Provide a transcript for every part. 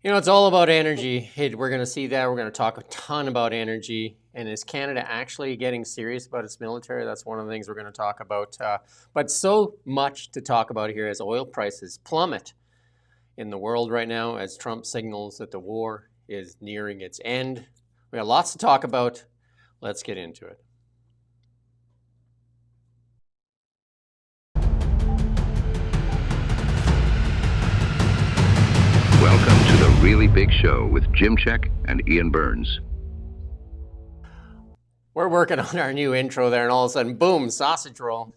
It's all about energy. We're going to see that. We're going to talk a ton about energy. And is Canada actually getting serious about its military? That's one of the things we're going to talk about. But so much to talk about here as oil prices plummet in the world right now, as Trump signals that the war is nearing its end. We have lots to talk about. Let's get into it. Welcome to the Really Big Show with Jim Check and Ian Burns. We're working on our new intro there, and all of a sudden, boom, sausage roll.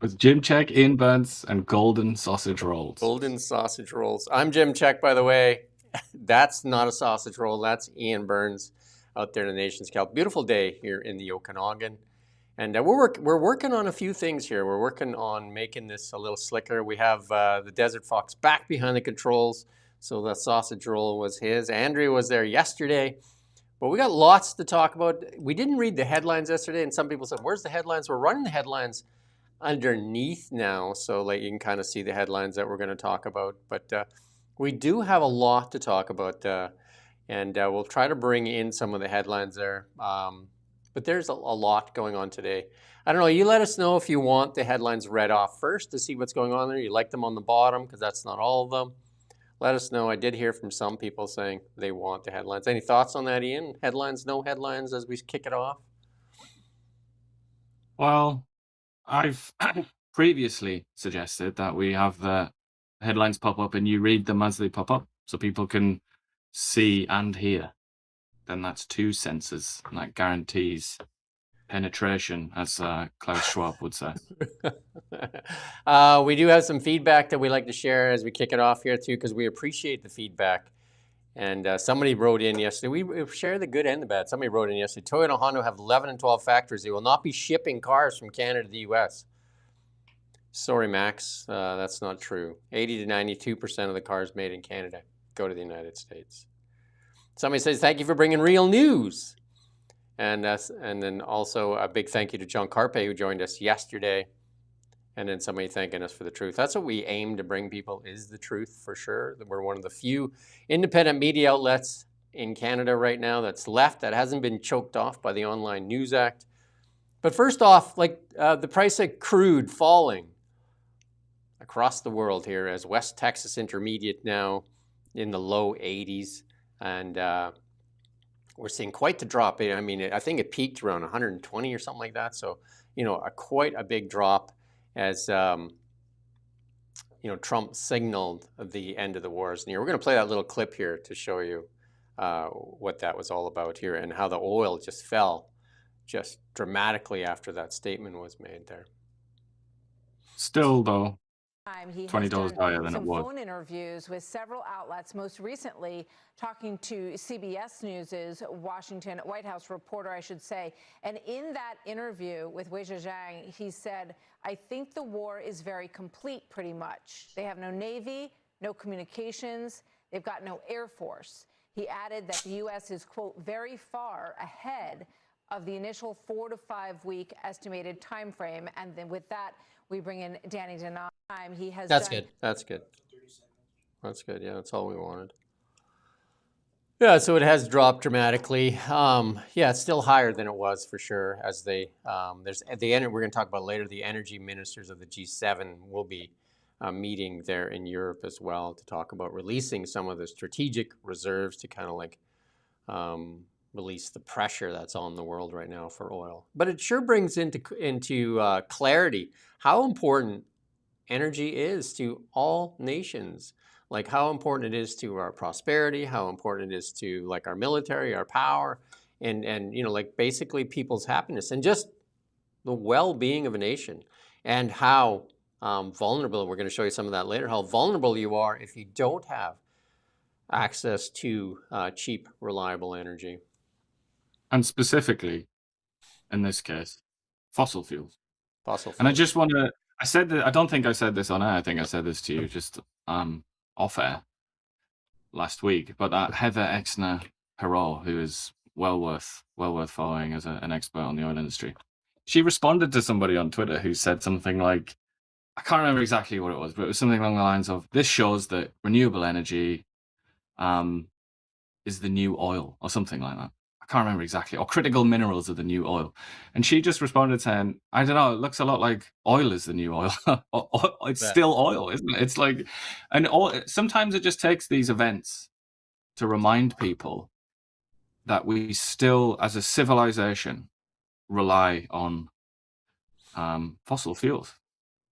With Jim Check, Ian Burns, and golden sausage rolls. Golden sausage rolls. I'm Jim Check, by the way. That's not a sausage roll. That's Ian Burns out there in the nation's capital. Beautiful day here in the Okanagan. And we're working on a few things here. We're working on making this a little slicker. We have the Desert Fox back behind the controls. So the sausage roll was his. Andrea was there yesterday. But we got lots to talk about. We didn't read the headlines yesterday, and some people said, where's the headlines? We're running the headlines underneath now, so you can kind of see the headlines that we're going to talk about. But we do have a lot to talk about, and we'll try to bring in some of the headlines there. But there's a lot going on today. I don't know, you let us know if you want the headlines read off first to see what's going on there. You like them on the bottom, because that's not all of them. Let us know. I did hear from some people saying they want the headlines. Any thoughts on that, Ian? Headlines, no headlines as we kick it off? Well, I've previously suggested that we have the headlines pop up and you read them as they pop up so people can see and hear. Then that's two senses, and that guarantees penetration, as Klaus Schwab would say. We do have some feedback that we like to share as we kick it off here, too, because we appreciate the feedback. And somebody wrote in yesterday. We share the good and the bad. Somebody wrote in yesterday, Toyota and Honda have 11 and 12 factories. They will not be shipping cars from Canada to the U.S. Sorry, Max, that's not true. 80 to 92% of the cars made in Canada go to the United States. Somebody says, thank you for bringing real news. And then also a big thank you to John Carpe, who joined us yesterday. And then somebody thanking us for the truth. That's what we aim to bring people, is the truth, for sure. We're one of the few independent media outlets in Canada right now that's left, that hasn't been choked off by the Online News Act. But first off, the price of crude falling across the world here, as West Texas Intermediate now in the low 80s. And we're seeing quite the drop. I mean, I think it peaked around 120 or something like that. So, quite a big drop as, Trump signaled the end of the war is near. We're going to play that little clip here to show you what that was all about here, and how the oil just fell just dramatically after that statement was made there. Still, though, He $20 higher than it was. Phone interviews with several outlets, most recently talking to CBS News' White House reporter, I should say. And in that interview with Wei Zhejiang, he said, I think the war is very complete, pretty much. They have no Navy, no communications, they've got no Air Force. He added that the U.S. is, quote, very far ahead of the initial 4 to 5 week estimated time frame. And then with that, we bring in Danny Denon. He has That's good. That's good. That's good. Yeah, that's all we wanted. Yeah, so it has dropped dramatically. It's still higher than it was for sure. As there's at the end, we're going to talk about later. The energy ministers of the G7 will be meeting there in Europe as well to talk about releasing some of the strategic reserves to kind of release the pressure that's on the world right now for oil. But it sure brings into clarity how important energy is to all nations, like how important it is to our prosperity, how important it is to our military, our power, and basically people's happiness and just the well-being of a nation, and how vulnerable, we're going to show you some of that later, how vulnerable you are if you don't have access to cheap, reliable energy. And specifically, in this case, fossil fuels. Fossil fuels. And I just want to, I don't think I said this on air. I think I said this to you just off air last week. But that Heather Exner-Perot, who is well worth following as an expert on the oil industry, she responded to somebody on Twitter who said something like, I can't remember exactly what it was, but it was something along the lines of, this shows that renewable energy is the new oil, or something like that. I can't remember exactly. Or critical minerals are the new oil. And she just responded saying, I don't know, it looks a lot like oil is the new oil. It's still oil, isn't it? It's like, and sometimes it just takes these events to remind people that we still, as a civilization, rely on fossil fuels.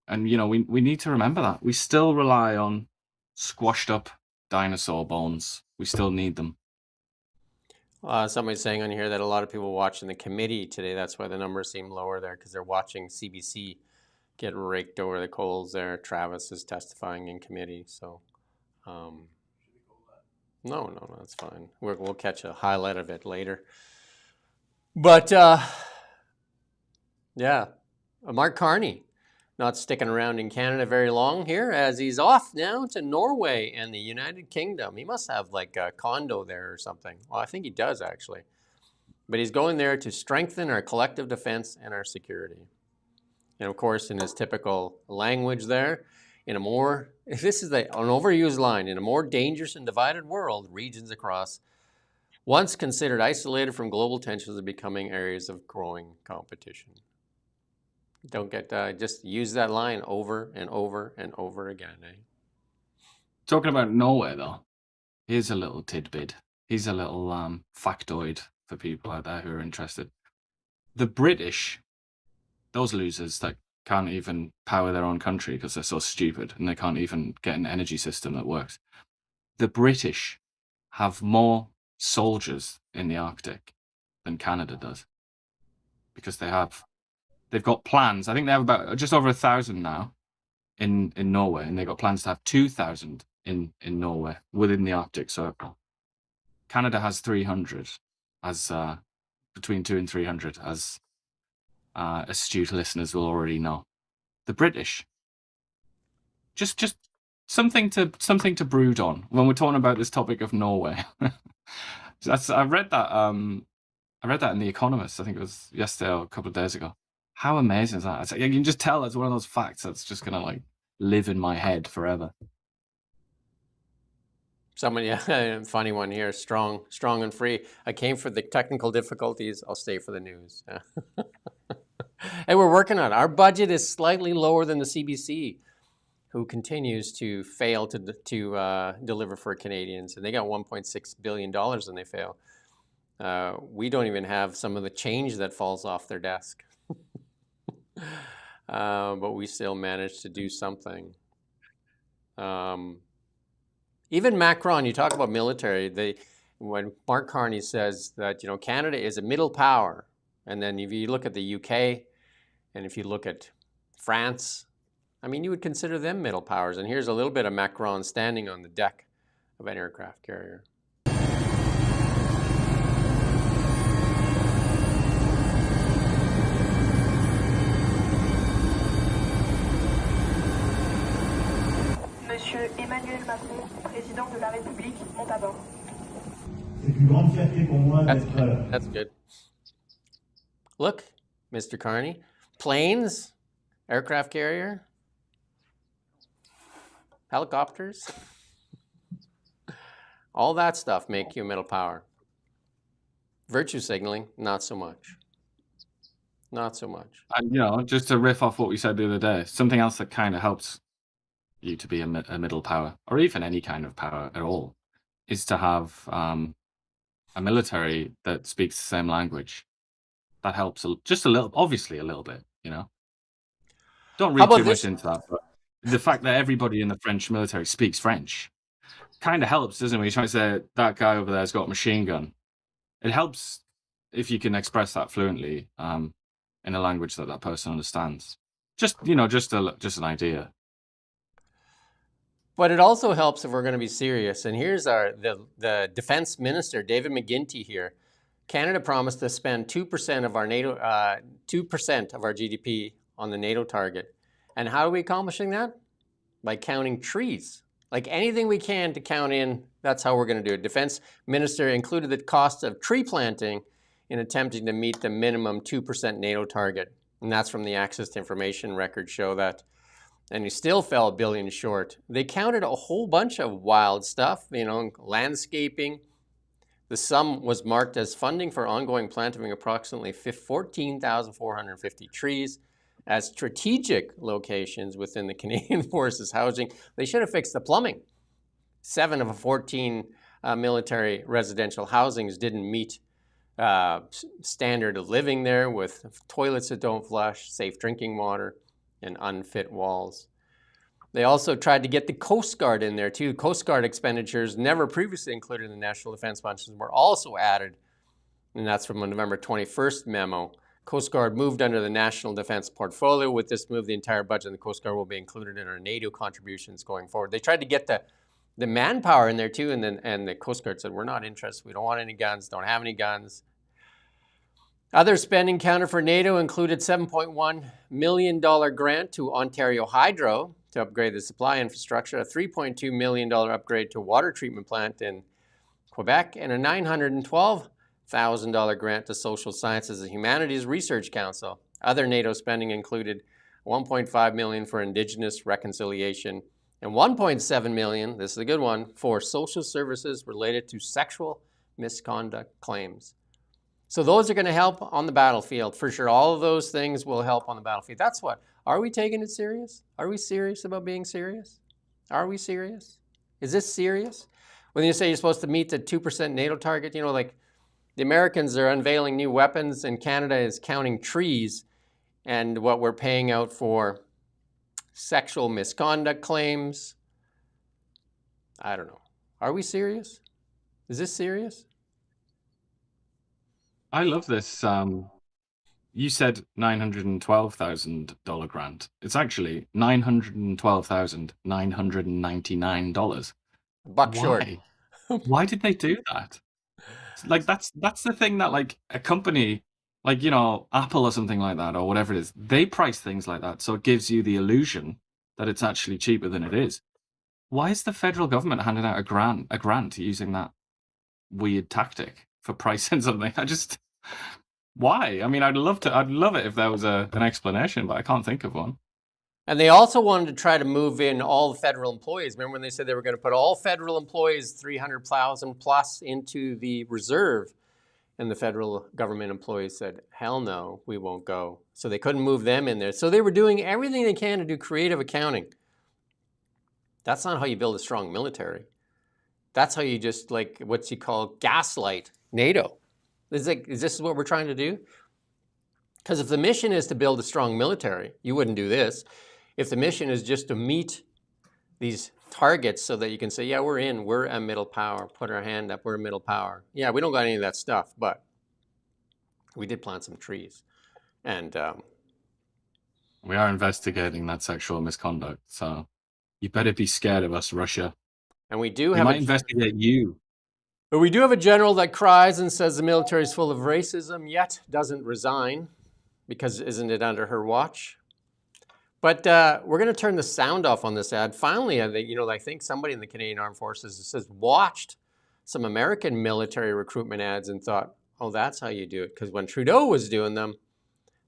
And, we need to remember that. We still rely on squashed up dinosaur bones. We still need them. Somebody's saying on here that a lot of people watching the committee today, that's why the numbers seem lower there, because they're watching CBC get raked over the coals there. Travis is testifying in committee, so no, that's fine. We'll catch a highlight of it later. But yeah, Mark Carney not sticking around in Canada very long here, as he's off now to Norway and the United Kingdom. He must have like a condo there or something. Well, I think he does actually. But he's going there to strengthen our collective defense and our security. And of course, in his typical language there, this is an overused line, in a more dangerous and divided world, regions across once considered isolated from global tensions are becoming areas of growing competition. Don't get, just use that line over and over and over again, eh? Talking about Norway, though, here's a little tidbit. Here's a little factoid for people out there who are interested. The British, those losers that can't even power their own country because they're so stupid and they can't even get an energy system that works. The British have more soldiers in the Arctic than Canada does, because they've got plans. I think they have about just over 1,000 now in Norway, and they've got plans to have 2,000 in Norway within the Arctic Circle. Canada has 300, as between 200 and 300, as astute listeners will already know. The British, just something to brood on when we're talking about this topic of Norway. I read that in The Economist. I think it was yesterday or a couple of days ago. How amazing is that? It's like, you can just tell it's one of those facts that's just gonna like live in my head forever. Somebody, funny one here, strong and free. I came for the technical difficulties. I'll stay for the news. Hey, we're working on it. Our budget is slightly lower than the CBC, who continues to fail to deliver for Canadians. And they got $1.6 billion and they fail. We don't even have some of the change that falls off their desk. But we still managed to do something. Even Macron, you talk about military, when Mark Carney says that, Canada is a middle power, and then if you look at the UK, and if you look at France, I mean, you would consider them middle powers. And here's a little bit of Macron standing on the deck of an aircraft carrier. Monsieur Emmanuel Macron, président de la République, monte à bord. C'est une grande fierté pour moi d'être. That's good. Look, Mr. Carney, planes, aircraft carrier, helicopters, all that stuff make you a middle power. Virtue signaling, not so much. Not so much. And, just to riff off what we said the other day, something else that kind of helps you to be a middle power, or even any kind of power at all, is to have a military that speaks the same language. That helps just a little, obviously a little bit, Don't read too much into that, but the fact that everybody in the French military speaks French kind of helps, doesn't it? When you try to say that guy over there's got a machine gun, it helps if you can express that fluently in a language that person understands. Just an idea. But it also helps if we're going to be serious. And here's the defense minister, David McGuinty here. Canada promised to spend 2% of our NATO, 2% of our GDP on the NATO target. And how are we accomplishing that? By counting trees. Like anything we can to count in, that's how we're going to do it. Defense minister included the cost of tree planting in attempting to meet the minimum 2% NATO target. And that's from the Access to Information records show that and he still fell $1 billion short. They counted a whole bunch of wild stuff, landscaping. The sum was marked as funding for ongoing planting of approximately 14,450 trees at strategic locations within the Canadian Forces housing. They should have fixed the plumbing. 7 of 14 military residential housings didn't meet standard of living there, with toilets that don't flush, safe drinking water, and unfit walls. They also tried to get the Coast Guard in there too. Coast Guard expenditures never previously included in the National Defense Budget were also added, and that's from a November 21st memo. Coast Guard moved under the National Defense portfolio. With this move, the entire budget of the Coast Guard will be included in our NATO contributions going forward. They tried to get the manpower in there too, and the Coast Guard said, we're not interested. We don't want any guns, don't have any guns. Other spending counted for NATO included $7.1 million grant to Ontario Hydro to upgrade the supply infrastructure, a $3.2 million upgrade to a water treatment plant in Quebec, and a $912,000 grant to Social Sciences and Humanities Research Council. Other NATO spending included $1.5 million for Indigenous reconciliation and $1.7 million, this is a good one, for social services related to sexual misconduct claims. So those are going to help on the battlefield. For sure, all of those things will help on the battlefield. That's what. Are we taking it serious? Are we serious about being serious? Are we serious? Is this serious? When you say you're supposed to meet the 2% NATO target, like the Americans are unveiling new weapons and Canada is counting trees, and what we're paying out for sexual misconduct claims. I don't know. Are we serious? Is this serious? I love this. You said $912,000 grant. It's actually $912,999. Buck short. Why did they do that? Like that's the thing that like a company like Apple or something like that or whatever it is, they price things like that so it gives you the illusion that it's actually cheaper than it is. Why is the federal government handing out a grant using that weird tactic for pricing something? Why? I mean, I'd love it if there was an explanation, but I can't think of one. And they also wanted to try to move in all the federal employees. Remember when they said they were going to put all federal employees, 300,000 plus, into the reserve? And the federal government employees said, hell no, we won't go. So they couldn't move them in there. So they were doing everything they can to do creative accounting. That's not how you build a strong military. That's how you just, what's he called, gaslight NATO. Is this what we're trying to do? Because if the mission is to build a strong military, you wouldn't do this. If the mission is just to meet these targets so that you can say, yeah, we're a middle power, put our hand up, we're a middle power. Yeah, we don't got any of that stuff, but we did plant some trees. And we are investigating that sexual misconduct, so you better be scared of us, Russia. And we might investigate you. But we do have a general that cries and says the military is full of racism, yet doesn't resign, because isn't it under her watch? But we're going to turn the sound off on this ad. Finally, I think somebody in the Canadian Armed Forces watched some American military recruitment ads and thought, oh, that's how you do it. Because when Trudeau was doing them,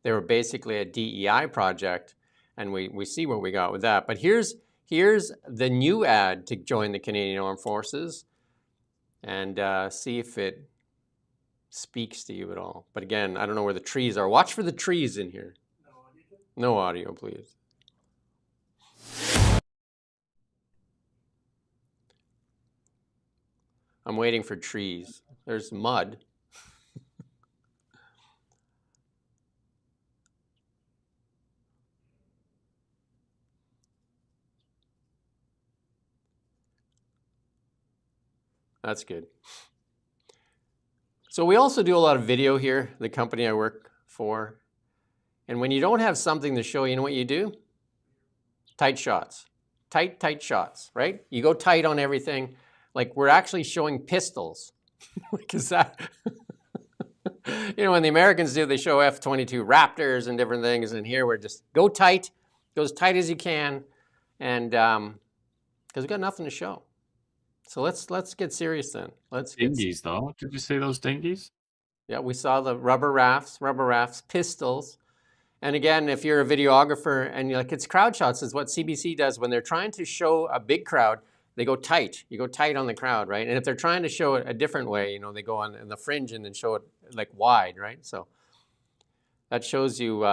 they were basically a DEI project, and we see what we got with that. But here's the new ad to join the Canadian Armed Forces, and see if it speaks to you at all. But again, I don't know where the trees are. Watch for the trees in here. No audio, please. I'm waiting for trees. There's mud. That's good. So we also do a lot of video here, the company I work for. And when you don't have something to show, you know what you do? Tight shots. Tight shots, right? You go tight on everything. Like we're actually showing pistols. Because that, when the Americans do, they show F-22 Raptors and different things. And here we're just go tight, go as tight as you can. And because we've got nothing to show. So let's get serious then. Dinghies, though. Did you see those dinghies? Yeah, we saw the rubber rafts, pistols, And again, if you're a videographer and you're like, it's crowd shots, is what CBC does when they're trying to show a big crowd. They go tight. You go tight on the crowd, right? And if they're trying to show it a different way, you know, they go on the fringe and then show it like wide, right? So that shows you.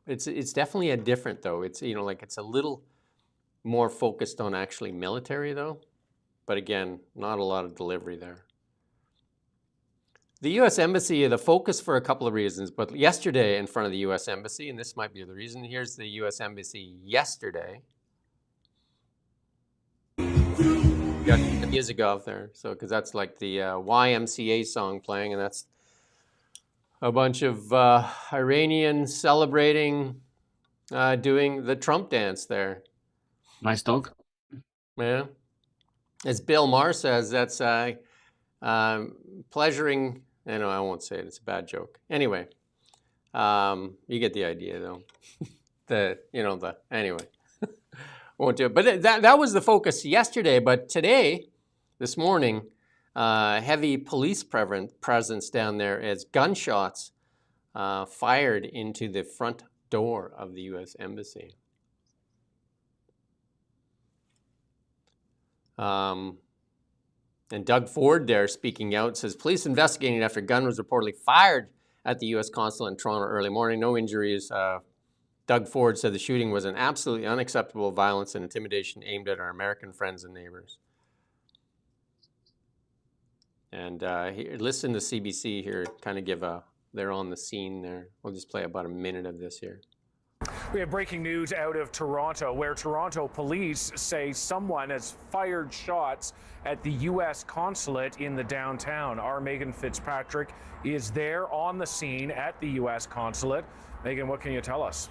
It's definitely a different though. It's, you know, like it's a little more focused on actually military though, but again, not a lot of delivery there. The U.S. Embassy, the focus for a couple of reasons, but yesterday in front of the U.S. Embassy, and this might be the reason, here's the U.S. Embassy yesterday. Got the music off there, so because that's like the YMCA song playing, and that's a bunch of Iranians celebrating, doing the Trump dance there. Nice dog. Yeah. As Bill Maher says, that's pleasuring. No, I won't say it. It's a bad joke. Anyway, you get the idea, though. Anyway, won't do it. But that was the focus yesterday. But today, this morning, heavy police presence down there as gunshots fired into the front door of the U.S. Embassy. And Doug Ford there speaking out says, police investigating after a gun was reportedly fired at the U.S. Consulate in Toronto early morning. No injuries. Doug Ford said the shooting was an absolutely unacceptable violence and intimidation aimed at our American friends and neighbors. And listen to CBC here, kind of give they're on the scene there. We'll just play about a minute of this here. We have breaking news out of Toronto, where Toronto police say someone has fired shots at the U.S. Consulate in the downtown. Our Megan Fitzpatrick is there on the scene at the U.S. Consulate. Megan, what can you tell us?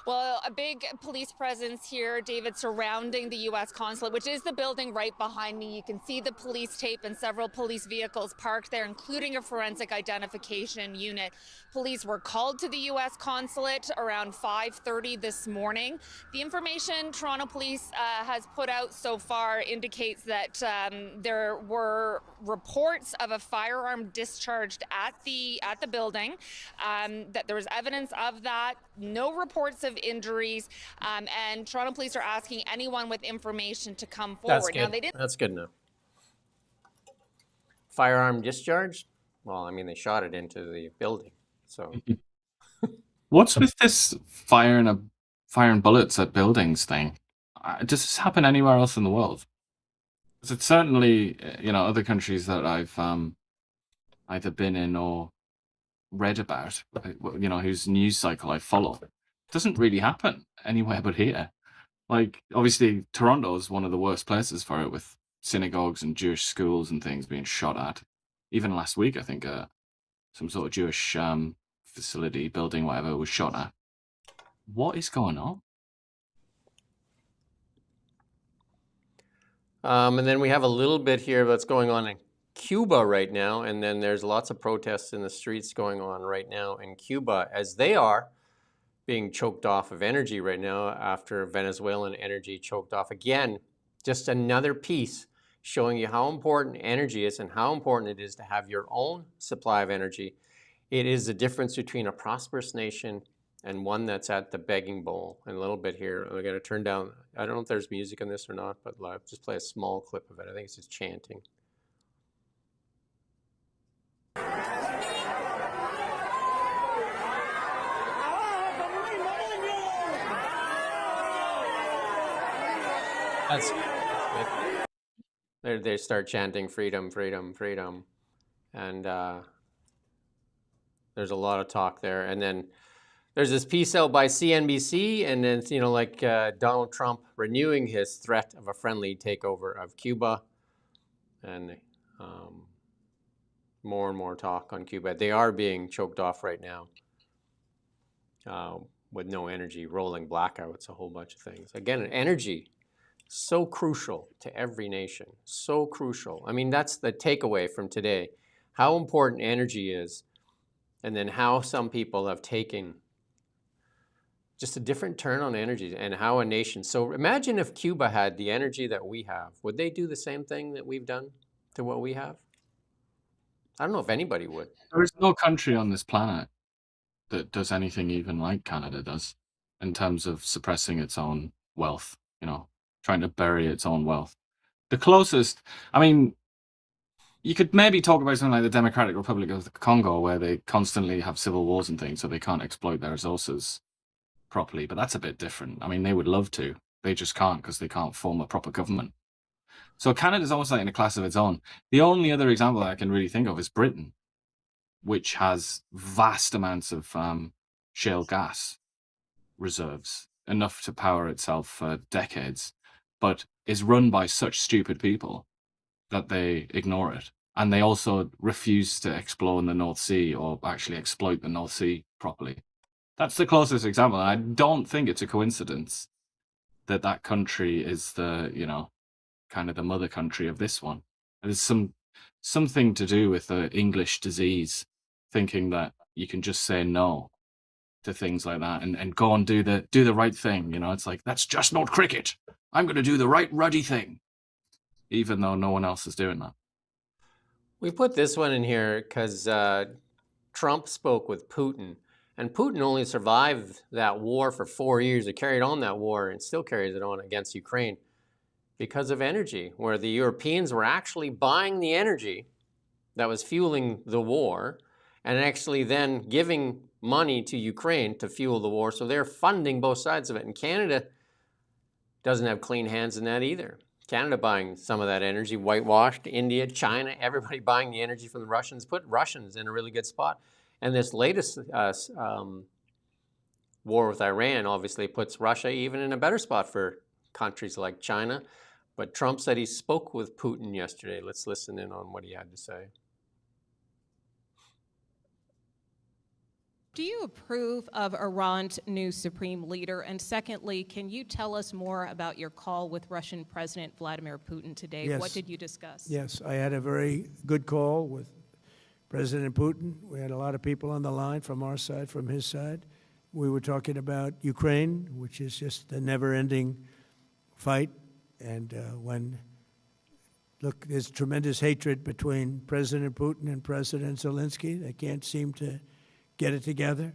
Well, a big police presence here, David, surrounding the U.S. Consulate, which is the building right behind me. You can see the police tape and several police vehicles parked there, including a forensic identification unit. Police were called to the U.S. Consulate around 5:30 this morning. The information Toronto Police has put out so far indicates that there were reports of a firearm discharged at the building, that there was evidence of that. No reports of injuries, and Toronto Police are asking anyone with information to come forward. That's good. Now, they didn't. That's good enough. Firearm discharged? Well, I mean, they shot it into the building. So, What's with this firing bullets at buildings thing? Does this happen anywhere else in the world? Because it's certainly, other countries that I've either been in or read about, whose news cycle I follow. It doesn't really happen anywhere but here. Like, obviously, Toronto is one of the worst places for it, with synagogues and Jewish schools and things being shot at. Even last week, I think some sort of Jewish facility, building, whatever, was shot at. What is going on? And then we have a little bit here that's going on in Cuba right now, and then there's lots of protests in the streets going on right now in Cuba, as they are being choked off of energy right now after Venezuelan energy choked off again. Just another piece showing you how important energy is and how important it is to have your own supply of energy. It is the difference between a prosperous nation and one that's at the begging bowl. And a little bit here, I'm going to turn down, I don't know if there's music in this or not, but I'll just play a small clip of it. I think it's just chanting. That's good. They start chanting freedom, freedom, freedom. And there's a lot of talk there. And then there's this piece out by CNBC, and then, Donald Trump renewing his threat of a friendly takeover of Cuba. And more and more talk on Cuba. They are being choked off right now with no energy, rolling blackouts, a whole bunch of things. Again, energy, so crucial to every nation, so crucial. I mean, that's the takeaway from today, how important energy is, and then how some people have taken just a different turn on energy and how a nation. So imagine if Cuba had the energy that we have. Would they do the same thing that we've done to what we have? I don't know if anybody would. There is no country on this planet that does anything even like Canada does in terms of suppressing its own wealth, trying to bury its own wealth. The closest, I mean, you could maybe talk about something like the Democratic Republic of the Congo, where they constantly have civil wars and things, so they can't exploit their resources properly, but that's a bit different. I mean, they would love to. They just can't because they can't form a proper government. So Canada's almost like in a class of its own. The only other example I can really think of is Britain, which has vast amounts of shale gas reserves, enough to power itself for decades, but is run by such stupid people that they ignore it. And they also refuse to explore in the North Sea or actually exploit the North Sea properly. That's the closest example. And I don't think it's a coincidence that that country is the, kind of the mother country of this one. There's something to do with the English disease, thinking that you can just say no to things like that and go and do the right thing. It's like, that's just not cricket. I'm going to do the right ruddy thing, even though no one else is doing that. We put this one in here because Trump spoke with Putin, and Putin only survived that war for 4 years. He carried on that war and still carries it on against Ukraine because of energy, where the Europeans were actually buying the energy that was fueling the war and actually then giving money to Ukraine to fuel the war. So they're funding both sides of it. And Canada doesn't have clean hands in that either. Canada buying some of that energy, whitewashed, India, China, everybody buying the energy from the Russians, put Russians in a really good spot. And this latest war with Iran obviously puts Russia even in a better spot for countries like China. But Trump said he spoke with Putin yesterday. Let's listen in on what he had to say. Do you approve of Iran's new supreme leader? And secondly, can you tell us more about your call with Russian President Vladimir Putin today? Yes. What did you discuss? Yes, I had a very good call with President Putin. We had a lot of people on the line from our side, from his side. We were talking about Ukraine, which is just a never-ending fight. And look, there's tremendous hatred between President Putin and President Zelensky. They can't seem to get it together.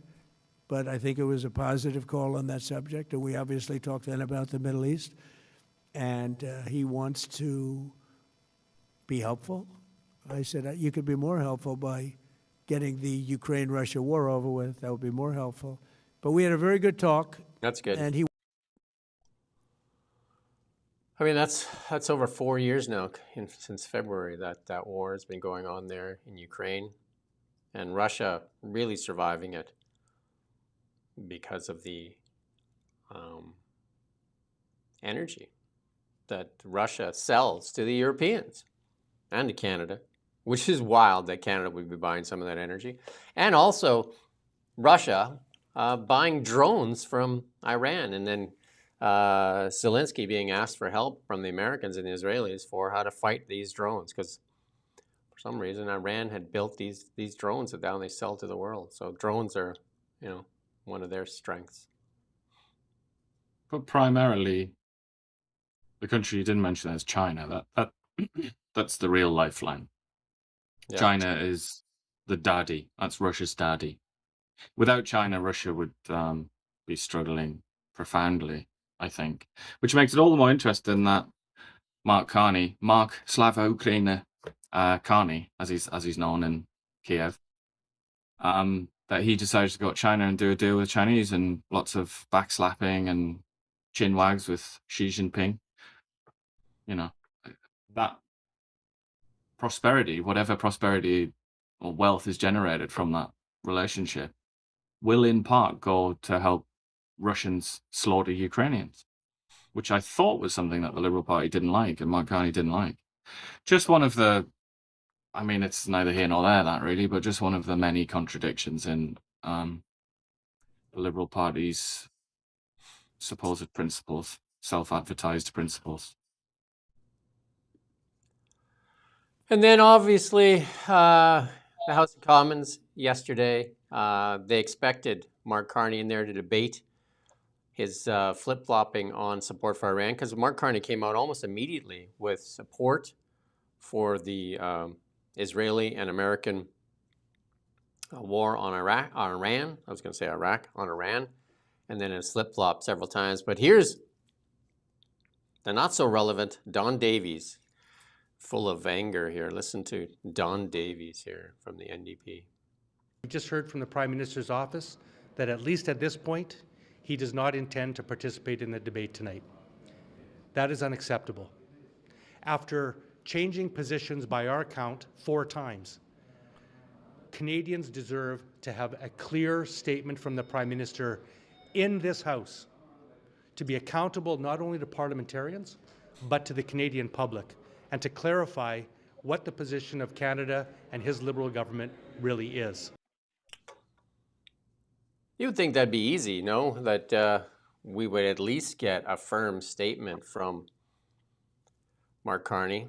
But I think it was a positive call on that subject. And we obviously talked then about the Middle East. And he wants to be helpful. I said, you could be more helpful by getting the Ukraine-Russia war over with. That would be more helpful. But we had a very good talk. That's good. And he. I mean, that's over 4 years now, since February, that war has been going on there in Ukraine. And Russia really surviving it because of the energy that Russia sells to the Europeans and to Canada, which is wild that Canada would be buying some of that energy. And also Russia buying drones from Iran, and then Zelensky being asked for help from the Americans and the Israelis for how to fight these drones, because for some reason Iran had built these drones that now they sell to the world. So drones are, one of their strengths. But primarily, the country you didn't mention is China. That's the real lifeline. Yeah. China is the daddy. That's Russia's daddy. Without China, Russia would be struggling profoundly, I think. Which makes it all the more interesting that Mark Carney, Mark Slava Ukraine Carney, as he's known in Kiev, that he decided to go to China and do a deal with Chinese, and lots of backslapping and chin wags with Xi Jinping. That prosperity, whatever prosperity or wealth is generated from that relationship, will in part go to help Russians slaughter Ukrainians, which I thought was something that the Liberal Party didn't like and Mark Carney didn't like. Just one of the, I mean, it's neither here nor there, that really, but just one of the many contradictions in the Liberal Party's supposed principles, self-advertised principles. And then obviously the House of Commons yesterday, they expected Mark Carney in there to debate his flip-flopping on support for Iran, because Mark Carney came out almost immediately with support for the Israeli and American war on Iran. I was going to say Iraq, on Iran, and then it flip-flopped several times. But here's the not-so-relevant Don Davies, full of anger here. Listen to Don Davies here from the NDP. We just heard from the Prime Minister's office that at least at this point, he does not intend to participate in the debate tonight. That is unacceptable. After changing positions by our count 4 times, Canadians deserve to have a clear statement from the Prime Minister in this House to be accountable not only to parliamentarians, but to the Canadian public, and to clarify what the position of Canada and his Liberal government really is. You would think that'd be easy, no? That we would at least get a firm statement from Mark Carney.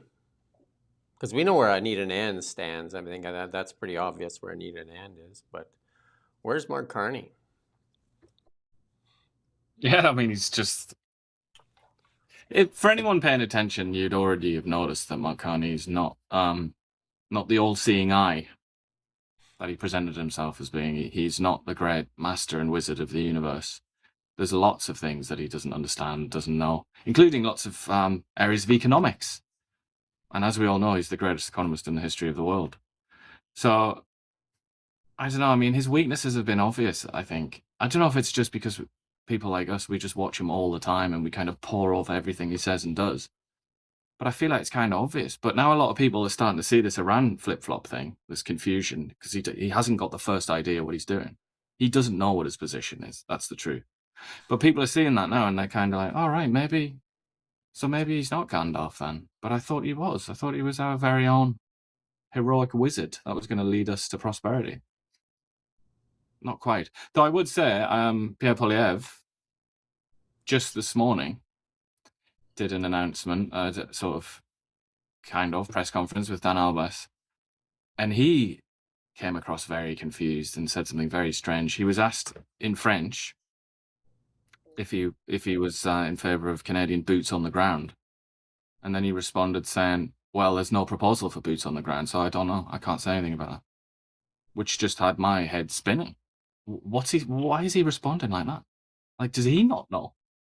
Because we know where I need an end stands. I think that's pretty obvious where I need an end is. But where's Mark Carney? Yeah, I mean, he's just... for anyone paying attention, you'd already have noticed that Mark Carney is not the all-seeing eye that he presented himself as being. He's not the great master and wizard of the universe. There's lots of things that he doesn't understand, doesn't know, including lots of areas of economics. And as we all know, he's the greatest economist in the history of the world. So, I don't know, I mean, his weaknesses have been obvious, I think. I don't know if it's just because people like us, we just watch him all the time and we kind of pore over everything he says and does. But I feel like it's kind of obvious. But now a lot of people are starting to see this Iran flip-flop thing, this confusion, because he hasn't got the first idea what he's doing. He doesn't know what his position is. That's the truth. But people are seeing that now and they're kind of like, all right, maybe he's not Gandalf then. But I thought he was. I thought he was our very own heroic wizard that was going to lead us to prosperity. Not quite. Though I would say Pierre Poilievre, just this morning, did an announcement, kind of press conference with Dan Albas, and he came across very confused and said something very strange. He was asked in French if he was in favour of Canadian boots on the ground, and then he responded saying, well, there's no proposal for boots on the ground, so I don't know. I can't say anything about that. Which just had my head spinning. Why is he responding like that? Like, does he not know?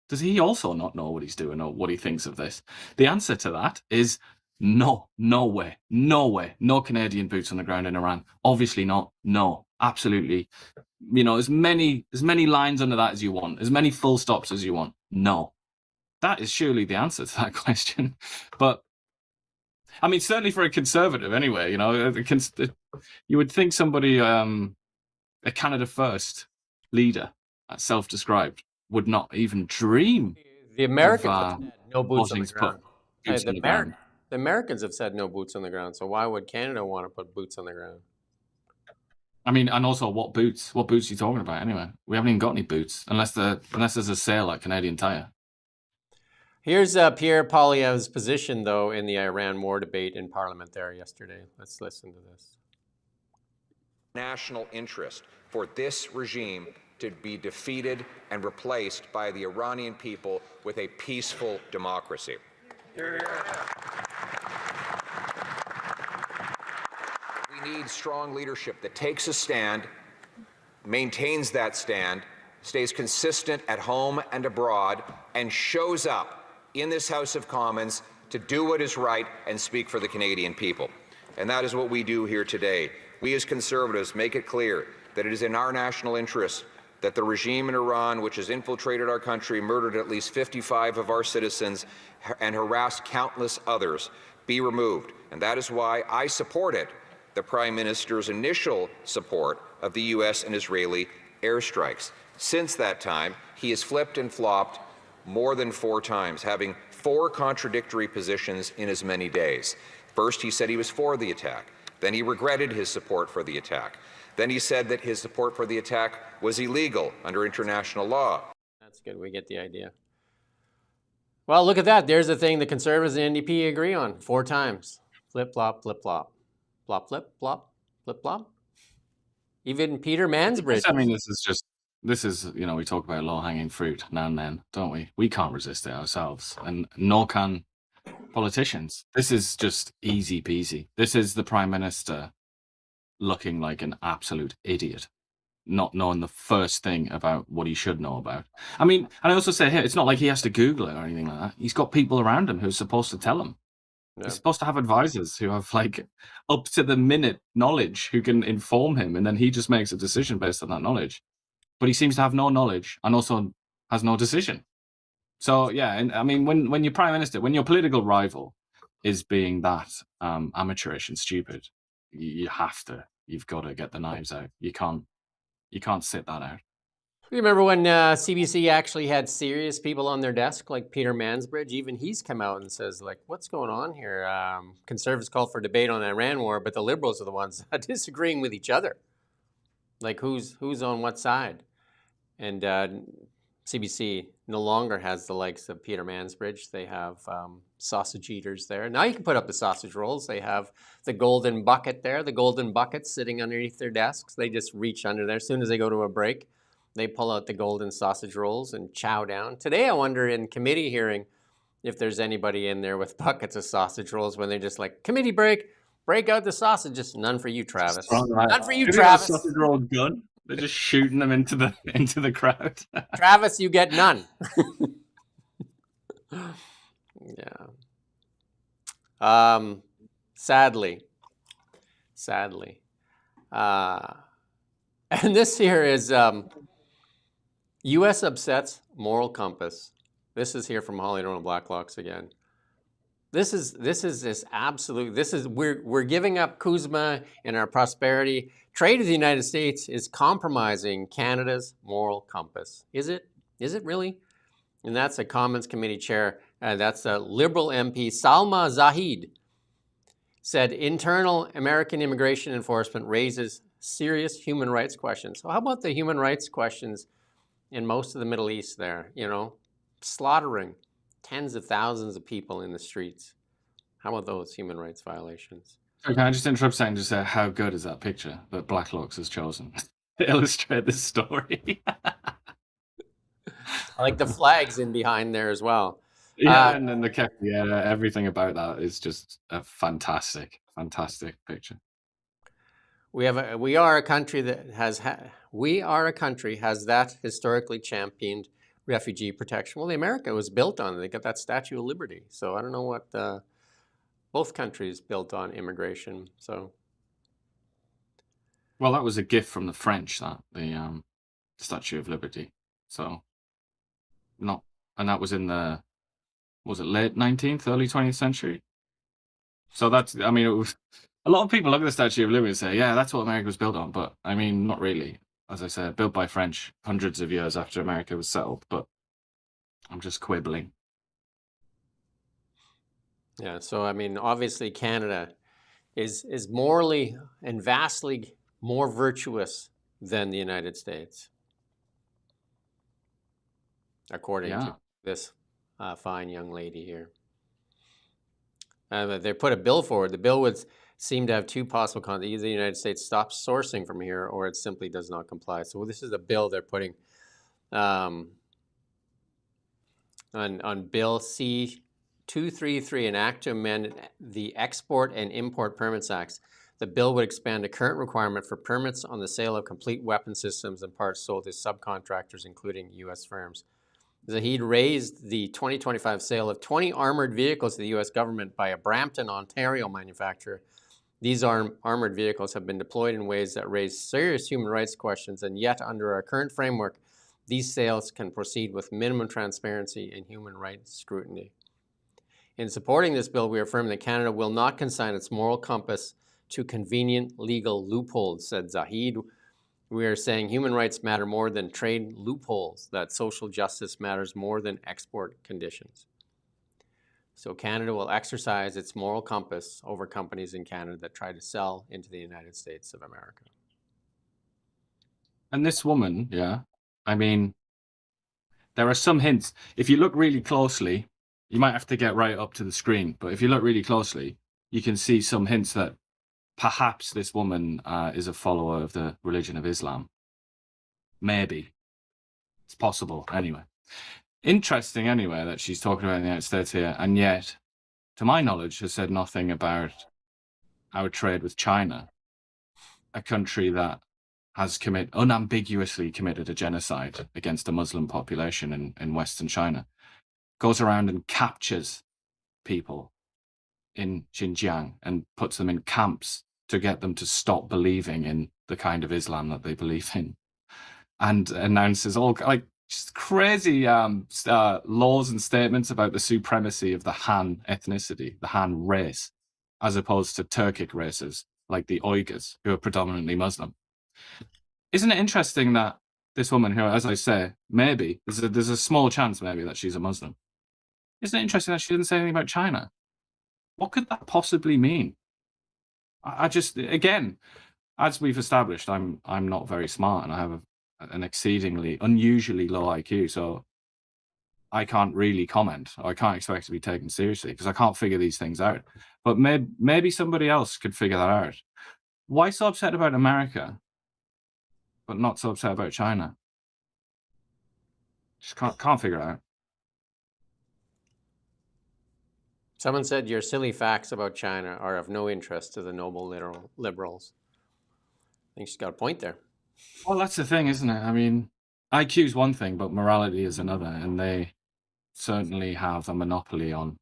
Does he also not know what he's doing or what he thinks of this? The answer to that is no way, no Canadian boots on the ground in Iran. Obviously not. No, absolutely. You know, as many lines under that as you want, as many full stops as you want. No, that is surely the answer to that question. But I mean, certainly for a conservative, anyway. You know, you would think somebody, a Canada First leader, self-described, would not even dream. The Americans have said no boots on the ground. ground. The Americans have said no boots on the ground. So why would Canada want to put boots on the ground? I mean, and also what boots? What boots are you talking about anyway? We haven't even got any boots unless there's a sale at Canadian Tire. Here's Pierre Poilievre's position, though, in the Iran war debate in Parliament there yesterday. Let's listen to this. National interest for this regime to be defeated and replaced by the Iranian people with a peaceful democracy. We need strong leadership that takes a stand, maintains that stand, stays consistent at home and abroad, and shows up in this House of Commons to do what is right and speak for the Canadian people. And that is what we do here today. We as Conservatives make it clear that it is in our national interest that the regime in Iran, which has infiltrated our country, murdered at least 55 of our citizens, and harassed countless others, be removed. And that is why I supported the Prime Minister's initial support of the U.S. and Israeli airstrikes. Since that time, he has flipped and flopped more than 4 times, having 4 contradictory positions in as many days. First, he said he was for the attack. Then he regretted his support for the attack. Then he said that his support for the attack was illegal under international law. That's good. We get the idea. Well, look at that. There's the thing the Conservatives and NDP agree on 4 times. Flip, flop, flip, flop. Flop, flip, flop, flip, flop. Even Peter Mansbridge. I mean, this is, you know, we talk about low-hanging fruit now and then, don't we? We can't resist it ourselves. And nor can politicians. This is just easy peasy. This is the Prime Minister looking like an absolute idiot, not knowing the first thing about what he should know about. I mean, and I also say here, it's not like he has to Google it or anything like that. He's got people around him who are supposed to tell him. Yeah. He's supposed to have advisors who have like up to the minute knowledge who can inform him, and then he just makes a decision based on that knowledge. But he seems to have no knowledge and also has no decision. So yeah, and I mean, when your prime minister, when your political rival is being that amateurish and stupid, you've got to get the knives out. You can't sit that out. You remember when CBC actually had serious people on their desk, like Peter Mansbridge? Even he's come out and says, like, what's going on here? Conservatives called for debate on the Iran war, but the Liberals are the ones disagreeing with each other. Like, who's on what side? And CBC no longer has the likes of Peter Mansbridge. They have sausage eaters there. Now you can put up the sausage rolls. They have the golden bucket there, the golden bucket sitting underneath their desks. They just reach under there. As soon as they go to a break, they pull out the golden sausage rolls and chow down. Today, I wonder in committee hearing if there's anybody in there with buckets of sausage rolls when they're just like, committee break out the sausages. None for you, Travis. None for you, Travis. Sausage roll gun. They're just shooting them into the crowd. Travis, you get none. Yeah. Sadly. And this here is U.S. upsets moral compass. This is here from Holly Donald Blacklocks again. This is we're giving up Kuzma and our prosperity. Trade with the United States is compromising Canada's moral compass. Is it? Is it really? And that's a Commons Committee chair. That's a Liberal MP, Salma Zahid, said internal American immigration enforcement raises serious human rights questions. So how about the human rights questions in most of the Middle East there? You know, slaughtering tens of thousands of people in the streets. How about those human rights violations? Can I just interrupt saying, just say, how good is that picture that Blacklocks has chosen to illustrate this story? I like the flags in behind there as well. Yeah, and then everything about that is just a fantastic picture. We are a country that has that historically championed refugee protection. Well, America was built on it. They got that Statue of Liberty. So I don't know what both countries built on immigration. So, well, that was a gift from the French, the Statue of Liberty. So, and that was in the, was it late 19th, early 20th century? So that's, I mean, it was, a lot of people look at the Statue of Liberty and say, yeah, that's what America was built on. But I mean, not really. As I said, built by French hundreds of years after America was settled. But I'm just quibbling. Yeah, so I mean, obviously Canada is morally and vastly more virtuous than the United States, according to this fine young lady here. They put a bill forward. The bill would seem to have two possible consequences. Either the United States stops sourcing from here or it simply does not comply. So this is a bill they're putting on Bill C-233, an act to amend the Export and Import Permits Acts. The bill would expand a current requirement for permits on the sale of complete weapon systems and parts sold to subcontractors, including U.S. firms. Zahid raised the 2025 sale of 20 armored vehicles to the U.S. government by a Brampton, Ontario manufacturer. These armored vehicles have been deployed in ways that raise serious human rights questions, and yet under our current framework, these sales can proceed with minimum transparency and human rights scrutiny. In supporting this bill, we affirm that Canada will not consign its moral compass to convenient legal loopholes, said Zahid. We are saying human rights matter more than trade loopholes, that social justice matters more than export conditions. So Canada will exercise its moral compass over companies in Canada that try to sell into the United States of America. And this woman, I mean, there are some hints. If you look really closely, you might have to get right up to the screen, but if you look really closely, you can see some hints that perhaps this woman is a follower of the religion of Islam. Maybe. It's possible, anyway. Interesting, anyway, that she's talking about the United States here, and yet to my knowledge, has said nothing about our trade with China, a country that has unambiguously committed a genocide against the Muslim population in Western China, goes around and captures people in Xinjiang and puts them in camps to get them to stop believing in the kind of Islam that they believe in, and announces all like just crazy laws and statements about the supremacy of the Han ethnicity, the Han race, as opposed to Turkic races like the Uyghurs, who are predominantly Muslim. Isn't it interesting that this woman who, as I say, maybe, there's a small chance maybe that she's a Muslim. Isn't it interesting that she didn't say anything about China? What could that possibly mean? I just, again, as we've established, I'm not very smart and I have an exceedingly, unusually low IQ, so I can't really comment. I can't expect to be taken seriously because I can't figure these things out. But maybe somebody else could figure that out. Why so upset about America, but not so upset about China? Just can't figure it out. Someone said your silly facts about China are of no interest to the noble liberals. I think she's got a point there. Well, that's the thing, isn't it? I mean, IQ is one thing, but morality is another, and they certainly have a monopoly on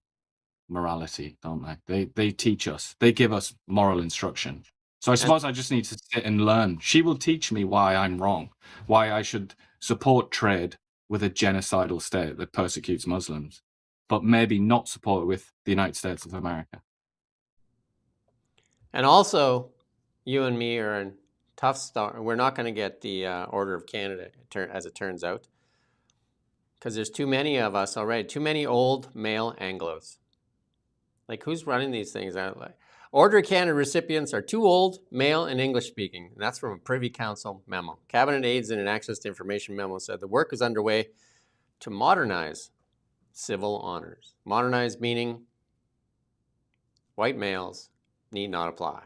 morality, don't they? They teach us. They give us moral instruction. So I suppose I just need to sit and learn. She will teach me why I'm wrong, why I should support trade with a genocidal state that persecutes Muslims, but maybe not support it with the United States of America. And also, you and me are in tough start. We're not going to get the Order of Canada, as it turns out, because there's too many of us already, too many old male Anglos. Like, who's running these things? Order of Canada recipients are too old, male, and English-speaking. And that's from a Privy Council memo. Cabinet aides in an access to information memo said the work is underway to modernize civil honors. Modernize meaning white males need not apply.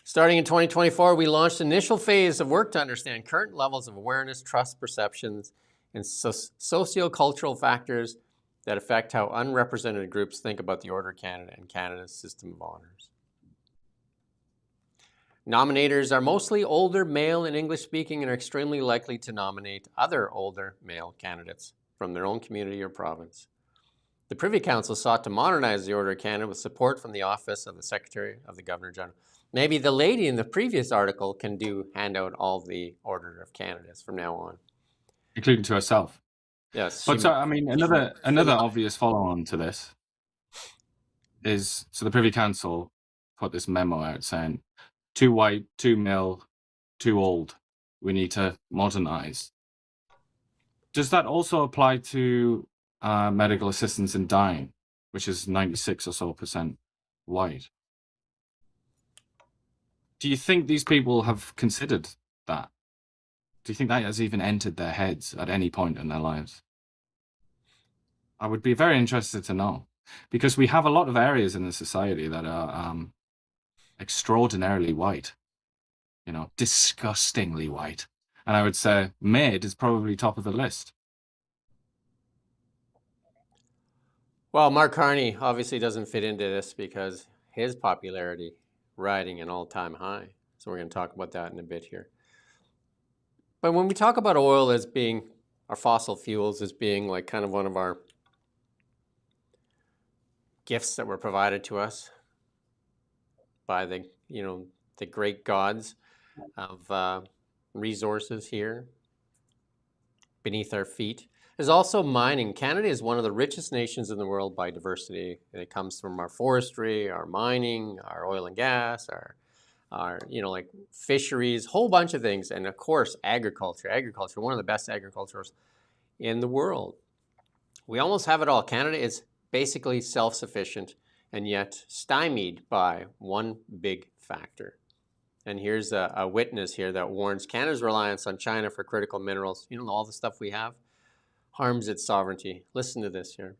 Starting in 2024, we launched an initial phase of work to understand current levels of awareness, trust, perceptions, and socio-cultural factors that affect how unrepresented groups think about the Order of Canada and Canada's system of honors. Nominators are mostly older, male, and English-speaking and are extremely likely to nominate other older male candidates from their own community or province. The Privy Council sought to modernize the Order of Canada with support from the Office of the Secretary of the Governor-General. Maybe the lady in the previous article can hand out all the Order of Canada's from now on. Including to herself. Yes. But so, I mean, another obvious follow-on to this is, so the Privy Council put this memo out saying, too white, too male, too old. We need to modernize. Does that also apply to medical assistance in dying, which is 96% or so white? Do you think these people have considered that? Do you think that has even entered their heads at any point in their lives? I would be very interested to know, because we have a lot of areas in the society that are extraordinarily white, disgustingly white. And I would say MAID is probably top of the list. Well, Mark Carney obviously doesn't fit into this because his popularity riding an all-time high. So we're going to talk about that in a bit here. But when we talk about oil as being, our fossil fuels as being like kind of one of our gifts that were provided to us by the great gods of resources here beneath our feet, is also mining. Canada is one of the richest nations in the world by diversity. And it comes from our forestry, our mining, our oil and gas, our like fisheries, whole bunch of things. And of course, agriculture, one of the best agricultures in the world. We almost have it all. Canada is basically self-sufficient and yet stymied by one big factor. And here's a witness here that warns Canada's reliance on China for critical minerals, all the stuff we have, harms its sovereignty. Listen to this here.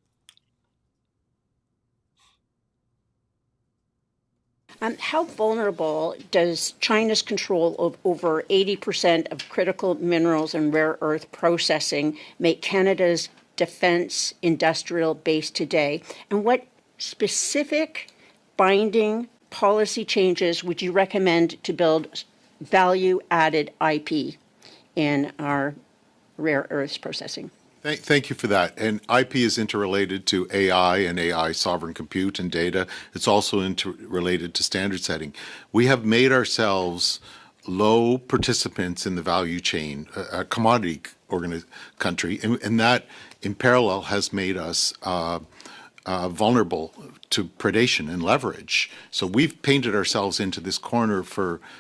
How vulnerable does China's control of over 80% of critical minerals and rare earth processing make Canada's defense industrial base today? And what specific binding policy changes would you recommend to build value-added IP in our rare earths processing? Thank you for that. And IP is interrelated to AI and AI sovereign compute and data. It's also interrelated to standard setting. We have made ourselves low participants in the value chain, a commodity country, and that in parallel has made us vulnerable to predation and leverage. So we've painted ourselves into this corner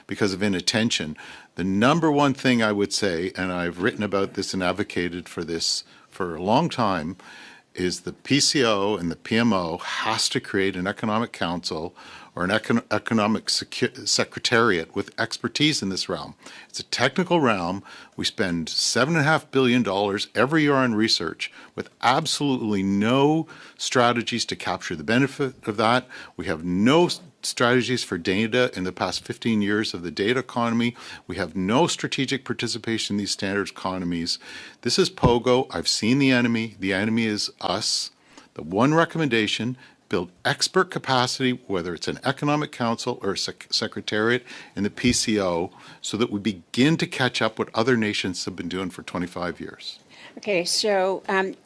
because of inattention. The number one thing I would say, and I've written about this and advocated for this for a long time, is the PCO and the PMO has to create an economic council or an economic secretariat with expertise in this realm. It's a technical realm. We spend $7.5 billion every year on research with absolutely no strategies to capture the benefit of that. We have no strategies for data in the past 15 years of the data economy. We have no strategic participation in these standard economies. This is POGO. I've seen the enemy. The enemy is us. The one recommendation: build expert capacity, whether it's an economic council or a secretariat in the PCO, so that we begin to catch up what other nations have been doing for 25 years. Okay, so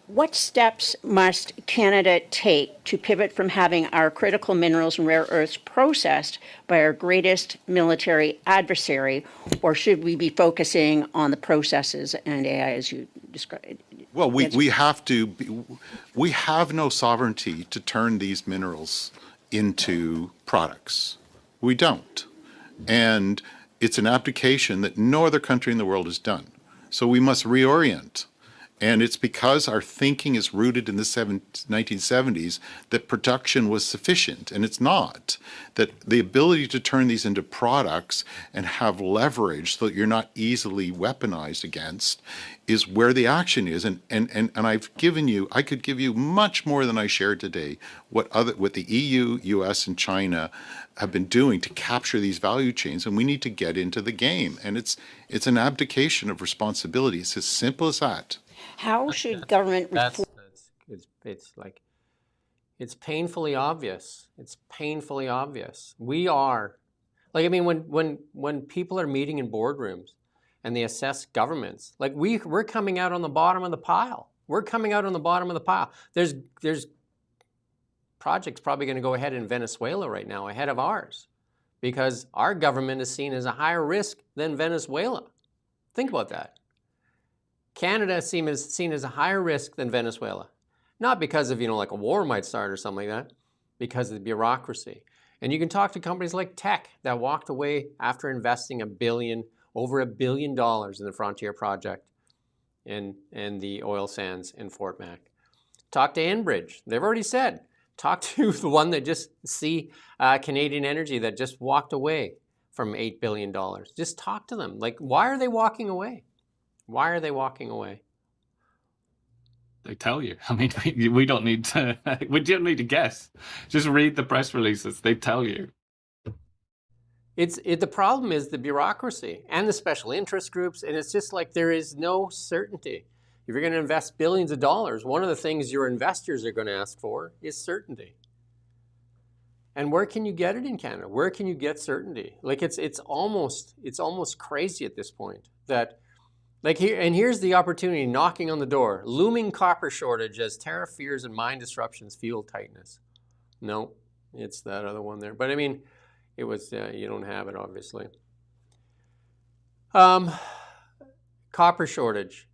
what steps must Canada take to pivot from having our critical minerals and rare earths processed by our greatest military adversary, or should we be focusing on the processes and AI as you described? Well, we have to. We have no sovereignty to turn these minerals into products. We don't. And it's an abdication that no other country in the world has done. So we must reorient. And it's because our thinking is rooted in the 1970s that production was sufficient, and it's not. That the ability to turn these into products and have leverage so that you're not easily weaponized against is where the action is. And I've given you, I could give you much more than I shared today, what the EU, US, and China have been doing to capture these value chains, and we need to get into the game. And it's an abdication of responsibility. It's as simple as that. How should government reform? It's painfully obvious. It's painfully obvious. We are, like, I mean, when people are meeting in boardrooms and they assess governments, like we're coming out on the bottom of the pile. We're coming out on the bottom of the pile. There's projects probably going to go ahead in Venezuela right now ahead of ours because our government is seen as a higher risk than Venezuela. Think about that. Canada is seen as a higher risk than Venezuela. Not because of, like a war might start or something like that, because of the bureaucracy. And you can talk to companies like Teck that walked away after investing over $1 billion in the Frontier project and the oil sands in Fort Mac. Talk to Enbridge. They've already said. Talk to the one that just Canadian Energy that just walked away from $8 billion. Just talk to them. Like, why are they walking away? Why are they walking away? They tell you. I mean, we don't need to. We don't need to guess. Just read the press releases. They tell you. The problem is the bureaucracy and the special interest groups, and it's just like there is no certainty. If you're going to invest billions of dollars, one of the things your investors are going to ask for is certainty. And where can you get it in Canada? Where can you get certainty? Like it's almost crazy at this point that. Like here's the opportunity knocking on the door. Looming copper shortage as tariff fears and mine disruptions fuel tightness. No, it's that other one there. But I mean, it was, you don't have it, obviously. Copper shortage.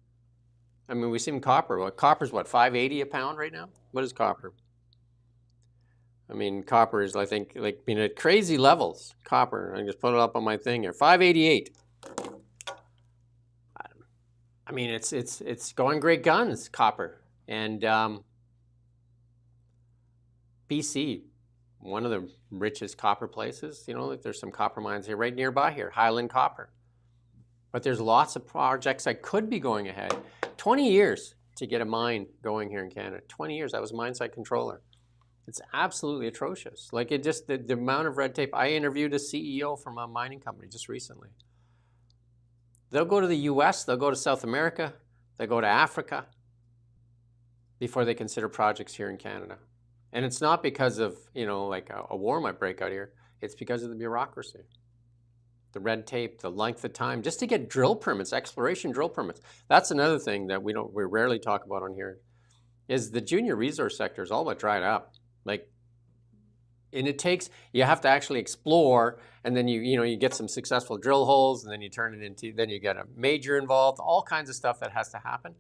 I mean, we've seen copper. Copper's what, $5.80 a pound right now? What is copper? I mean, copper is, I think, like being at crazy levels. Copper, I just put it up on my thing here. $5.88. I mean, it's going great guns, copper. And BC, one of the richest copper places. Like there's some copper mines here, right nearby here, Highland Copper. But there's lots of projects that could be going ahead. 20 years to get a mine going here in Canada. 20 years. I was a mine site controller. It's absolutely atrocious. Like it just, the amount of red tape. I interviewed a CEO from a mining company just recently. They'll go to the US, they'll go to South America, they'll go to Africa. before they consider projects here in Canada. And it's not because of, like a war might break out here. It's because of the bureaucracy, the red tape, the length of time, just to get drill permits, exploration drill permits. That's another thing that we rarely talk about on here, is the junior resource sector is all but dried up. And you have to actually explore, and then you get some successful drill holes, and then you turn it into, then you get a major involved, all kinds of stuff that has to happen.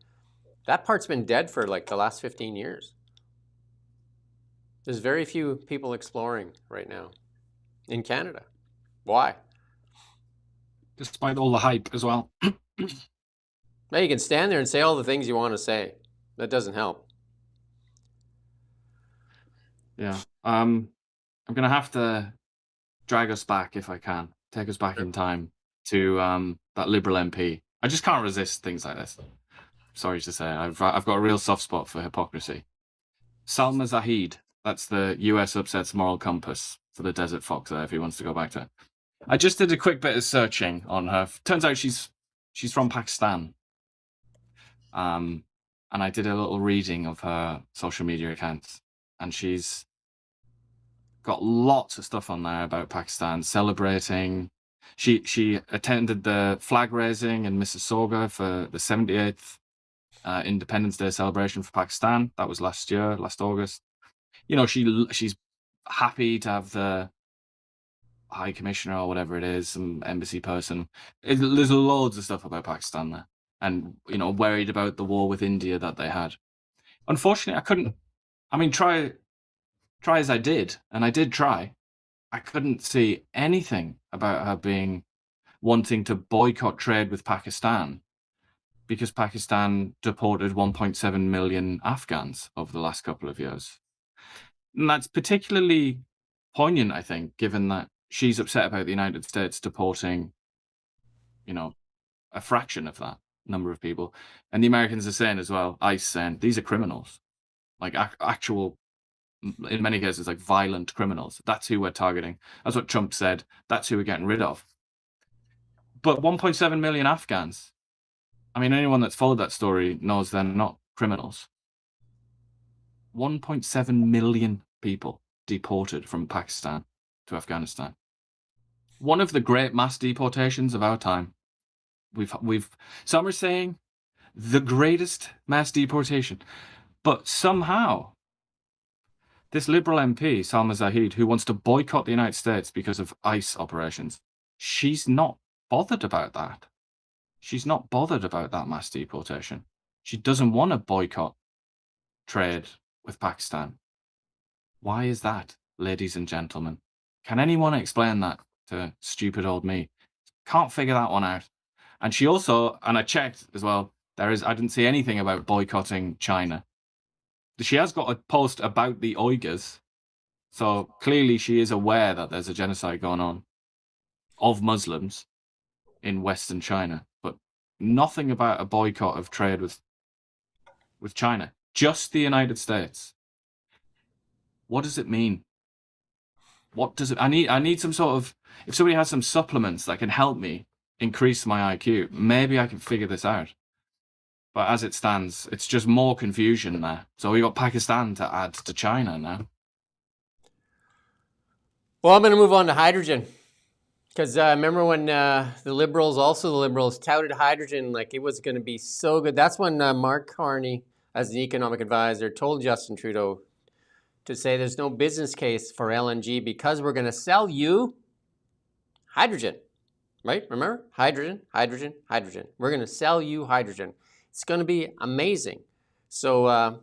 That part's been dead for like the last 15 years. There's very few people exploring right now in Canada. Why? Despite all the hype as well. Now you can stand there and say all the things you want to say. That doesn't help. Yeah. I'm going to have to drag us back, if I can, take us back in time to that Liberal MP. I just can't resist things like this. Sorry to say, I've got a real soft spot for hypocrisy. Salma Zahid, that's the US upsets moral compass for the Desert Fox there, if he wants to go back to it. I just did a quick bit of searching on her. Turns out she's from Pakistan. And I did a little reading of her social media accounts, and she's got lots of stuff on there about Pakistan, celebrating. She attended the flag raising in Mississauga for the 78th Independence Day celebration for Pakistan. That was last August. She's happy to have the High Commissioner or whatever it is, some embassy person. There's loads of stuff about Pakistan there, and worried about the war with India that they had. Unfortunately, I couldn't. I mean, try as I did, and I did try, I couldn't see anything about her wanting to boycott trade with Pakistan because Pakistan deported 1.7 million Afghans over the last couple of years. And that's particularly poignant, I think, given that she's upset about the United States deporting, a fraction of that number of people. And the Americans are saying as well, ICE saying, these are criminals, like actual, in many cases, like violent criminals. That's who we're targeting. That's what Trump said. That's who we're getting rid of. But 1.7 million Afghans, I mean, anyone that's followed that story knows they're not criminals. 1.7 million people deported from Pakistan to Afghanistan. One of the great mass deportations of our time. Some are saying the greatest mass deportation. But somehow, this Liberal MP, Salma Zahid, who wants to boycott the United States because of ICE operations, she's not bothered about that. She's not bothered about that mass deportation. She doesn't want to boycott trade with Pakistan. Why is that, ladies and gentlemen? Can anyone explain that to stupid old me? Can't figure that one out. And she also, and I checked as well, I didn't see anything about boycotting China. She has got a post about the Uyghurs, so clearly she is aware that there's a genocide going on of Muslims in Western China, but nothing about a boycott of trade with China, just the United States. What does it mean? What does it? I need some sort of, if somebody has some supplements that can help me increase my IQ, maybe I can figure this out. But as it stands, it's just more confusion there. So we got Pakistan to add to China now. Well, I'm going to move on to hydrogen. Because remember when the Liberals touted hydrogen like it was going to be so good. That's when Mark Carney, as the economic advisor, told Justin Trudeau to say there's no business case for LNG because we're going to sell you hydrogen. Right? Remember? Hydrogen, hydrogen, hydrogen. We're going to sell you hydrogen. It's going to be amazing. So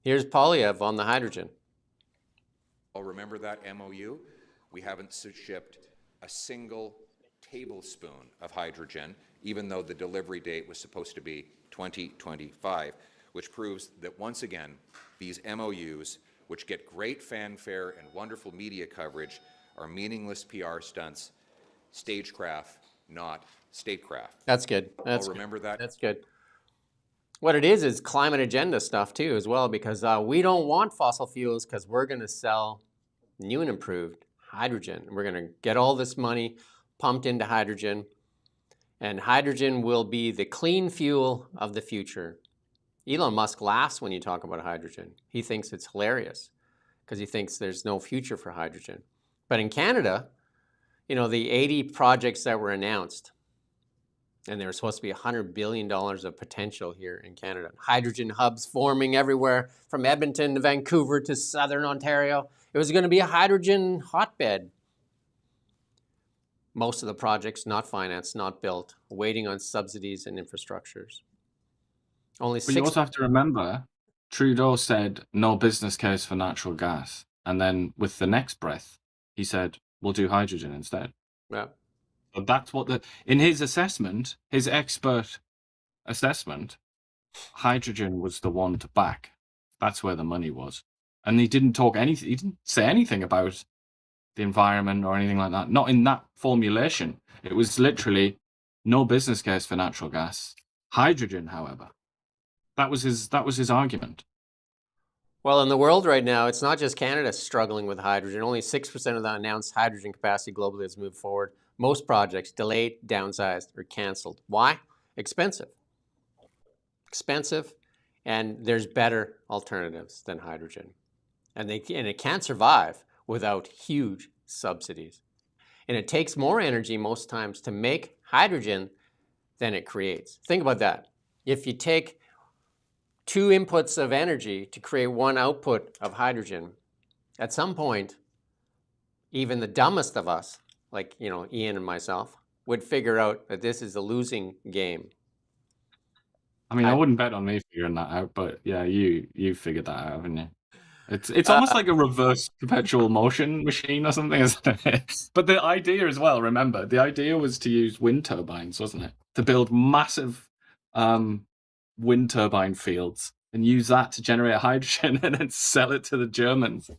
here's Polyev on the hydrogen. I'll remember that MOU. We haven't shipped a single tablespoon of hydrogen, even though the delivery date was supposed to be 2025, which proves that once again, these MOUs, which get great fanfare and wonderful media coverage, are meaningless PR stunts, stagecraft, not statecraft. That's good. I'll remember that. That's good. What it is climate agenda stuff too as well, because we don't want fossil fuels because we're going to sell new and improved hydrogen. We're going to get all this money pumped into hydrogen, and hydrogen will be the clean fuel of the future. Elon Musk laughs when you talk about hydrogen. He thinks it's hilarious because he thinks there's no future for hydrogen. But in Canada, you know, the 80 projects that were announced, and there was supposed to be $100 billion of potential here in Canada. Hydrogen hubs forming everywhere from Edmonton to Vancouver to southern Ontario. It was going to be a hydrogen hotbed. Most of the projects not financed, not built, waiting on subsidies and infrastructures. Only But you also have to remember, Trudeau said no business case for natural gas. And then with the next breath, he said, we'll do hydrogen instead. Yeah. So that's what in his assessment, his expert assessment, hydrogen was the one to back. That's where the money was. And he didn't he didn't say anything about the environment or anything like that. Not in that formulation. It was literally no business case for natural gas. Hydrogen, however. That was his argument. Well, in the world right now, it's not just Canada struggling with hydrogen. Only 6% of the announced hydrogen capacity globally has moved forward. Most projects delayed, downsized, or canceled. Why? Expensive. Expensive, and there's better alternatives than hydrogen. And it can't survive without huge subsidies. And it takes more energy most times to make hydrogen than it creates. Think about that. If you take 2 inputs of energy to create 1 output of hydrogen, at some point, even the dumbest of us, like, you know, Ian and myself, would figure out that this is a losing game. I mean, I wouldn't bet on me figuring that out, but yeah, you figured that out, haven't you? It's almost like a reverse perpetual motion machine or something, isn't it? But the idea as well, remember, the idea was to use wind turbines, wasn't it? To build massive wind turbine fields and use that to generate hydrogen and then sell it to the Germans.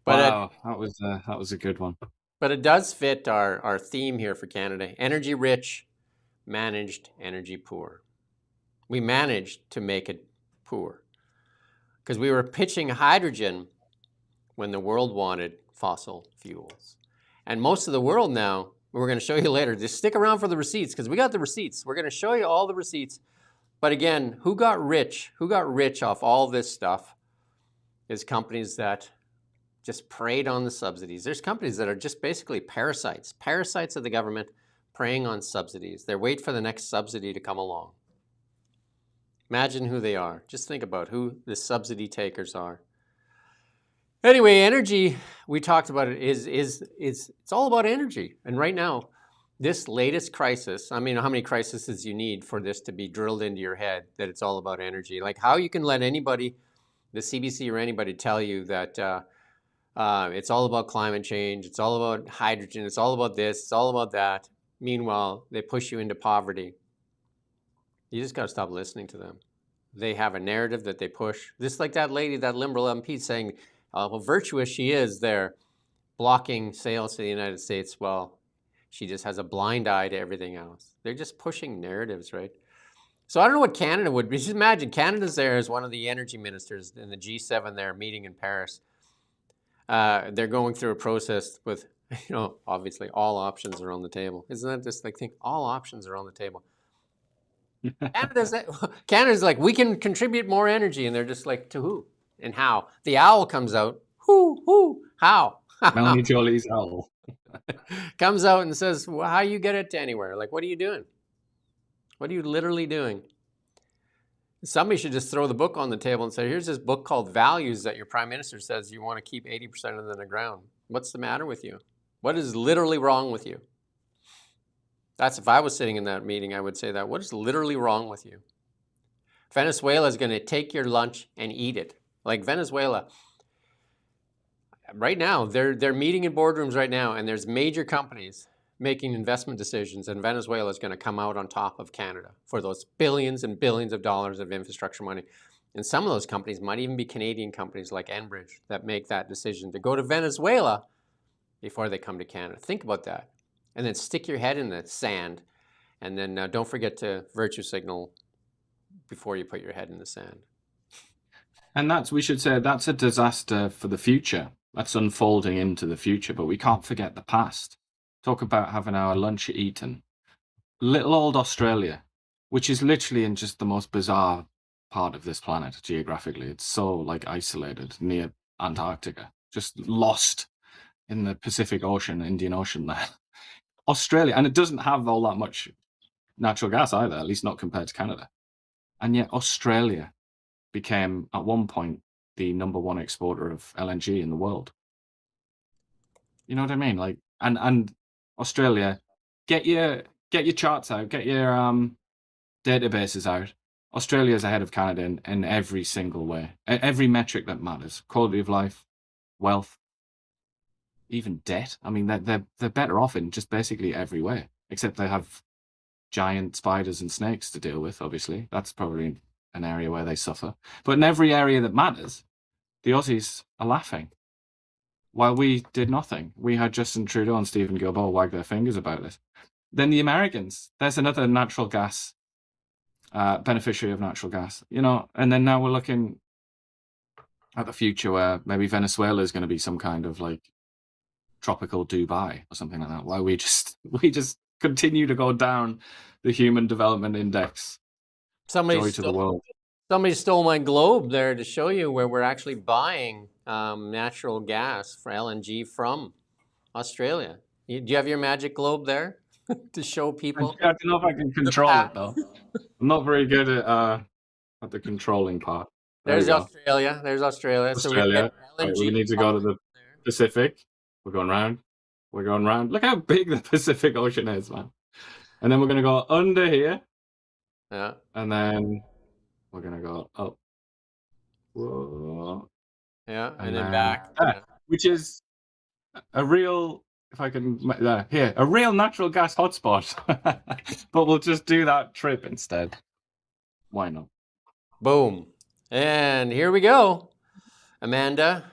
But wow, that was a good one. But it does fit our theme here for Canada. Energy rich, managed, energy poor. We managed to make it poor because we were pitching hydrogen when the world wanted fossil fuels. And most of the world now, we're going to show you later, just stick around for the receipts because we got the receipts. We're going to show you all the receipts. But again, who got rich? Who got rich off all this stuff is companies that just preyed on the subsidies. There's companies that are just basically parasites of the government preying on subsidies. They wait for the next subsidy to come along. Imagine who they are. Just think about who the subsidy takers are. Anyway, energy, we talked about it, it's all about energy. And right now, this latest crisis, I mean, how many crises you need for this to be drilled into your head that it's all about energy? Like how you can let anybody, the CBC or anybody, tell you that it's all about climate change, it's all about hydrogen, it's all about this, it's all about that. Meanwhile, they push you into poverty. You just got to stop listening to them. They have a narrative that they push. Just like that lady, that Liberal MP saying, how virtuous she is there, blocking sales to the United States. Well, she just has a blind eye to everything else. They're just pushing narratives, right? So I don't know what Canada would be. Just imagine Canada's there as one of the energy ministers in the G7 there meeting in Paris. They're going through a process with, you know, obviously all options are on the table. Isn't that just like, think all options are on the table? Canada's like, we can contribute more energy. And they're just like, to who and how? The owl comes out. Who, how? Melanie Jolie's owl. Comes out and says, well, how you get it to anywhere? Like, what are you doing? What are you literally doing? Somebody should just throw the book on the table and say, here's this book called Values that your prime minister says you want to keep 80% of them in the ground. What's the matter with you? What is literally wrong with you? That's if I was sitting in that meeting, I would say that. What is literally wrong with you? Venezuela is going to take your lunch and eat it. Like Venezuela, right now, they're meeting in boardrooms right now, and there's major companies making investment decisions, and Venezuela is going to come out on top of Canada for those billions and billions of dollars of infrastructure money. And some of those companies might even be Canadian companies like Enbridge that make that decision to go to Venezuela before they come to Canada. Think about that. And then stick your head in the sand, and then don't forget to virtue signal before you put your head in the sand. And we should say, that's a disaster for the future. That's unfolding into the future, but we can't forget the past. Talk about having our lunch eaten. Little old Australia, which is literally in just the most bizarre part of this planet geographically. It's so like isolated near Antarctica, just lost in the Pacific Ocean, Indian Ocean there. Australia, and it doesn't have all that much natural gas either, at least not compared to Canada. And yet Australia became at one point the #1 exporter of LNG in the world. You know what I mean? Like, and Australia, get your charts out, get your databases out. Australia is ahead of Canada in every single way, every metric that matters: quality of life, wealth, even debt. I mean, they're better off in just basically every way, except they have giant spiders and snakes to deal with. Obviously, that's probably an area where they suffer. But in every area that matters, the Aussies are laughing. While we did nothing, we had Justin Trudeau and Stephen Guilbeault wag their fingers about it. Then the Americans, there's another natural gas beneficiary of natural gas, you know, and then now we're looking at the future where maybe Venezuela is going to be some kind of like tropical Dubai or something like that. Why we just continue to go down the Human Development Index. Joy to the world. Somebody stole my globe there to show you where we're actually buying natural gas for LNG from Australia. Do you have your magic globe there to show people? I don't know if I can control it though. I'm not very good at the controlling part. There's Australia. There's Australia. Australia. So we need to go to the Pacific. We're going round. We're going round. Look how big the Pacific Ocean is, man. And then we're going to go under here. Yeah. And then we're going to go up. Whoa. Yeah. And then back. Which is a real, if I can, here, a real natural gas hotspot. But we'll just do that trip instead. Why not? Boom. And here we go. Amanda,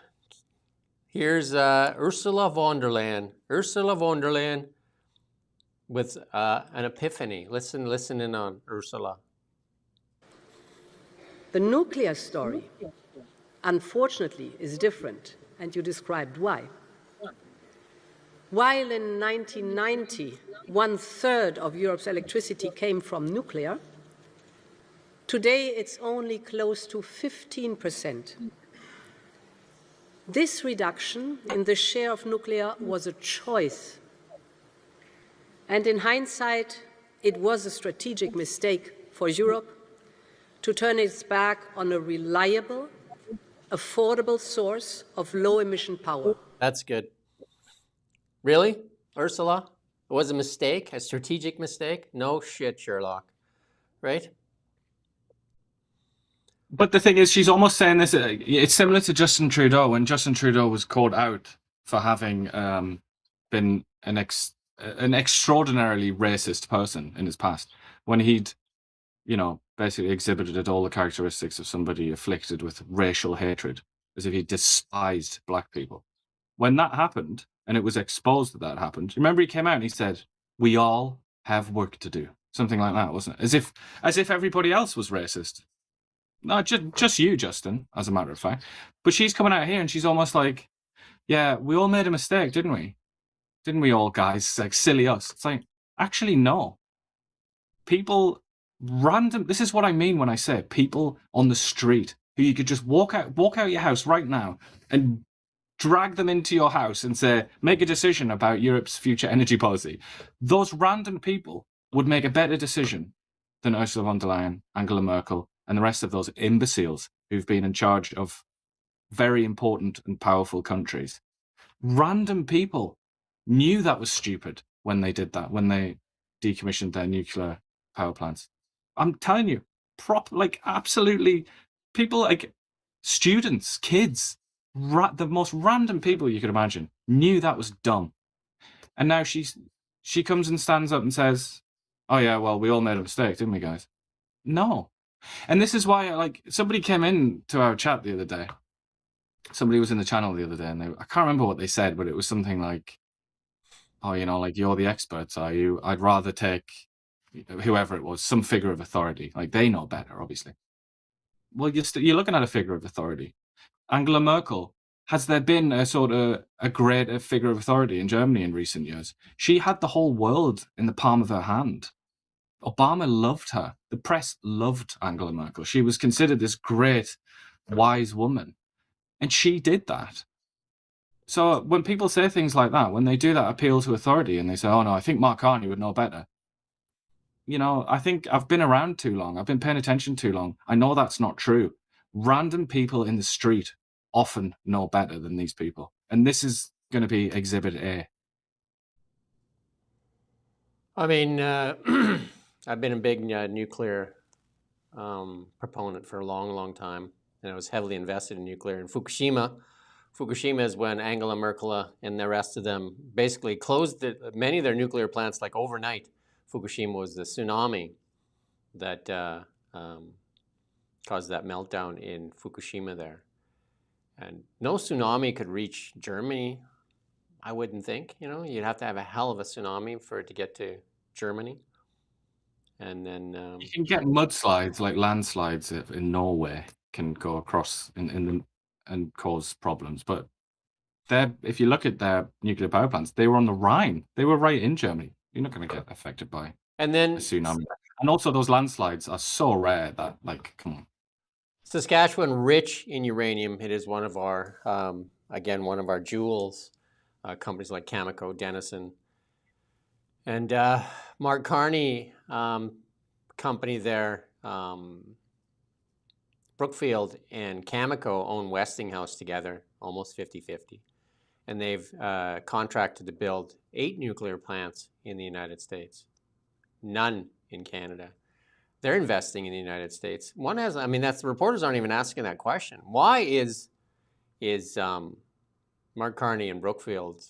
here's Ursula von der Leyen. Ursula von der Leyen with an epiphany. Listen in on Ursula. The nuclear story, unfortunately, is different, and you described why. While in 1990, 1/3 of Europe's electricity came from nuclear, today it's only close to 15%. This reduction in the share of nuclear was a choice. And in hindsight, it was a strategic mistake for Europe to turn its back on a reliable, affordable source of low-emission power. That's good. Really, Ursula? It was a mistake, a strategic mistake? No shit, Sherlock. Right? But the thing is, she's almost saying this. It's similar to Justin Trudeau when Justin Trudeau was called out for having been an extraordinarily racist person in his past. When he'd, you know, basically exhibited all the characteristics of somebody afflicted with racial hatred, as if he despised black people. When that happened, and it was exposed that happened, remember he came out and he said, "We all have work to do." Something like that, wasn't it? As if everybody else was racist. No, just you, Justin, as a matter of fact. But she's coming out here and she's almost like, yeah, we all made a mistake, didn't we? Didn't we all, guys? It's like, silly us. It's like, actually, no. People, this is what I mean when I say people on the street who you could just walk out your house right now and drag them into your house and say, make a decision about Europe's future energy policy. Those random people would make a better decision than Ursula von der Leyen, Angela Merkel, and the rest of those imbeciles who've been in charge of very important and powerful countries. Random people knew that was stupid when they did that, when they decommissioned their nuclear power plants. I'm telling you, absolutely, people like students, kids, the most random people you could imagine knew that was dumb. And now she comes and stands up and says, "Oh yeah, well, we all made a mistake, didn't we, guys?" No. And this is why, somebody came in to our chat the other day. Somebody was in the channel the other day, and I can't remember what they said, but it was something like, "Oh, you know, you're the experts, are you? I'd rather take," whoever it was, some figure of authority. They know better, obviously. Well, you're looking at a figure of authority. Angela Merkel, has there been a greater figure of authority in Germany in recent years? She had the whole world in the palm of her hand. Obama loved her. The press loved Angela Merkel. She was considered this great, wise woman. And she did that. So when people say things like that, when they do that appeal to authority and they say, oh no, I think Mark Carney would know better. I think I've been around too long. I've been paying attention too long. I know that's not true. Random people in the street often know better than these people. And this is going to be Exhibit A. I mean, I've been a big nuclear proponent for a long, long time. And I was heavily invested in nuclear. In Fukushima is when Angela Merkel and the rest of them basically closed many of their nuclear plants like overnight. Fukushima was the tsunami that caused that meltdown in Fukushima there. And no tsunami could reach Germany, I wouldn't think. You'd have to have a hell of a tsunami for it to get to Germany. And then you can get mudslides, like landslides in Norway, can go across and cause problems. But if you look at their nuclear power plants, they were on the Rhine. They were right in Germany. You're not going to get affected by a tsunami. And also, those landslides are so rare that, come on. Saskatchewan, rich in uranium. It is one of our, one of our jewels. Companies like Cameco, Denison, and Mark Carney company there, Brookfield and Cameco own Westinghouse together, almost 50-50. And they've contracted to build 8 nuclear plants in the United States, none in Canada. They're investing in the United States. One has, the reporters aren't even asking that question. Why is Mark Carney and Brookfield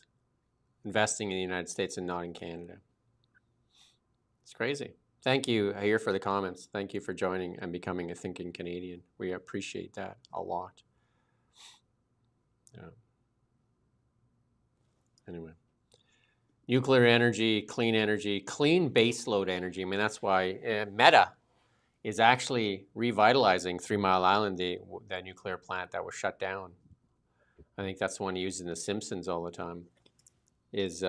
investing in the United States and not in Canada? It's crazy. Thank you here for the comments. Thank you for joining and becoming a thinking Canadian. We appreciate that a lot. Yeah. Anyway, nuclear energy, clean baseload energy. That's why Meta is actually revitalizing 3 Mile Island, that nuclear plant that was shut down. I think that's the one used in The Simpsons all the time, is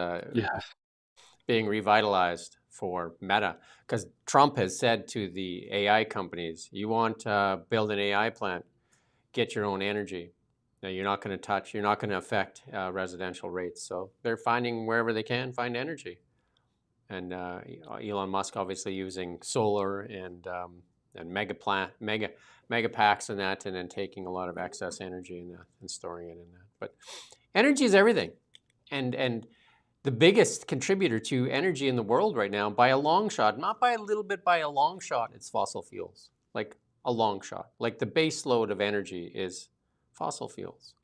being revitalized for Meta. Because Trump has said to the AI companies, you want to build an AI plant, get your own energy. Now, you're not going to affect residential rates. So they're finding wherever they can find energy. And Elon Musk obviously using solar and mega packs and that, and then taking a lot of excess energy and storing it in that. But energy is everything. And the biggest contributor to energy in the world right now, by a long shot, not by a little bit, by a long shot, it's fossil fuels. Like a long shot. Like the base load of energy is fossil fuels.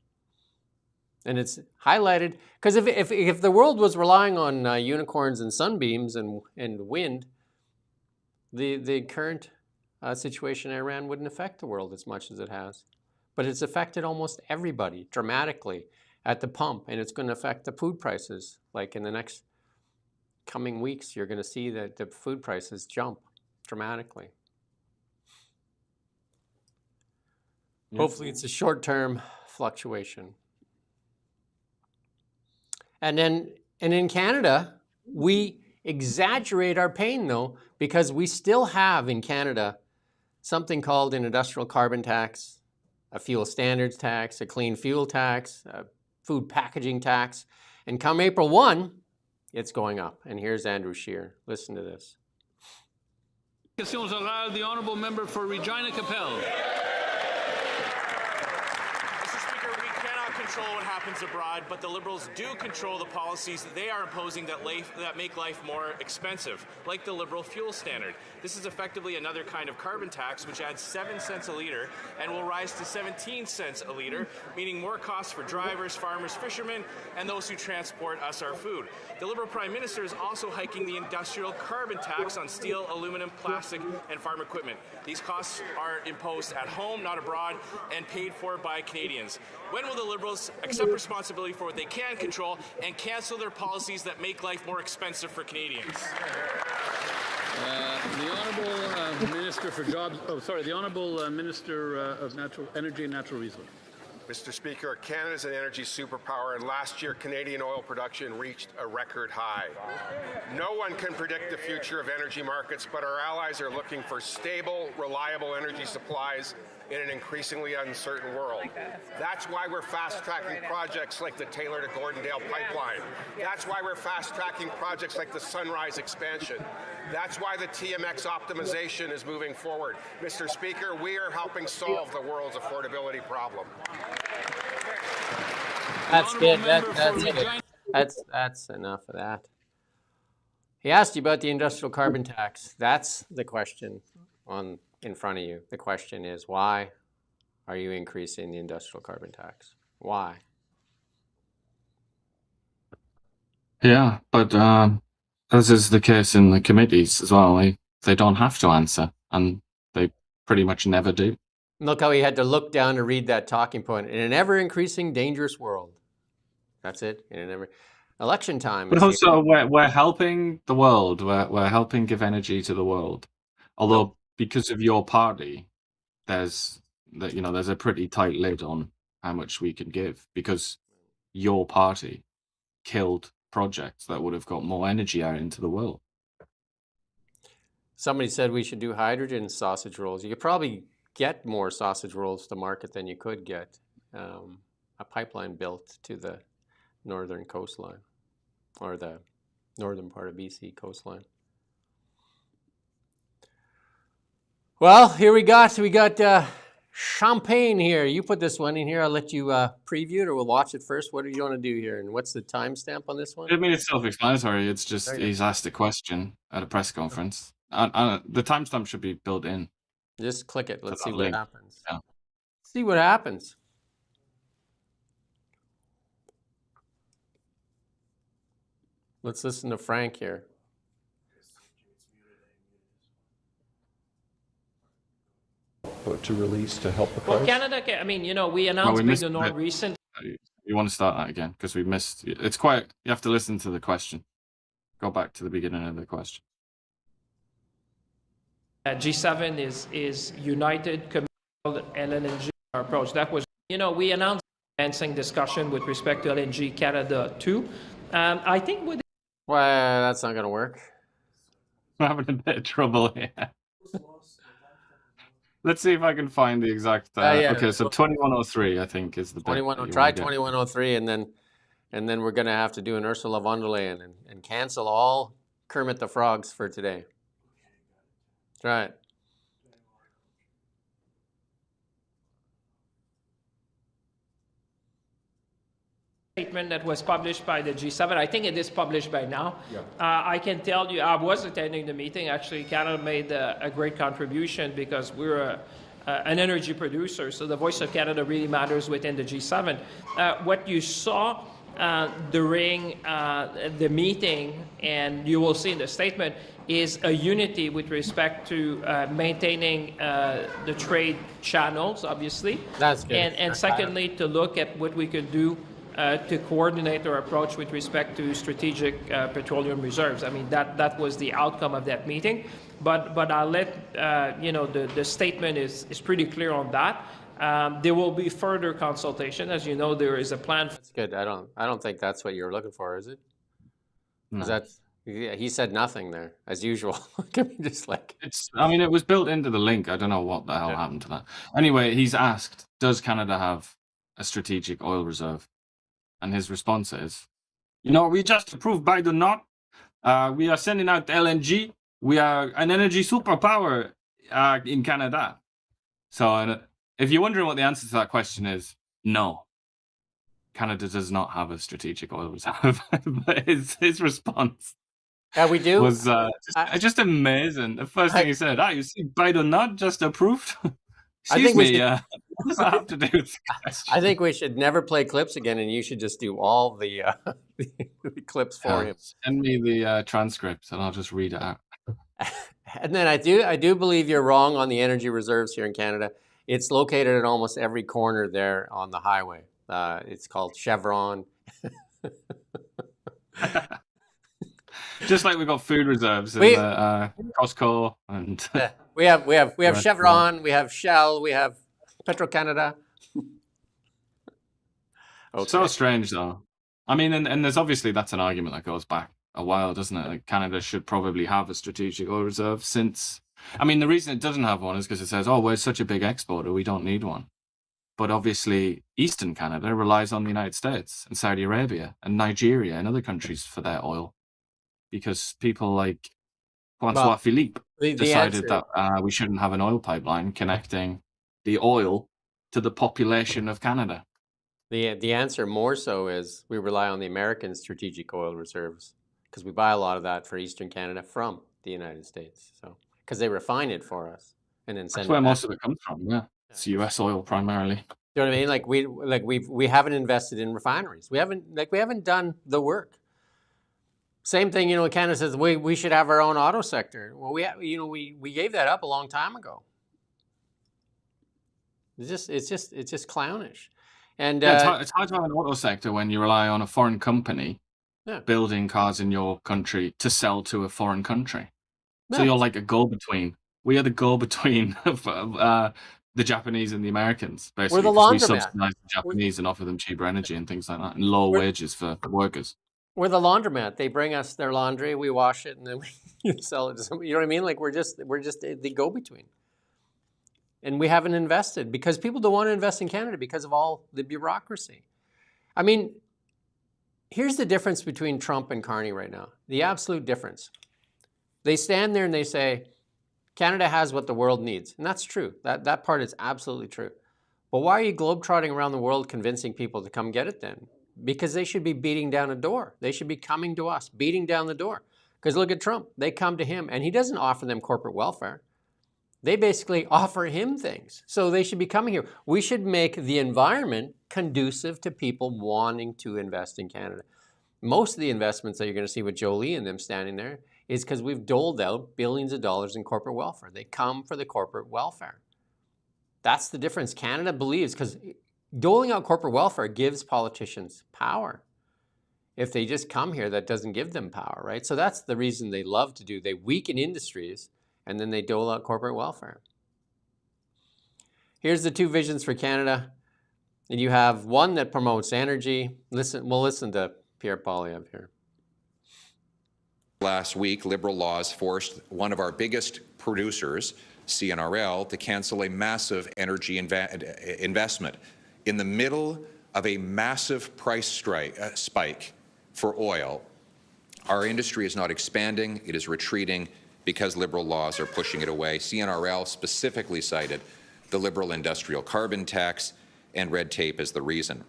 And it's highlighted because if the world was relying on unicorns and sunbeams and wind, the current situation in Iran wouldn't affect the world as much as it has. But it's affected almost everybody dramatically at the pump, and it's going to affect the food prices. Like in the next coming weeks, you're going to see that the food prices jump dramatically. Yep. Hopefully it's a short-term fluctuation. And in Canada, we exaggerate our pain, though, because we still have in Canada something called an industrial carbon tax, a fuel standards tax, a clean fuel tax, a food packaging tax. And come April 1, it's going up. And here's Andrew Scheer. Listen to this. Questions orales, the honourable member for Regina Capel. Control what happens abroad, but the Liberals do control the policies that they are imposing that make life more expensive, like the Liberal fuel standard. This is effectively another kind of carbon tax, which adds 7 cents a litre and will rise to 17 cents a litre, meaning more costs for drivers, farmers, fishermen, and those who transport us our food. The Liberal Prime Minister is also hiking the industrial carbon tax on steel, aluminum, plastic, and farm equipment. These costs are imposed at home, not abroad, and paid for by Canadians. When will the Liberals accept responsibility for what they can control and cancel their policies that make life more expensive for Canadians? The Honourable Minister for Jobs. The Honourable Minister of Energy and Natural Resources. Mr. Speaker, Canada is an energy superpower, and last year Canadian oil production reached a record high. No one can predict the future of energy markets, but our allies are looking for stable, reliable energy supplies in an increasingly uncertain world. That's why we're fast-tracking projects like the Taylor to Gordondale pipeline. That's why we're fast-tracking projects like the Sunrise expansion. That's why the TMX optimization is moving forward. Mr. Speaker, we are helping solve the world's affordability problem. That's good. That's good. That's enough of that. He asked you about the industrial carbon tax. That's the question in front of you. The question is, why are you increasing the industrial carbon tax? Why? Yeah, but as is the case in the committees as well, they don't have to answer, and they pretty much never do. Look how he had to look down to read that talking point. In an ever-increasing dangerous world. That's it. In an election time. But also, we're helping the world. We're helping give energy to the world. Although, because of your party, there's a pretty tight lid on how much we can give, because your party killed projects that would have got more energy out into the world. Somebody said we should do hydrogen sausage rolls. You could probably get more sausage rolls to market than you could get a pipeline built to the northern coastline, or the northern part of BC coastline. Well, here we got champagne here. You put this one in here. I'll let you preview it, or we'll watch it first. What do you want to do here? And what's the timestamp on this one? I mean, it's self-explanatory. It's just he's asked a question at a press conference. And the timestamp should be built in. Just click it. Let's see what happens. Yeah. See what happens. Let's listen to Frank here. To release to help the price? Well, Canada, I mean, we announced the North recent. You want to start that again? Because we missed. It's quite. You have to listen to the question. Go back to the beginning of the question. G7 is united, committed LNG approach. That was, we announced advancing discussion with respect to LNG Canada too. I think with. Well, that's not going to work. I'm having a bit of trouble here. Let's see if I can find the exact. Okay, so 2103, I think, is the 21. Try 2103, and then we're going to have to do an Ursula von der Leyen and cancel all Kermit the Frogs for today. Try it. Statement that was published by the G7. I think it is published by now. Yeah. I can tell you, I was attending the meeting. Actually, Canada made a great contribution because we're an energy producer, so the voice of Canada really matters within the G7. What you saw during the meeting, and you will see in the statement, is a unity with respect to maintaining the trade channels, obviously. That's good. And secondly, to look at what we could do to coordinate our approach with respect to strategic petroleum reserves. I mean, that was the outcome of that meeting. But I'll let the statement is pretty clear on that. There will be further consultation. As you know, there is a plan. That's good. I don't think that's what you're looking for, is it? No. He said nothing there, as usual. Just like I mean, it was built into the link. I don't know what the hell happened to that. Anyway, he's asked, does Canada have a strategic oil reserve? And his response is, we just approved by the NOT. We are sending out LNG. We are an energy superpower in Canada. So if you're wondering what the answer to that question is, no. Canada does not have a strategic oil reserve. But his response we do? was just amazing. The first thing he said, you see, by the NOT just approved? Excuse me, what does that have to do with the question? I think we should never play clips again, and you should just do all the clips for him. Send me the transcript, and I'll just read it out. And then I do believe you're wrong on the energy reserves here in Canada. It's located at almost every corner there on the highway. It's called Chevron. Just like we've got food reserves in Costco and we have Chevron, we have Shell, we have Petro-Canada. So strange, though. I mean, and there's obviously that's an argument that goes back a while, doesn't it? Like Canada should probably have a strategic oil reserve since. I mean, the reason it doesn't have one is because it says, "Oh, we're such a big exporter, we don't need one." But obviously, Eastern Canada relies on the United States and Saudi Arabia and Nigeria and other countries for their oil, because people like Francois Well, Philippe the decided answer, that we shouldn't have an oil pipeline connecting the oil to the population of Canada. the answer more so is we rely on the American strategic oil reserves because we buy a lot of that for Eastern Canada from the United States. So because they refine it for us and then That's send where it back. most of it comes from. Yeah, it's U.S. oil primarily. You know what I mean? We haven't invested in refineries. We haven't done the work. Same thing, Canada says we should have our own auto sector. Well, we gave that up a long time ago. It's just clownish. And Yeah, it's hard to have an auto sector when you rely on a foreign company yeah. building cars in your country to sell to a foreign country. So Yeah. you're like a go-between. We are the go-between of the Japanese and the Americans, basically. We're the 'Cause we laundromat. subsidize the Japanese and offer them cheaper energy and things like that, and lower wages for workers. We're the laundromat. They bring us their laundry, we wash it, and then we sell it to somebody. You know what I mean? Like we're just the go-between. And we haven't invested because people don't want to invest in Canada because of all the bureaucracy. I mean, here's the difference between Trump and Carney right now. The absolute difference. They stand there and they say, Canada has what the world needs. And that's true. That part is absolutely true. But why are you globetrotting around the world convincing people to come get it then? Because they should be beating down a door. They should be coming to us, beating down the door. Because look at Trump. They come to him and he doesn't offer them corporate welfare. They basically offer him things. So they should be coming here. We should make the environment conducive to people wanting to invest in Canada. Most of the investments that you're going to see with Jolie and them standing there is because we've doled out billions of dollars in corporate welfare. They come for the corporate welfare. That's the difference. Canada believes, because doling out corporate welfare gives politicians power. If they just come here, that doesn't give them power, right? So that's the reason they love to do. They weaken industries and then they dole out corporate welfare. Here's the two visions for Canada. And you have one that promotes energy. We'll listen to Pierre Poilievre here. Last week, Liberal laws forced one of our biggest producers, CNRL, to cancel a massive energy investment. In the middle of a massive price spike for oil, our industry is not expanding, it is retreating because Liberal laws are pushing it away. CNRL specifically cited the Liberal industrial carbon tax and red tape as the reason.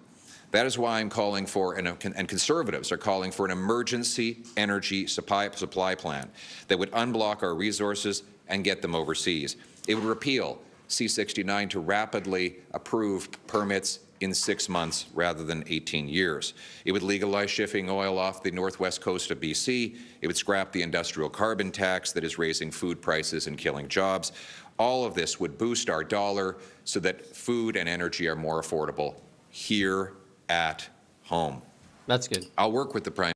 That is why I'm calling for, and Conservatives are calling for, an emergency energy supply plan that would unblock our resources and get them overseas. It would repeal C-69 to rapidly approve permits in 6 months rather than 18 years. It would legalize shipping oil off the northwest coast of BC. It would scrap the industrial carbon tax that is raising food prices and killing jobs. All of this would boost our dollar so that food and energy are more affordable here at home. That's good. I'll work with the Prime.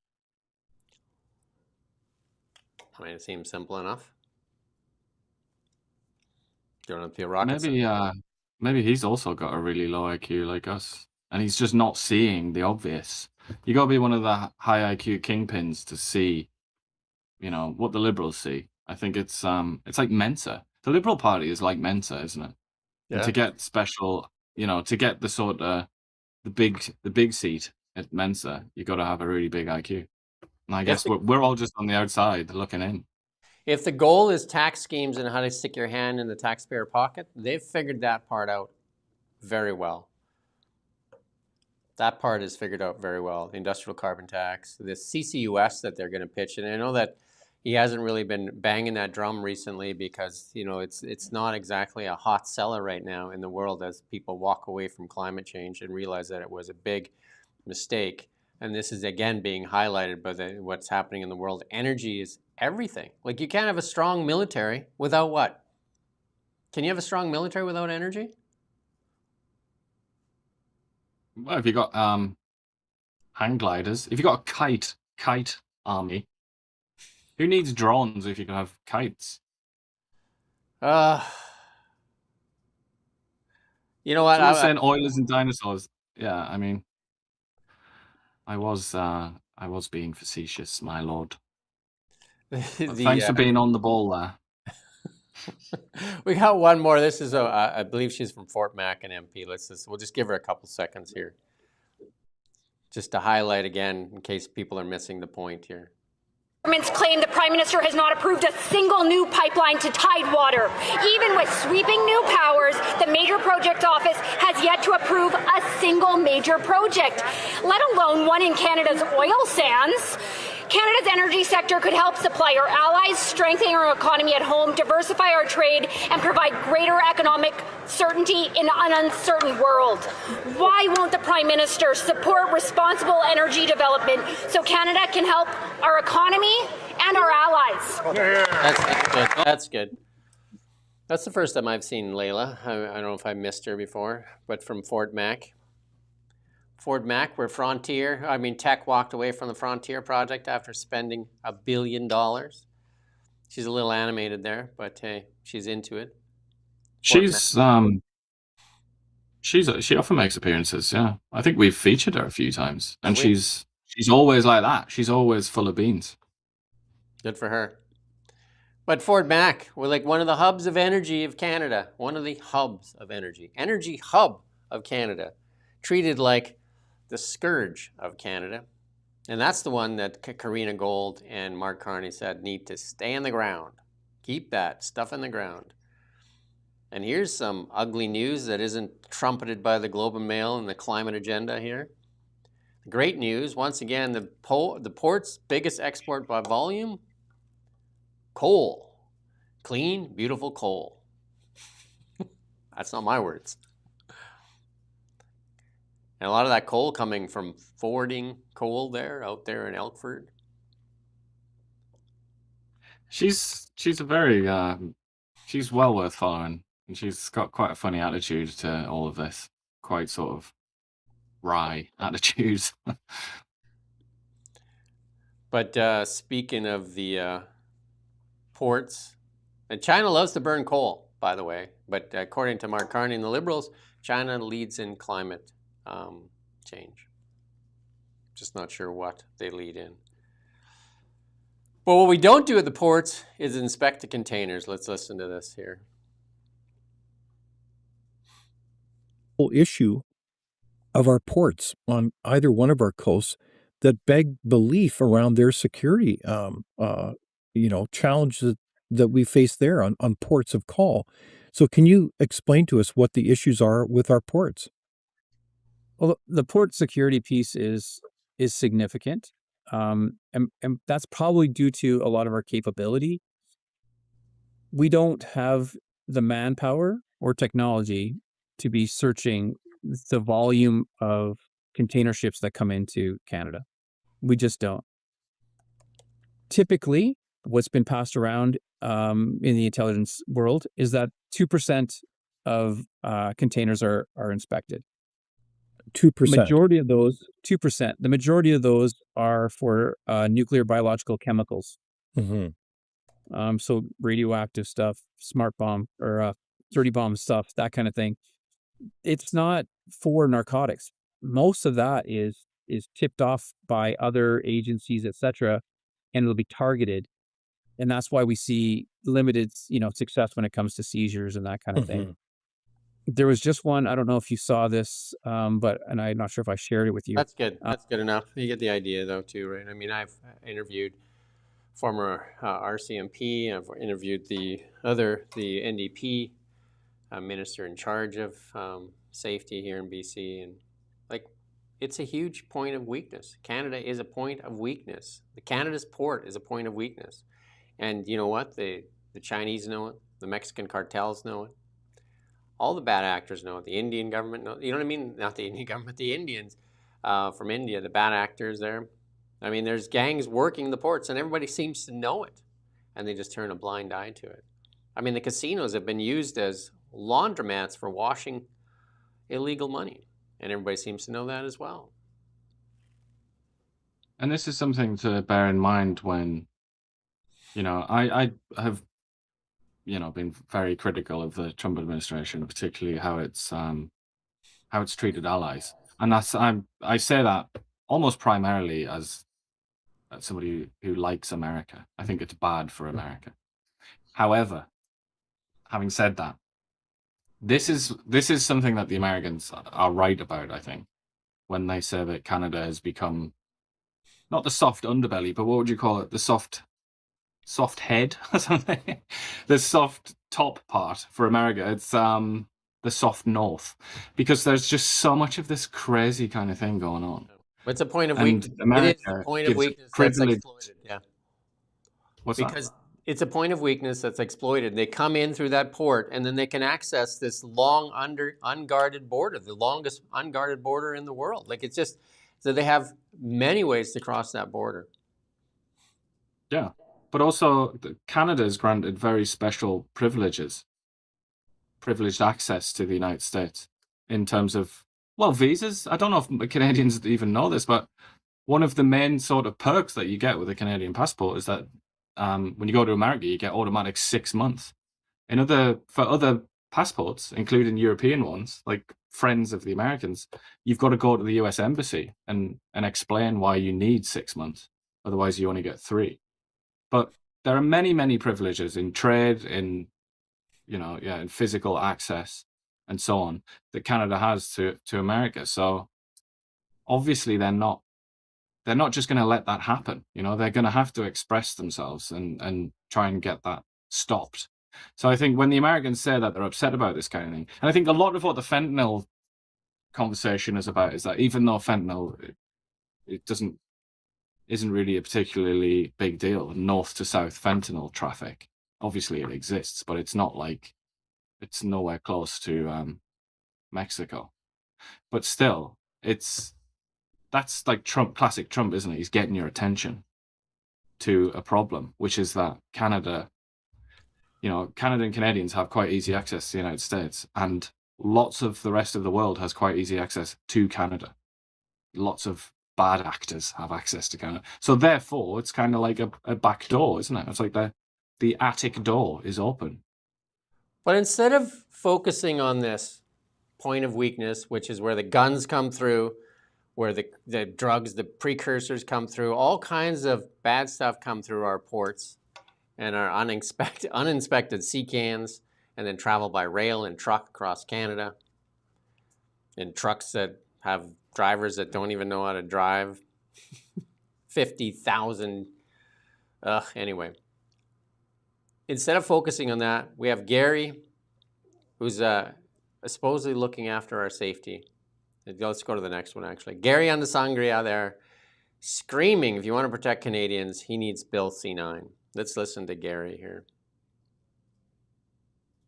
I mean, it seems simple enough. Don't have to be a rocket scientist. Maybe he's also got a really low IQ like us, and he's just not seeing the obvious. You got to be one of the high IQ kingpins to see, what the Liberals see. I think it's like Mensa. The Liberal Party is like Mensa, isn't it? Yeah. And to get special, to get the sort of the big seat at Mensa, you got to have a really big IQ. And I guess we're all just on the outside looking in. If the goal is tax schemes and how to stick your hand in the taxpayer pocket, they've figured that part out very well. That part is figured out very well. The industrial carbon tax, the CCUS that they're going to pitch. And I know that he hasn't really been banging that drum recently because, it's not exactly a hot seller right now in the world as people walk away from climate change and realize that it was a big mistake. And this is, again, being highlighted by what's happening in the world. Energy is everything. Like, you can't have a strong military without what? Can you have a strong military without energy? Well, if you got hang gliders, if you got a kite army, who needs drones if you can have kites? You know what? I'm saying oilers and dinosaurs. Yeah, I mean, I was being facetious, my lord. The, Thanks for being on the ball there. We got one more. This is I believe she's from Fort Mac, an MP. We'll just give her a couple seconds here, just to highlight again in case people are missing the point here. Governments claim the Prime Minister has not approved a single new pipeline to Tidewater. Even with sweeping new powers, the Major Projects Office has yet to approve a single major project, let alone one in Canada's oil sands. Canada's energy sector could help supply our allies, strengthen our economy at home, diversify our trade, and provide greater economic certainty in an uncertain world. Why won't the Prime Minister support responsible energy development so Canada can help our economy and our allies? That's good. That's the first time I've seen Layla. I don't know if I missed her before, but from Fort Mac. Fort Mac, where Teck walked away from the Frontier project after spending $1 billion. She's a little animated there, but hey, she's into it. She often makes appearances. Yeah, I think we've featured her a few times, and she's always like that. She's always full of beans. Good for her. But Fort Mac, we're like one of the hubs of energy of Canada. One of the hubs of energy hub of Canada, treated like the scourge of Canada. And that's the one that Karina Gold and Mark Carney said need to stay in the ground. Keep that stuff in the ground. And here's some ugly news that isn't trumpeted by the Globe and Mail and the climate agenda here. Great news, once again, the port's biggest export by volume, coal. Clean, beautiful coal. That's not my words. And a lot of that coal coming from forwarding coal out there in Elkford. She's a very she's well worth following, and she's got quite a funny attitude to all of this. Quite sort of wry attitude. But speaking of the ports, and China loves to burn coal, by the way. But according to Mark Carney and the Liberals, China leads in climate change. Just not sure what they lead in. But what we don't do at the ports is inspect the containers. Let's listen to this here. Whole issue of our ports on either one of our coasts that beg belief around their security, challenges that we face there on ports of call. So can you explain to us what the issues are with our ports? Well, the port security piece is significant, and that's probably due to a lot of our capability. We don't have the manpower or technology to be searching the volume of container ships that come into Canada. We just don't. Typically, what's been passed around in the intelligence world is that 2% of containers are inspected. 2%. Majority of those, 2%. The majority of those are for nuclear, biological, chemicals. Mm-hmm. So radioactive stuff, smart bomb or 30 bomb stuff, that kind of thing. It's not for narcotics. Most of that is tipped off by other agencies, etc., and it'll be targeted. And that's why we see limited, success when it comes to seizures and that kind of thing. There was just one, I don't know if you saw this, and I'm not sure if I shared it with you. That's good. That's good enough. You get the idea, though, too, right? I mean, I've interviewed former RCMP. I've interviewed the NDP minister in charge of safety here in BC. And, it's a huge point of weakness. Canada is a point of weakness. Canada's port is a point of weakness. And you know what? The Chinese know it. The Mexican cartels know it. All the bad actors know it. The Indian government knows. You know what I mean? Not the Indian government, the Indians from India, the bad actors there. I mean, there's gangs working the ports, and everybody seems to know it, and they just turn a blind eye to it. I mean, the casinos have been used as laundromats for washing illegal money, and everybody seems to know that as well. And this is something to bear in mind when, I have been very critical of the Trump administration, particularly how it's treated allies, and I say that almost primarily as somebody who likes America. I think it's bad for America. However, having said that, this is something that the Americans are right about, I think, when they say that Canada has become not the soft underbelly, but what would you call it? The soft head or something? The soft top part for America. It's the soft north, because there's just so much of this crazy kind of thing going on. It's a point of And weakness. America It is a point of gives weakness that's privileged. exploited. Yeah. What's Because that? it's a point of weakness that's exploited. They come in through that port, and then they can access this long unguarded border, the longest unguarded border in the world. Like, it's just, so they have many ways to cross that border. Yeah, but also Canada is granted very special privileged access to the United States in terms of, well, visas. I don't know if Canadians even know this, but one of the main sort of perks that you get with a Canadian passport is that when you go to America, you get automatic 6 months. For other passports, including European ones, like friends of the Americans, you've got to go to the US Embassy and explain why you need 6 months. Otherwise, you only get 3. But there are many, many privileges in trade, in in physical access, and so on, that Canada has to America. So obviously, they're not just going to let that happen. They're going to have to express themselves and try and get that stopped. So I think when the Americans say that they're upset about this kind of thing, and I think a lot of what the fentanyl conversation is about is that even though fentanyl isn't really a particularly big deal, north to south fentanyl traffic, obviously it exists, but it's not like it's nowhere close to Mexico. But still, that's like classic Trump, isn't it? He's getting your attention to a problem, which is that Canada and Canadians have quite easy access to the United States, and lots of the rest of the world has quite easy access to Canada. Lots of bad actors have access to Canada. So therefore, it's kind of like a back door, isn't it? It's like the attic door is open. But instead of focusing on this point of weakness, which is where the guns come through, where the drugs, the precursors come through, all kinds of bad stuff come through our ports and our uninspected sea cans, and then travel by rail and truck across Canada, in trucks that have drivers that don't even know how to drive. 50,000. Anyway. Instead of focusing on that, we have Gary, who's supposedly looking after our safety. Let's go to the next one, actually. Gary on the Sangria there, screaming, if you want to protect Canadians, he needs Bill C9. Let's listen to Gary here.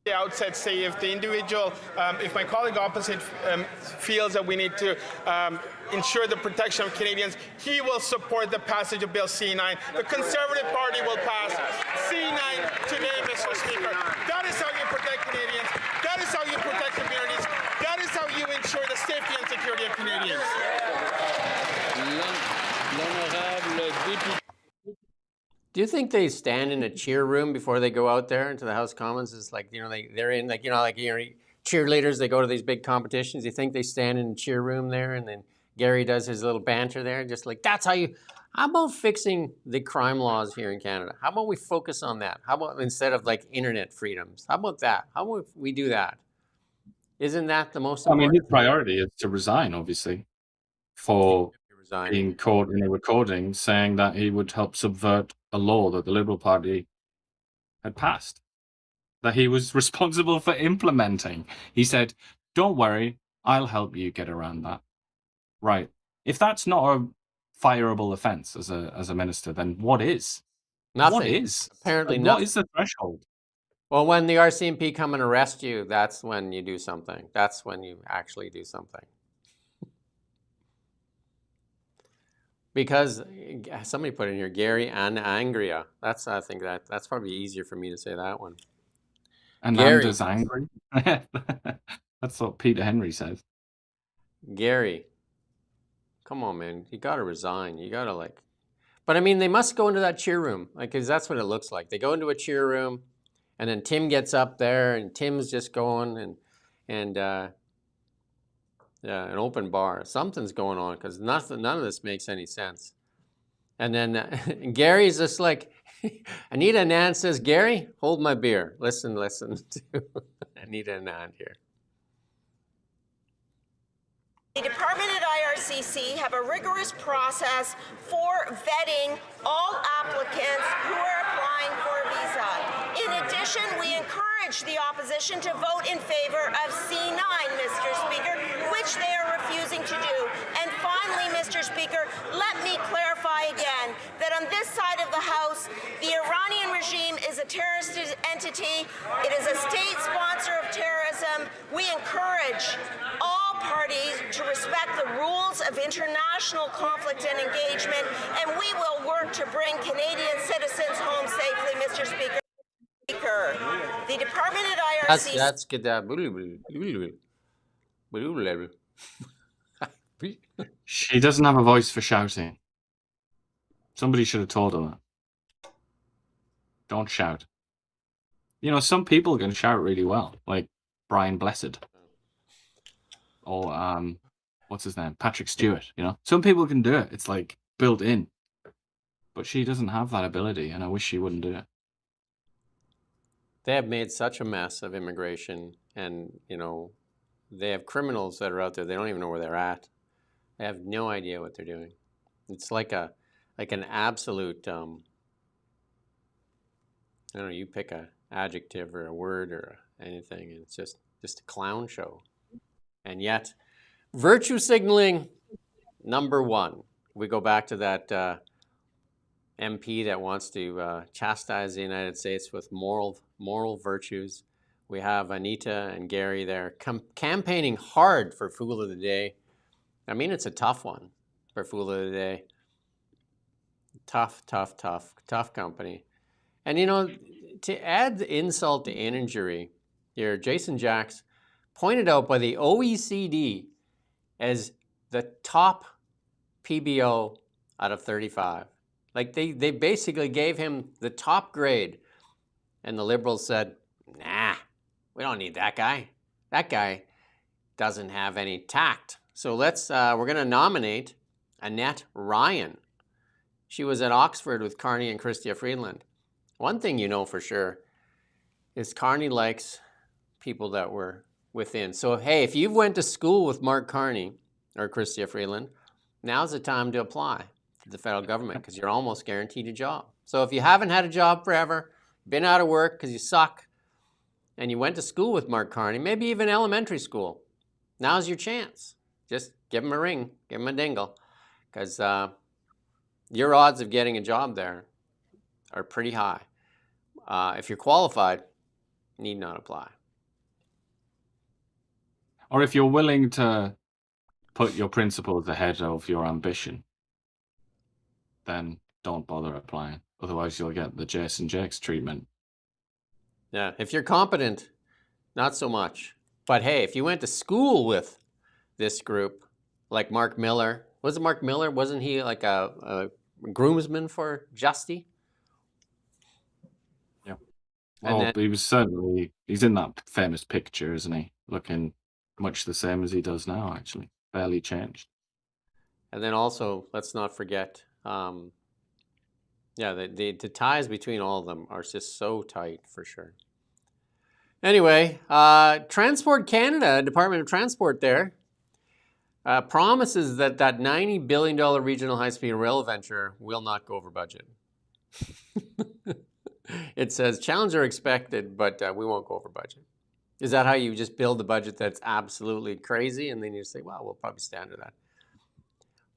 The outset say if the individual, if my colleague opposite feels that we need to ensure the protection of Canadians, he will support the passage of Bill C9. The Conservative Party will pass C9 today, Mr. Speaker. That is how you protect Canadians. That is how you protect communities. That is how you ensure the safety and security of Canadians. Do you think they stand in a cheer room before they go out there into the House of Commons? It's like, they're in cheerleaders, they go to these big competitions. You think they stand in a cheer room there, and then Gary does his little banter there, just like, how about fixing the crime laws here in Canada? How about we focus on that? How about instead of like internet freedoms? How about that? How about we do that? Isn't that the most important? I mean, his priority is to resign, obviously, for being caught in a recording saying that he would help subvert a law that the Liberal Party had passed, that he was responsible for implementing. He said, don't worry, I'll help you get around that. Right. If that's not a fireable offence as a minister, then what is? Nothing. What is? Apparently what nothing. is the threshold? Well, when the RCMP come and arrest you, that's when you do something. That's when you actually do something. Because somebody put in here, Gary and Angria. I think that's probably easier for me to say that one. And Anders angry? That's what Peter Henry says. Gary, come on, man. You got to resign. You got to but I mean, they must go into that cheer room, because that's what it looks like. They go into a cheer room, and then Tim gets up there, and Tim's just going, and Yeah, an open bar. Something's going on because none of this makes any sense. And then Gary's just like, Anita Anand says, Gary, hold my beer. Listen to Anita Anand here. The department at IRCC have a rigorous process for vetting all applicants who are applying for a visa. In addition, we encourage the opposition to vote in favor of C9, Mr. Speaker, which they are refusing to do. And finally, Mr. Speaker, let me clarify again that on this side of the House, the Iranian regime is a terrorist entity. It is a state sponsor of terrorism. We encourage all parties to respect the rules of international conflict and engagement, and we will work to bring Canadian citizens home safely, Mr. Speaker. The department at IRCC... That's good. She doesn't have a voice for shouting. Somebody should have told her that. Don't shout. You know, some people can shout really well, like Brian Blessed. Or, what's his name? Patrick Stewart, you know? Some people can do it. It's like built in. But she doesn't have that ability, and I wish she wouldn't do it. They have made such a mess of immigration, and, you know, they have criminals that are out there. They don't even know where they're at. They have no idea what they're doing. It's like an absolute, I don't know, you pick a adjective or a word or anything, and it's just a clown show. And yet, virtue signaling, number one. We go back to that MP that wants to chastise the United States with moral virtues. We have Anita and Gary there campaigning hard for Fool of the Day. I mean, it's a tough one for Fool of the Day. Tough company. And, you know, to add the insult to injury here, Jason Jacks pointed out by the OECD as the top PBO out of 35. Like they basically gave him the top grade. And the Liberals said, nah, we don't need that guy. That guy doesn't have any tact. So we're going to nominate Annette Ryan. She was at Oxford with Carney and Chrystia Freeland. One thing you know for sure is Carney likes people that were within. So, hey, if you've went to school with Mark Carney or Chrystia Freeland, now's the time to apply to the federal government because you're almost guaranteed a job. So if you haven't had a job forever, been out of work because you suck, and you went to school with Mark Carney, maybe even elementary school, now's your chance. Just give him a ring, give him a dingle, because your odds of getting a job there are pretty high. If you're qualified, need not apply. Or if you're willing to put your principles ahead of your ambition, then don't bother applying. Otherwise, you'll get the Jason Jakes treatment. Yeah, if you're competent, not so much. But hey, if you went to school with this group, like Mark Miller, was it Mark Miller? Wasn't he like a groomsman for Justy? Yeah. Well, he was certainly, he's in that famous picture, isn't he? Looking much the same as he does now, actually. Barely changed. And then also, let's not forget, the ties between all of them are just so tight, for sure. Anyway, Transport Canada, Department of Transport there, promises that $90 billion regional high-speed rail venture will not go over budget. It says challenges are expected, but we won't go over budget. Is that how you just build a budget that's absolutely crazy, and then you say, well, we'll probably stand to that?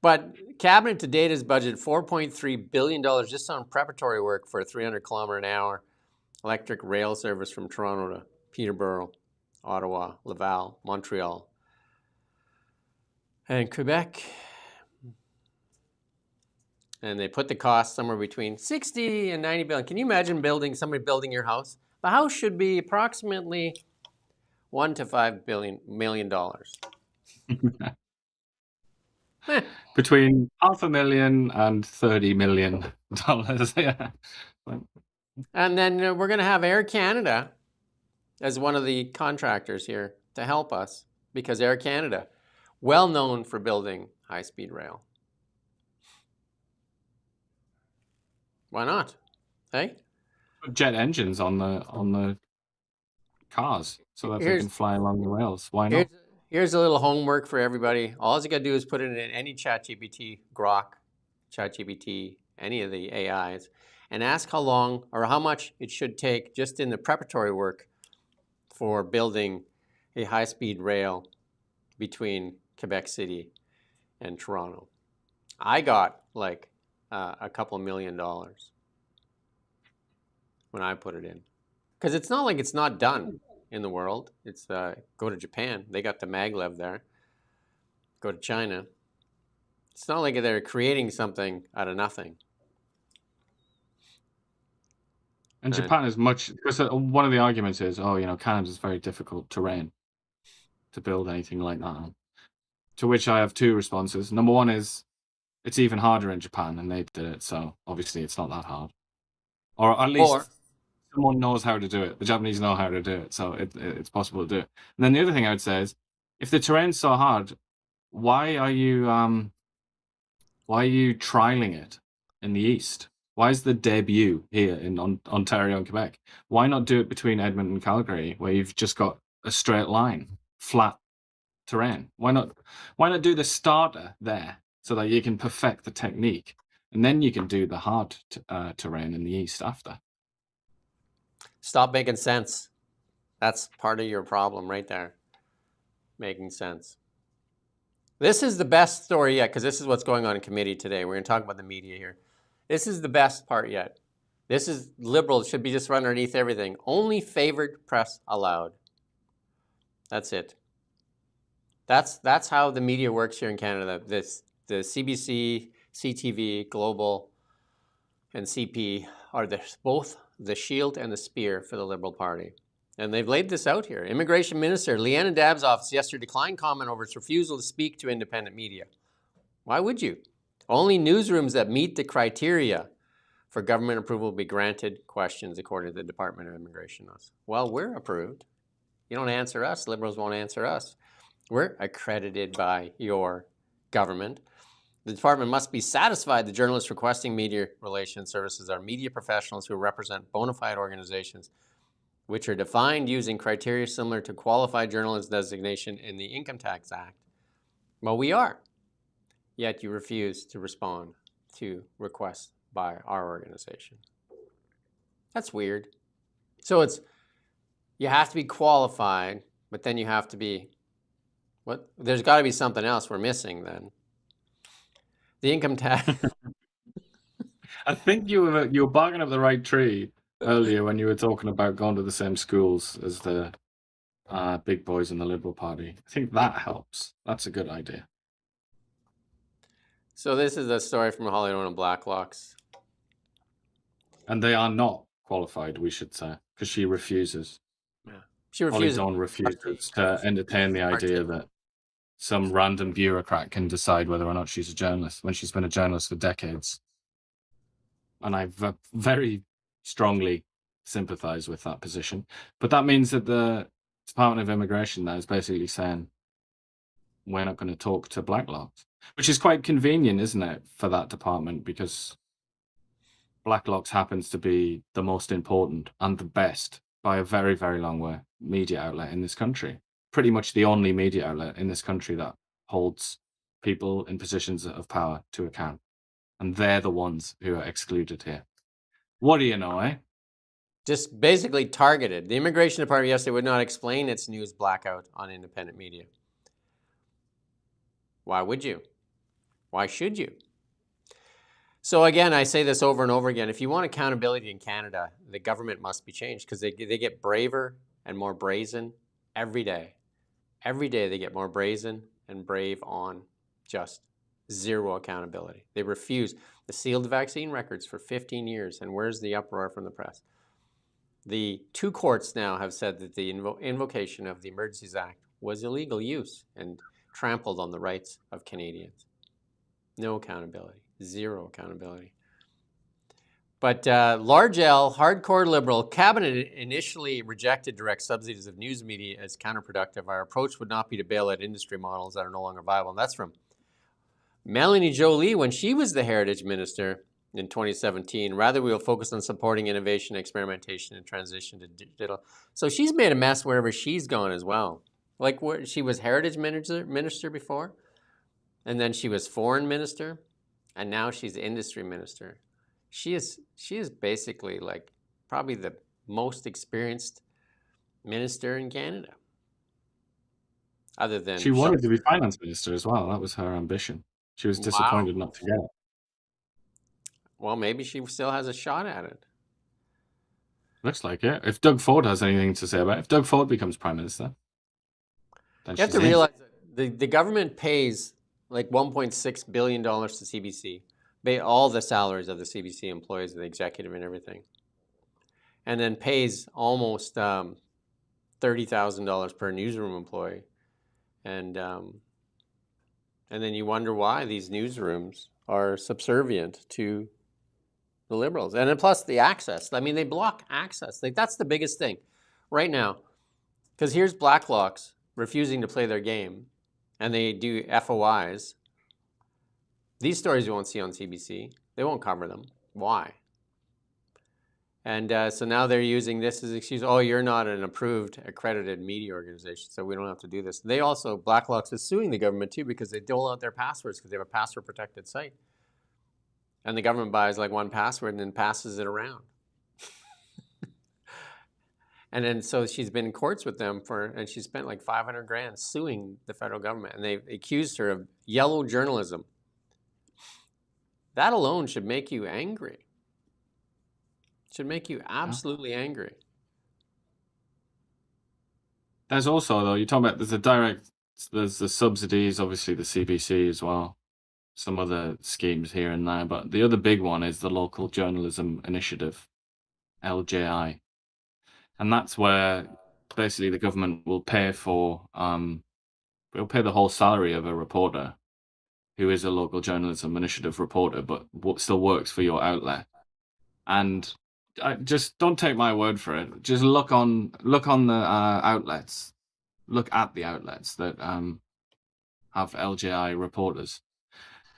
But Cabinet to date has budgeted $4.3 billion just on preparatory work for a 300-kilometer-an-hour electric rail service from Toronto to Peterborough, Ottawa, Laval, Montreal, and Quebec. And they put the cost somewhere between 60 and 90 billion. Can you imagine somebody building your house? The house should be approximately $1 to $5 million. Between $500,000 and $30 million. Yeah. And then we're going to have Air Canada as one of the contractors here to help us, because Air Canada well known for building high-speed rail. Why not? Hey? Jet engines on the cars so that they can fly along the rails. Why not? Here's a little homework for everybody. All you got to do is put it in any ChatGPT, Grok, ChatGPT, any of the AIs, and ask how long or how much it should take just in the preparatory work for building a high-speed rail between Quebec City and Toronto. I got like a couple $1 million when I put it in. Because it's not like it's not done in the world. It's go to Japan. They got the maglev there. Go to China. It's not like they're creating something out of nothing. And Japan is much, because one of the arguments is, oh, Canada's very difficult terrain to build anything like that on. To which I have two responses. Number one is, it's even harder in Japan, and they did it, so obviously it's not that hard. Or at least someone knows how to do it. The Japanese know how to do it, so it's possible to do it. And then the other thing I would say is, if the terrain's so hard, why are you trialing it in the east? Why is the debut here in Ontario and Quebec? Why not do it between Edmonton and Calgary, where you've just got a straight line, flat terrain? Why not do the starter there so that you can perfect the technique, and then you can do the hard terrain in the east after? Stop making sense. That's part of your problem right there. Making sense. This is the best story yet, because this is what's going on in committee today. We're going to talk about the media here. This is the best part yet. This is Liberals should be just run underneath everything. Only favored press allowed. That's it. That's how the media works here in Canada. The CBC, CTV, Global, and CP are both the shield and the spear for the Liberal Party. And they've laid this out here. Immigration Minister Leanna Dabbs' office yesterday declined comment over its refusal to speak to independent media. Why would you? Only newsrooms that meet the criteria for government approval will be granted questions, according to the Department of Immigration. Well, we're approved. You don't answer us. Liberals won't answer us. We're accredited by your government. The department must be satisfied the journalists requesting media relations services are media professionals who represent bona fide organizations, which are defined using criteria similar to qualified journalist designation in the Income Tax Act. Well, we are. Yet you refuse to respond to requests by our organization. That's weird. So you have to be qualified, but then you have to be, what? There's got to be something else we're missing then. The income tax. I think you were barking up the right tree earlier when you were talking about going to the same schools as the big boys in the Liberal Party. I think that helps. That's a good idea. So this is a story from Hollywood and Blacklocks. And they are not qualified, we should say, because she refuses. Yeah. She refuses. Holly Dawn refuses to entertain the idea that some random bureaucrat can decide whether or not she's a journalist when she's been a journalist for decades. And I very strongly sympathize with that position. But that means that the Department of Immigration now is basically saying, we're not going to talk to Blacklocks, which is quite convenient, isn't it, for that department, because Blacklocks happens to be the most important and the best by a very, very long way media outlet in this country. Pretty much the only media outlet in this country that holds people in positions of power to account. And they're the ones who are excluded here. What do you know, eh? Just basically targeted. The Immigration Department yesterday would not explain its news blackout on independent media. Why would you? Why should you? So again, I say this over and over again. If you want accountability in Canada, the government must be changed, because they get braver and more brazen every day. Every day they get more brazen and brave on just zero accountability. They refuse. They sealed the vaccine records for 15 years, and where's the uproar from the press? The two courts now have said that the invocation of the Emergencies Act was illegal use and trampled on the rights of Canadians. No accountability. Zero accountability. But large L, hardcore liberal, cabinet initially rejected direct subsidies of news media as counterproductive. Our approach would not be to bail out industry models that are no longer viable. And that's from Melanie Jolie when she was the heritage minister in 2017. Rather, we will focus on supporting innovation, experimentation, and transition to digital. So she's made a mess wherever she's gone as well. Like she was heritage minister before, and then she was foreign minister, and now she's industry minister. She is basically like probably the most experienced minister in Canada. Other than She wanted to be finance minister as well. That was her ambition. She was disappointed not to get it. Well, maybe she still has a shot at it. Looks like it. If Doug Ford has anything to say about it, if Doug Ford becomes prime minister, then you have to realize that the government pays like $1.6 billion to CBC, pay all the salaries of the CBC employees, the executive and everything, and then pays almost $30,000 per newsroom employee. And then you wonder why these newsrooms are subservient to the Liberals. And then plus the access. I mean, they block access. Like, that's the biggest thing right now. Because here's Blackhawks refusing to play their game, and they do FOIs. These stories you won't see on CBC. They won't cover them. Why? And so now they're using this as an excuse. Oh, you're not an approved, accredited media organization, so we don't have to do this. They also, Blackhawks is suing the government too because they dole out their passwords because they have a password-protected site. And the government buys like one password and then passes it around. And then so she's been in courts with them and she spent like $500,000 suing the federal government. And they accused her of yellow journalism. That alone should make you angry. Should make you absolutely angry. There's also, though, you're talking about there's the subsidies, obviously the CBC as well, some other schemes here and there, but the other big one is the Local Journalism Initiative, LJI. And that's where basically the government will pay the whole salary of a reporter who is a Local Journalism Initiative reporter, but still works for your outlet. And just don't take my word for it. Just look on the outlets. Look at the outlets that have LJI reporters.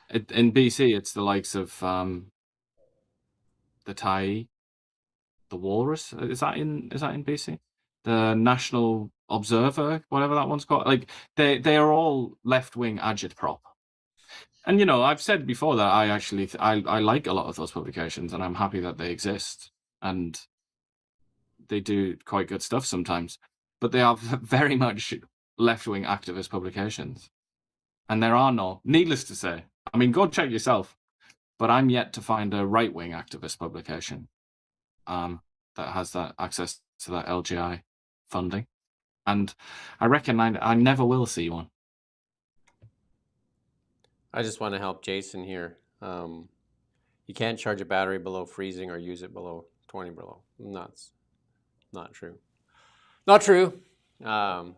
In BC, it's the likes of the Tyee, the Walrus. Is that in BC? The National Observer, whatever that one's called. Like they are all left-wing agitprop. And I've said before that I like a lot of those publications, and I'm happy that they exist, and they do quite good stuff sometimes. But they are very much left-wing activist publications, and there are no, needless to say, I mean, go check yourself. But I'm yet to find a right-wing activist publication that has that access to that LGI funding, and I reckon I never will see one. I just want to help Jason here. You can't charge a battery below freezing or use it below 20 below. Nuts. Not true. Not true. I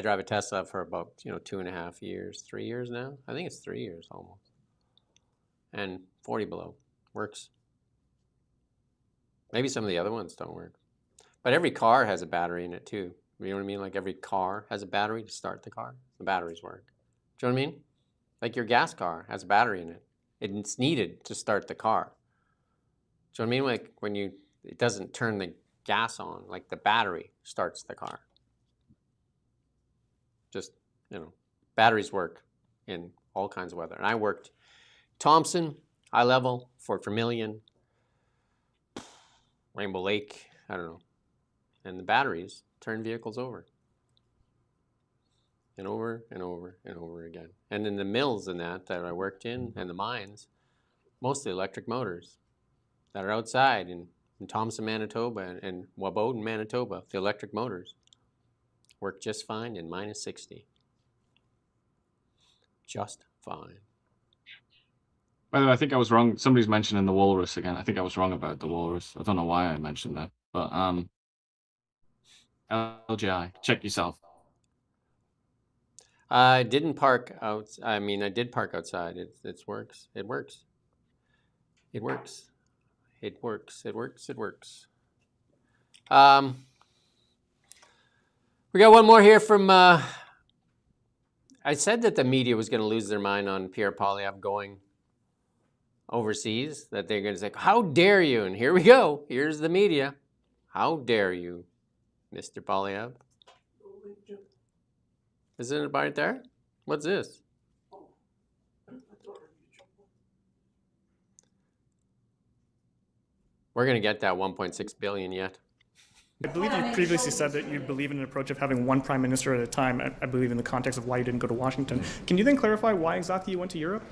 drive a Tesla for about 2.5 years, 3 years now. I think it's 3 years almost. And 40 below works. Maybe some of the other ones don't work. But every car has a battery in it too. You know what I mean? Like every car has a battery to start the car. The batteries work. Do you know what I mean? Like your gas car has a battery in it. It's needed to start the car. Do you know what I mean? Like when it doesn't turn the gas on, like the battery starts the car. Just, batteries work in all kinds of weather. And I worked Thompson, high level, Fort Vermilion, Rainbow Lake, I don't know. And the batteries turn vehicles over. And over and over and over again. And in the mills that I worked in, and the mines, mostly electric motors that are outside in Thompson, Manitoba, and Waboden, Manitoba. The electric motors work just fine in minus 60. Just fine. By the way, I think I was wrong. Somebody's mentioning the Walrus again. I think I was wrong about the Walrus. I don't know why I mentioned that. But LGI, check yourself. I didn't park out. I mean, I did park outside. It works. It works. It works. It works. It works. It works. We got one more here from. I said that the media was going to lose their mind on Pierre Poilievre going overseas. That they're going to say, "How dare you?" And here we go. Here's the media. How dare you, Mr. Poilievre? Isn't it right there? What's this? We're going to get that 1.6 billion yet. I believe you previously said that you believe in an approach of having one prime minister at a time, I believe in the context of why you didn't go to Washington. Can you then clarify why exactly you went to Europe?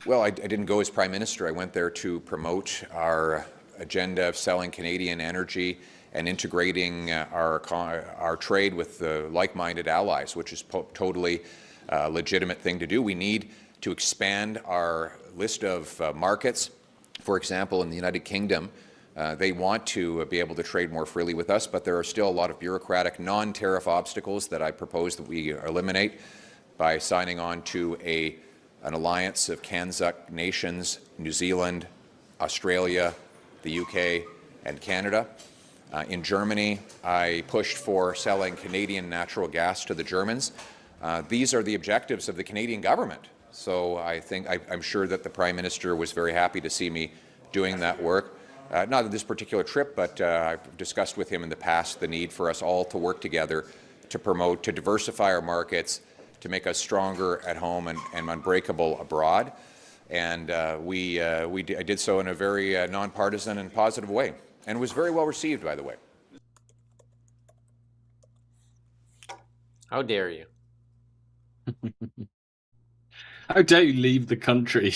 Well, I didn't go as prime minister. I went there to promote our agenda of selling Canadian energy and integrating our trade with like-minded allies, which is totally legitimate thing to do. We need to expand our list of markets. For example, in the United Kingdom, they want to be able to trade more freely with us, but there are still a lot of bureaucratic non-tariff obstacles that I propose that we eliminate by signing on to an alliance of CANZUK nations, New Zealand, Australia, the UK, and Canada. In Germany, I pushed for selling Canadian natural gas to the Germans. These are the objectives of the Canadian government. So I'm sure that the Prime Minister was very happy to see me doing that work. Not on this particular trip, but I've discussed with him in the past the need for us all to work together to promote, to diversify our markets, to make us stronger at home and unbreakable abroad. And I did so in a very nonpartisan and positive way, and was very well received, by the way. How dare you? How dare you leave the country?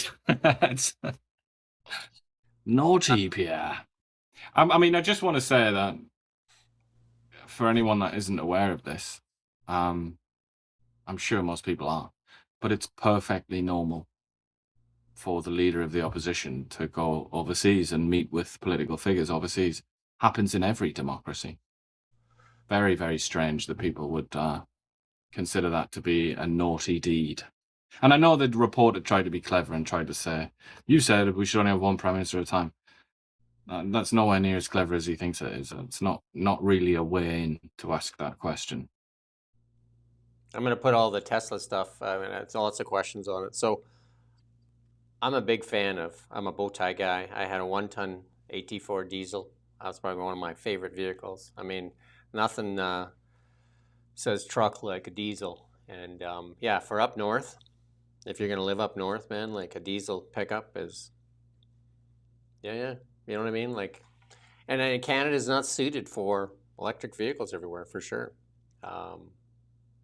Naughty, Pierre. I mean, I just want to say that for anyone that isn't aware of this, I'm sure most people are, but it's perfectly normal for the leader of the opposition to go overseas and meet with political figures overseas. Happens in every democracy. Very, very strange that people would consider that to be a naughty deed. And I know the reporter tried to be clever and tried to say, you said we should only have one prime minister at a time. That's nowhere near as clever as he thinks it is. It's not really a way in to ask that question. I'm going to put all the Tesla stuff, it's lots of questions on it. So I'm a big fan I'm a bow tie guy. I had a 1-ton AT4 diesel. That's probably one of my favorite vehicles. I mean, nothing says truck like a diesel. And yeah, for up north, if you're going to live up north, man, like a diesel pickup is, yeah, you know what I mean? Like, and Canada's not suited for electric vehicles everywhere, for sure.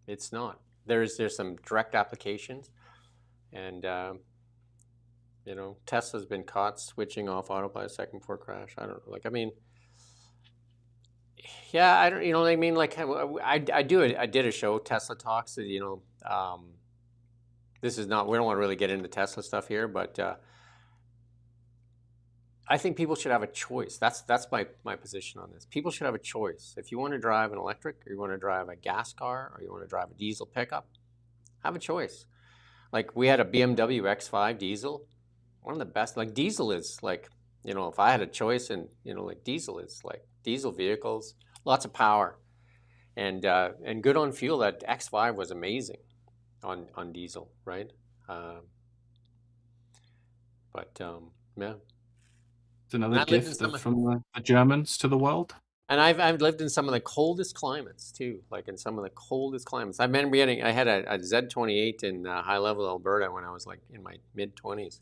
It's not. There's some direct applications, and you know, Tesla's been caught switching off autopilot a second before crash. I don't know. Like, I mean, yeah, I don't. You know what I mean? Like, I did a show, Tesla Talks. You know, this is not. We don't want to really get into Tesla stuff here, but I think people should have a choice. That's my position on this. People should have a choice. If you want to drive an electric, or you want to drive a gas car, or you want to drive a diesel pickup, have a choice. Like, we had a BMW X5 diesel, one of the best. Like, diesel is like, you know, if I had a choice, and you know, like diesel vehicles, lots of power, and good on fuel. That X5 was amazing on diesel, right? Yeah. It's another gift from the Germans to the world. And I've lived in some of the coldest climates too, like in some of the coldest climates. I had a Z28 in high level Alberta when I was like in my mid-20s,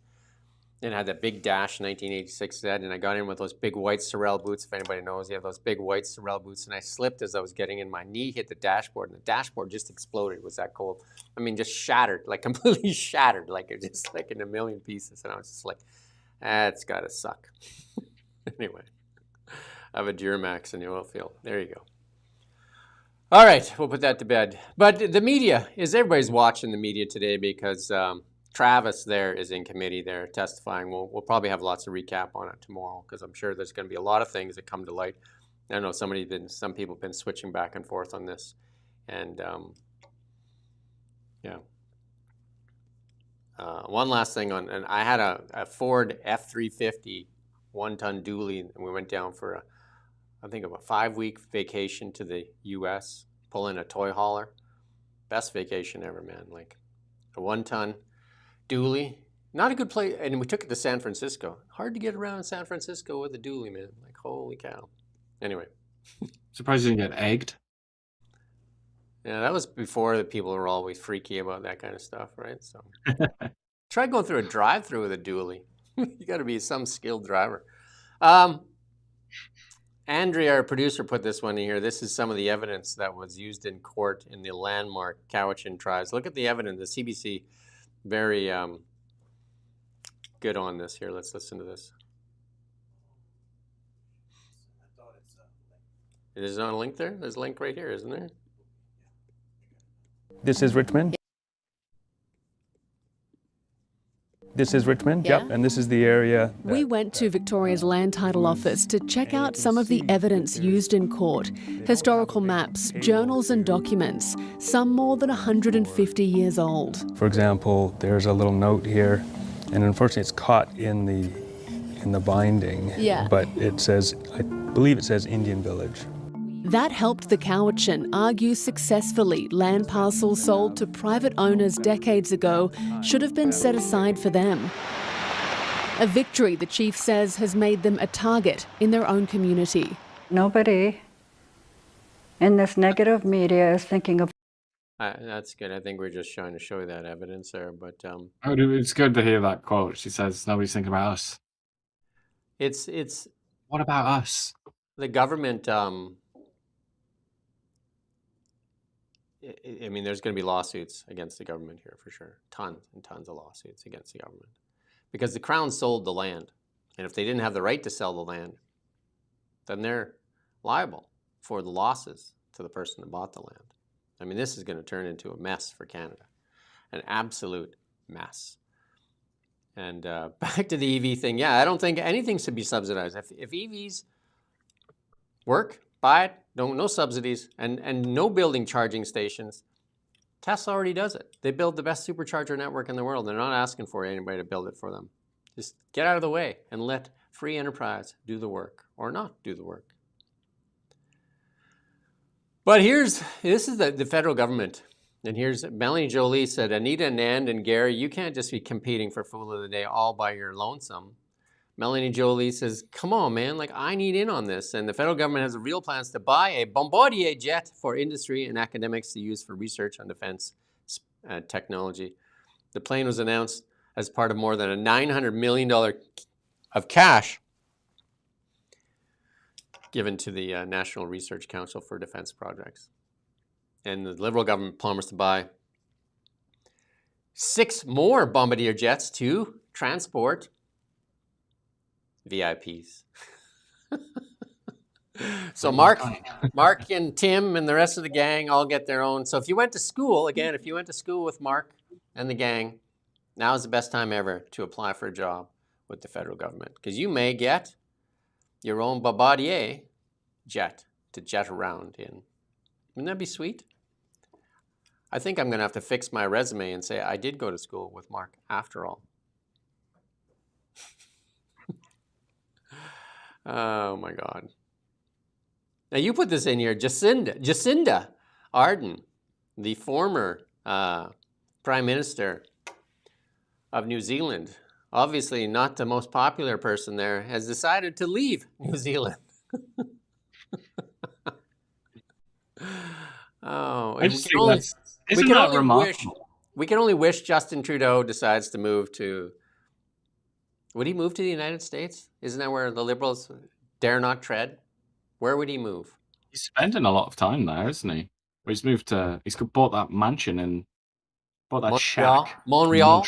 and I had that big Dash 1986 Z, and I got in with those big white Sorel boots. If anybody knows, you have those big white Sorel boots, and I slipped as I was getting in. My knee hit the dashboard, and the dashboard just exploded. It was that cold. I mean, just shattered, like completely shattered, like it just like in a million pieces. And I was just like, that's gotta suck. Anyway, I have a Duramax in the oil field. There you go. All right, we'll put that to bed. But the media, everybody's watching the media today because Travis there is in committee there testifying. We'll probably have lots of recap on it tomorrow because I'm sure there's going to be a lot of things that come to light. I know some people have been switching back and forth on this, and yeah. One last thing and I had a Ford F-350 1-ton dually, and we went down for I think a 5-week vacation to the U.S. Pulling a toy hauler. Best vacation ever, man. Like a 1-ton dually. Not a good place. And we took it to San Francisco. Hard to get around in San Francisco with a dually, man. Like, holy cow. Anyway. Surprised you didn't get egged. Yeah, that was before the people were always freaky about that kind of stuff, right? So try going through a drive-through with a dually. You got to be some skilled driver. Andrea, our producer, put this one in here. This is some of the evidence that was used in court in the landmark Cowichan trials. Look at the evidence. The CBC, very good on this here. Let's listen to this. There's not a link there? There's a link right here, isn't there? This is Richmond? This is Richmond, Yeah. yep, and this is the area. We went to Victoria's Land Title Office to check out some of the evidence used in court. Historical maps, journals and documents, some more than 150 years old. For example, there's a little note here, and unfortunately it's caught in the binding. Yeah. But it says, I believe it says Indian Village. That helped the Cowichan argue successfully land parcels sold to private owners decades ago should have been set aside for them. A victory the chief says has made them a target in their own community. Nobody in this negative media is thinking of. That's good. I think we're just trying to show you that evidence there, but Oh, it's good to hear that quote. She says nobody's thinking about us. it's What about us? the government. I mean, there's going to be lawsuits against the government here for sure. Tons and tons of lawsuits against the government because the Crown sold the land, and if they didn't have the right to sell the land, then they're liable for the losses to the person that bought the land. I mean, this is going to turn into a mess for Canada, an absolute mess. And back to the EV thing, yeah, I don't think anything should be subsidized. If EVs work, buy it, no subsidies, and no building charging stations. Tesla already does it. They build the best supercharger network in the world. They're not asking for anybody to build it for them. Just get out of the way and let free enterprise do the work or not do the work. But this is the federal government. And here's Melanie Jolie said, Anita, Nand, and Gary, you can't just be competing for Fool of the Day all by your lonesome. Melanie Jolie says, come on, man, like I need in on this. And the federal government has real plans to buy a Bombardier jet for industry and academics to use for research on defense technology. The plane was announced as part of more than a $900 million of cash given to the National Research Council for Defense Projects. And the Liberal government promised to buy 6 more Bombardier jets to transport VIPs. So Mark and Tim and the rest of the gang all get their own. So if you went to school with Mark and the gang, now is the best time ever to apply for a job with the federal government because you may get your own Bombardier jet to jet around in. Wouldn't that be sweet? I think I'm going to have to fix my resume and say I did go to school with Mark after all. Oh my God. Now you put this in here, Jacinda Ardern, the former Prime Minister of New Zealand, obviously not the most popular person there, has decided to leave New Zealand. Oh, isn't that remarkable? We can only wish Justin Trudeau decides to move to. Would he move to the United States? Isn't that where the Liberals dare not tread? Where would he move? He's spending a lot of time there, isn't he? He's moved to. He's bought that mansion and bought that shack. Montreal.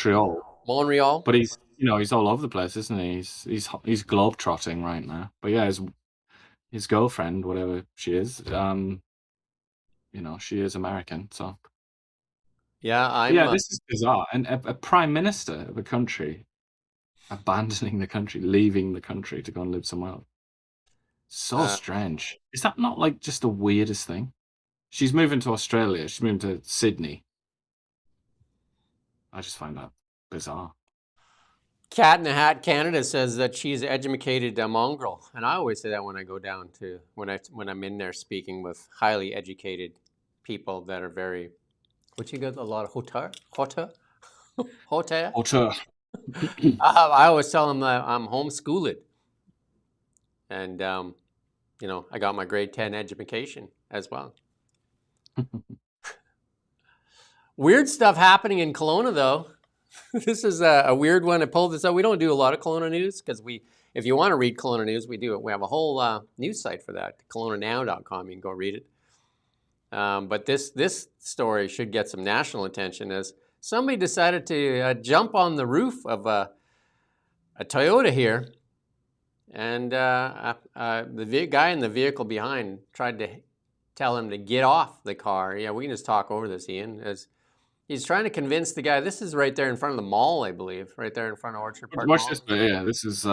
But he's all over the place, isn't he? He's globetrotting right now. But yeah, his girlfriend, whatever she is, she is American, so. Yeah, this is bizarre. And a prime minister of a country abandoning the country, leaving the country to go and live somewhere else. So strange. Is that not like just the weirdest thing? She's moving to Australia. She's moving to Sydney. I just find that bizarre. Cat in the Hat Canada says that she's educated mongrel, and I always say that when I go down to when I'm in there speaking with highly educated people that are very. What you got a lot of hotel. I always tell them that I'm homeschooled, and you know, I got my grade 10 education as well. Weird stuff happening in Kelowna, though. This is a weird one. I pulled this out. We don't do a lot of Kelowna news because if you want to read Kelowna news, we do it. We have a whole news site for that, KelownaNow.com. You can go read it. But this story should get some national attention as somebody decided to jump on the roof of a Toyota here, and the guy in the vehicle behind tried to tell him to get off the car. Yeah, we can just talk over this, Ian, as he's trying to convince the guy. This is right there in front of the mall, I believe, right there in front of Orchard Park Watch Mall. this bit here. This is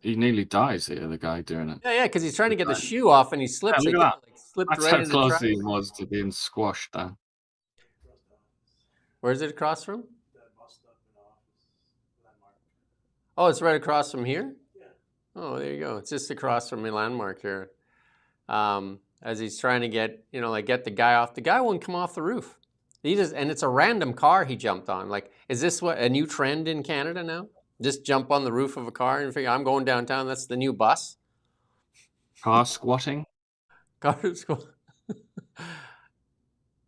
he nearly dies here, the guy doing it. Yeah, because he's trying to get the shoe off and he slips. Yeah, look at that. Slipped That's right how into close the he traffic. was to being squashed there. Where's it across from? Oh, it's right across from here? Oh, there you go. It's just across from the landmark here. As he's trying to get the guy off. The guy won't come off the roof. And it's a random car he jumped on. Like, is this a new trend in Canada now? Just jump on the roof of a car and figure, I'm going downtown. That's the new bus. Car squatting. Car squatting.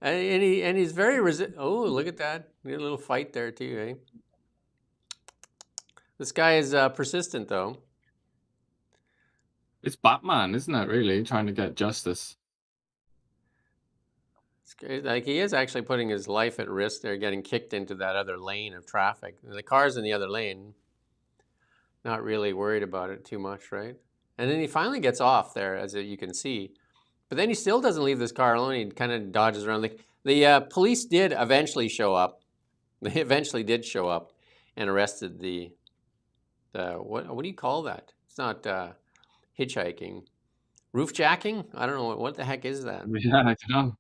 and he's very Oh, look at that. We had a little fight there too, eh? This guy is persistent, though. It's Batman, isn't it, really? Trying to get justice. Like, he is actually putting his life at risk there, getting kicked into that other lane of traffic. The car's in the other lane. Not really worried about it too much, right? And then he finally gets off there, as you can see. But then he still doesn't leave this car alone. He kind of dodges around. The police did eventually show up. They eventually did show up and arrested the what do you call that? It's not hitchhiking. Roofjacking? I don't know. What the heck is that? Yeah, I don't know.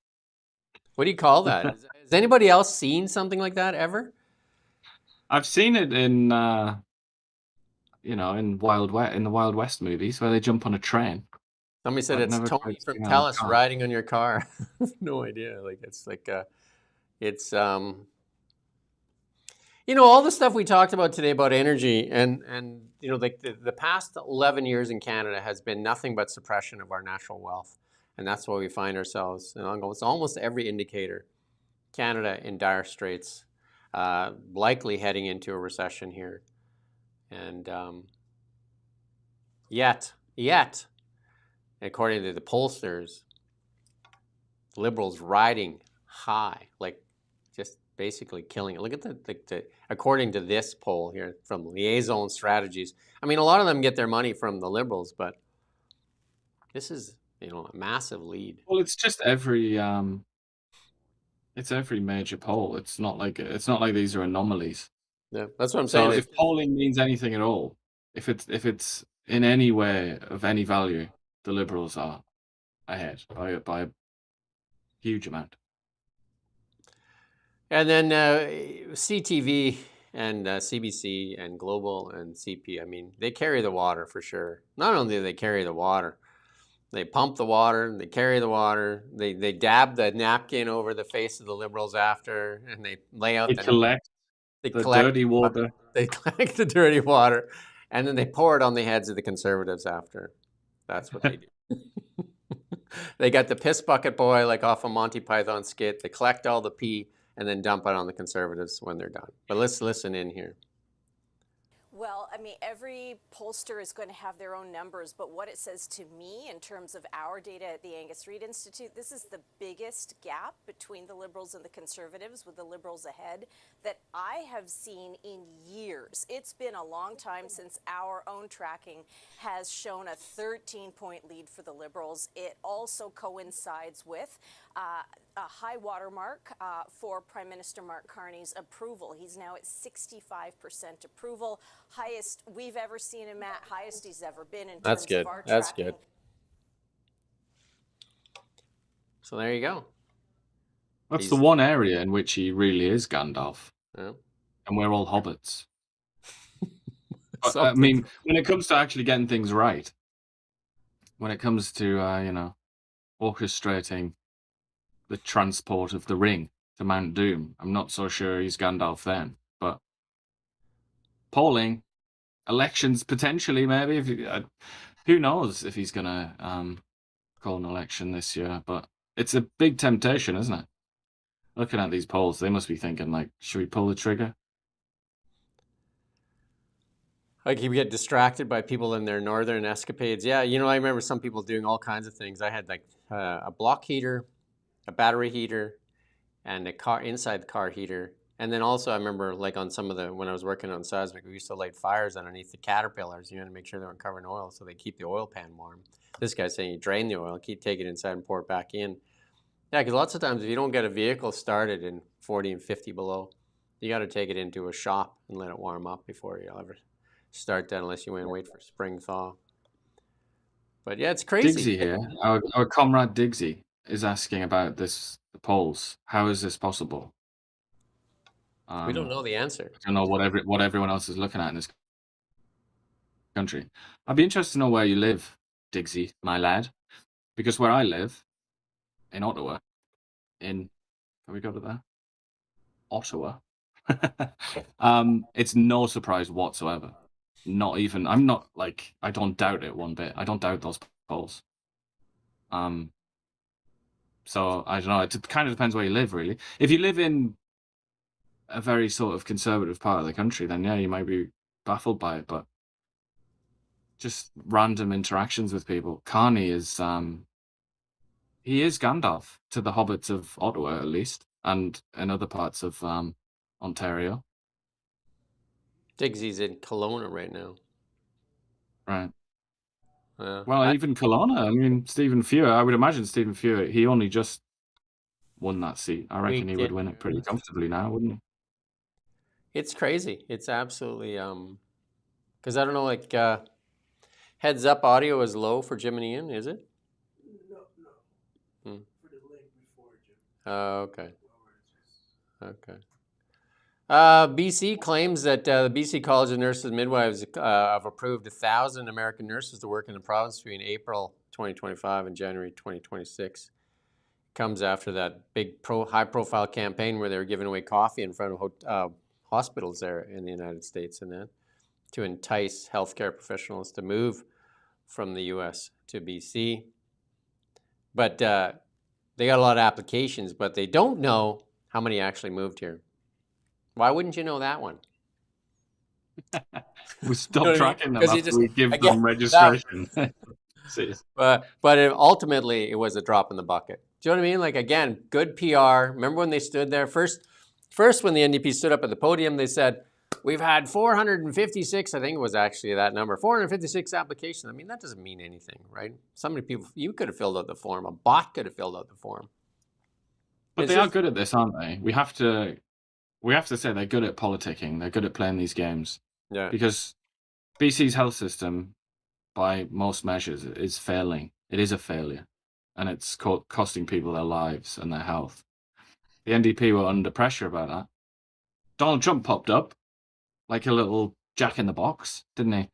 What do you call that? Has anybody else seen something like that ever? I've seen it in in the Wild West movies where they jump on a train. Somebody said it's Tony from Telus riding on your car. No idea. Like, it's like it's all the stuff we talked about today about energy and like the past 11 years in Canada has been nothing but suppression of our natural wealth. And that's why we find ourselves, it's almost every indicator, Canada in dire straits, likely heading into a recession here. And yet, according to the pollsters, Liberals riding high, like just basically killing it. Look at the according to this poll here from Liaison Strategies. I mean, a lot of them get their money from the Liberals, but this is a massive lead. Well, it's just every major poll. It's not like these are anomalies. Yeah, that's what I'm saying. So if polling means anything at all, if it's in any way of any value, the Liberals are ahead by a huge amount. And then CTV and CBC and Global and CP, I mean, they carry the water for sure. Not only do they carry the water, they pump the water, they carry the water, they dab the napkin over the face of the Liberals after, and they lay out They collect the dirty water. They collect the dirty water, and then they pour it on the heads of the Conservatives after. That's what they do. They got the piss bucket boy, like off a Monty Python skit. They collect all the pee and then dump it on the Conservatives when they're done. But let's listen in here. Well, I mean, every pollster is going to have their own numbers, but what it says to me in terms of our data at the Angus Reid Institute, this is the biggest gap between the Liberals and the Conservatives, with the Liberals ahead, that I have seen in years. It's been a long time since our own tracking has shown a 13-point lead for the Liberals. It also coincides with a high watermark for Prime Minister Mark Carney's approval. He's now at 65% approval, highest we've ever seen him at, highest he's ever been in terms of our tracking. That's good. So there you go. That's the one area in which he really is Gandalf. Yeah. And we're all hobbits. But, I mean, when it comes to actually getting things right, when it comes to, you know, orchestrating the transport of the ring to Mount Doom, I'm not so sure he's Gandalf then. But polling, elections potentially, maybe. Who knows if he's going to call an election this year? But it's a big temptation, isn't it? Looking at these polls, they must be thinking, like, should we pull the trigger? Like you get distracted by people in their northern escapades. Yeah, you know, I remember some people doing all kinds of things. I had like a block heater, a battery heater, and a car inside the car heater. And then also I remember like on some of the, when I was working on seismic, we used to light fires underneath the caterpillars, you know, to make sure they weren't covered in oil so they keep the oil pan warm. This guy's saying you drain the oil, take it inside and pour it back in. Yeah, because lots of times if you don't get a vehicle started in 40 and 50 below, you got to take it into a shop and let it warm up before you ever start that, unless you want to wait for spring thaw. But yeah, it's crazy. Diggsy here, our comrade Diggsy, is asking about the polls. How is this possible? We don't know the answer. I don't know what everyone else is looking at in this country. I'd be interested to know where you live, Diggsy, my lad, because where I live, in Ottawa, can we go to that? Ottawa. It's no surprise whatsoever. Not even, I'm not like, I don't doubt it one bit. I don't doubt those polls. So I don't know, it kind of depends where you live, really. If you live in a very sort of conservative part of the country, then yeah, you might be baffled by it, but just random interactions with people. Carney is, he is Gandalf to the hobbits of Ottawa, at least, and in other parts of Ontario. Diggsy's in Kelowna right now. Right. Well, even Kelowna, I mean, Stephen Fewer, I would imagine Stephen Fewer, he only just won that seat. I reckon he would win it pretty comfortably now, wouldn't he? It's crazy. It's absolutely, because I don't know, like, heads up audio is low for Jim and Ian, is it? No. For the link before Jim. Oh, okay. Okay. BC claims that the BC College of Nurses and Midwives have approved 1,000 American nurses to work in the province between April 2025 and January 2026. Comes after that big high-profile campaign where they were giving away coffee in front of hospitals there in the United States, and that to entice healthcare professionals to move from the U.S. to BC. But they got a lot of applications, but they don't know how many actually moved here. Why wouldn't you know that one? We stop tracking them after we give them registration. But ultimately, it was a drop in the bucket. Do you know what I mean? Like, again, good PR. Remember when they stood there? First when the NDP stood up at the podium, they said, we've had 456, I think it was actually that number, 456 applications. I mean, that doesn't mean anything, right? So many people, you could have filled out the form. A bot could have filled out the form. But they are good at this, aren't they? We have to say they're good at politicking. They're good at playing these games. Yeah. Because BC's health system, by most measures, is failing. It is a failure. And it's costing people their lives and their health. The NDP were under pressure about that. Donald Trump popped up like a little jack in the box, didn't he?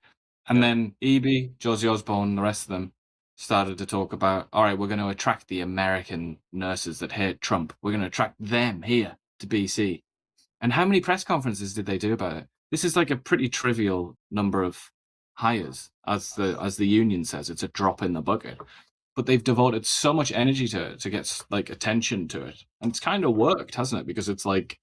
And then Eby, Josie Osborne, and the rest of them started to talk about, all right, we're going to attract the American nurses that hate Trump. We're going to attract them here to BC. And how many press conferences did they do about it? This is like a pretty trivial number of hires, as the union says. It's a drop in the bucket. But they've devoted so much energy to it to get like attention to it. And it's kind of worked, hasn't it? Because it's like,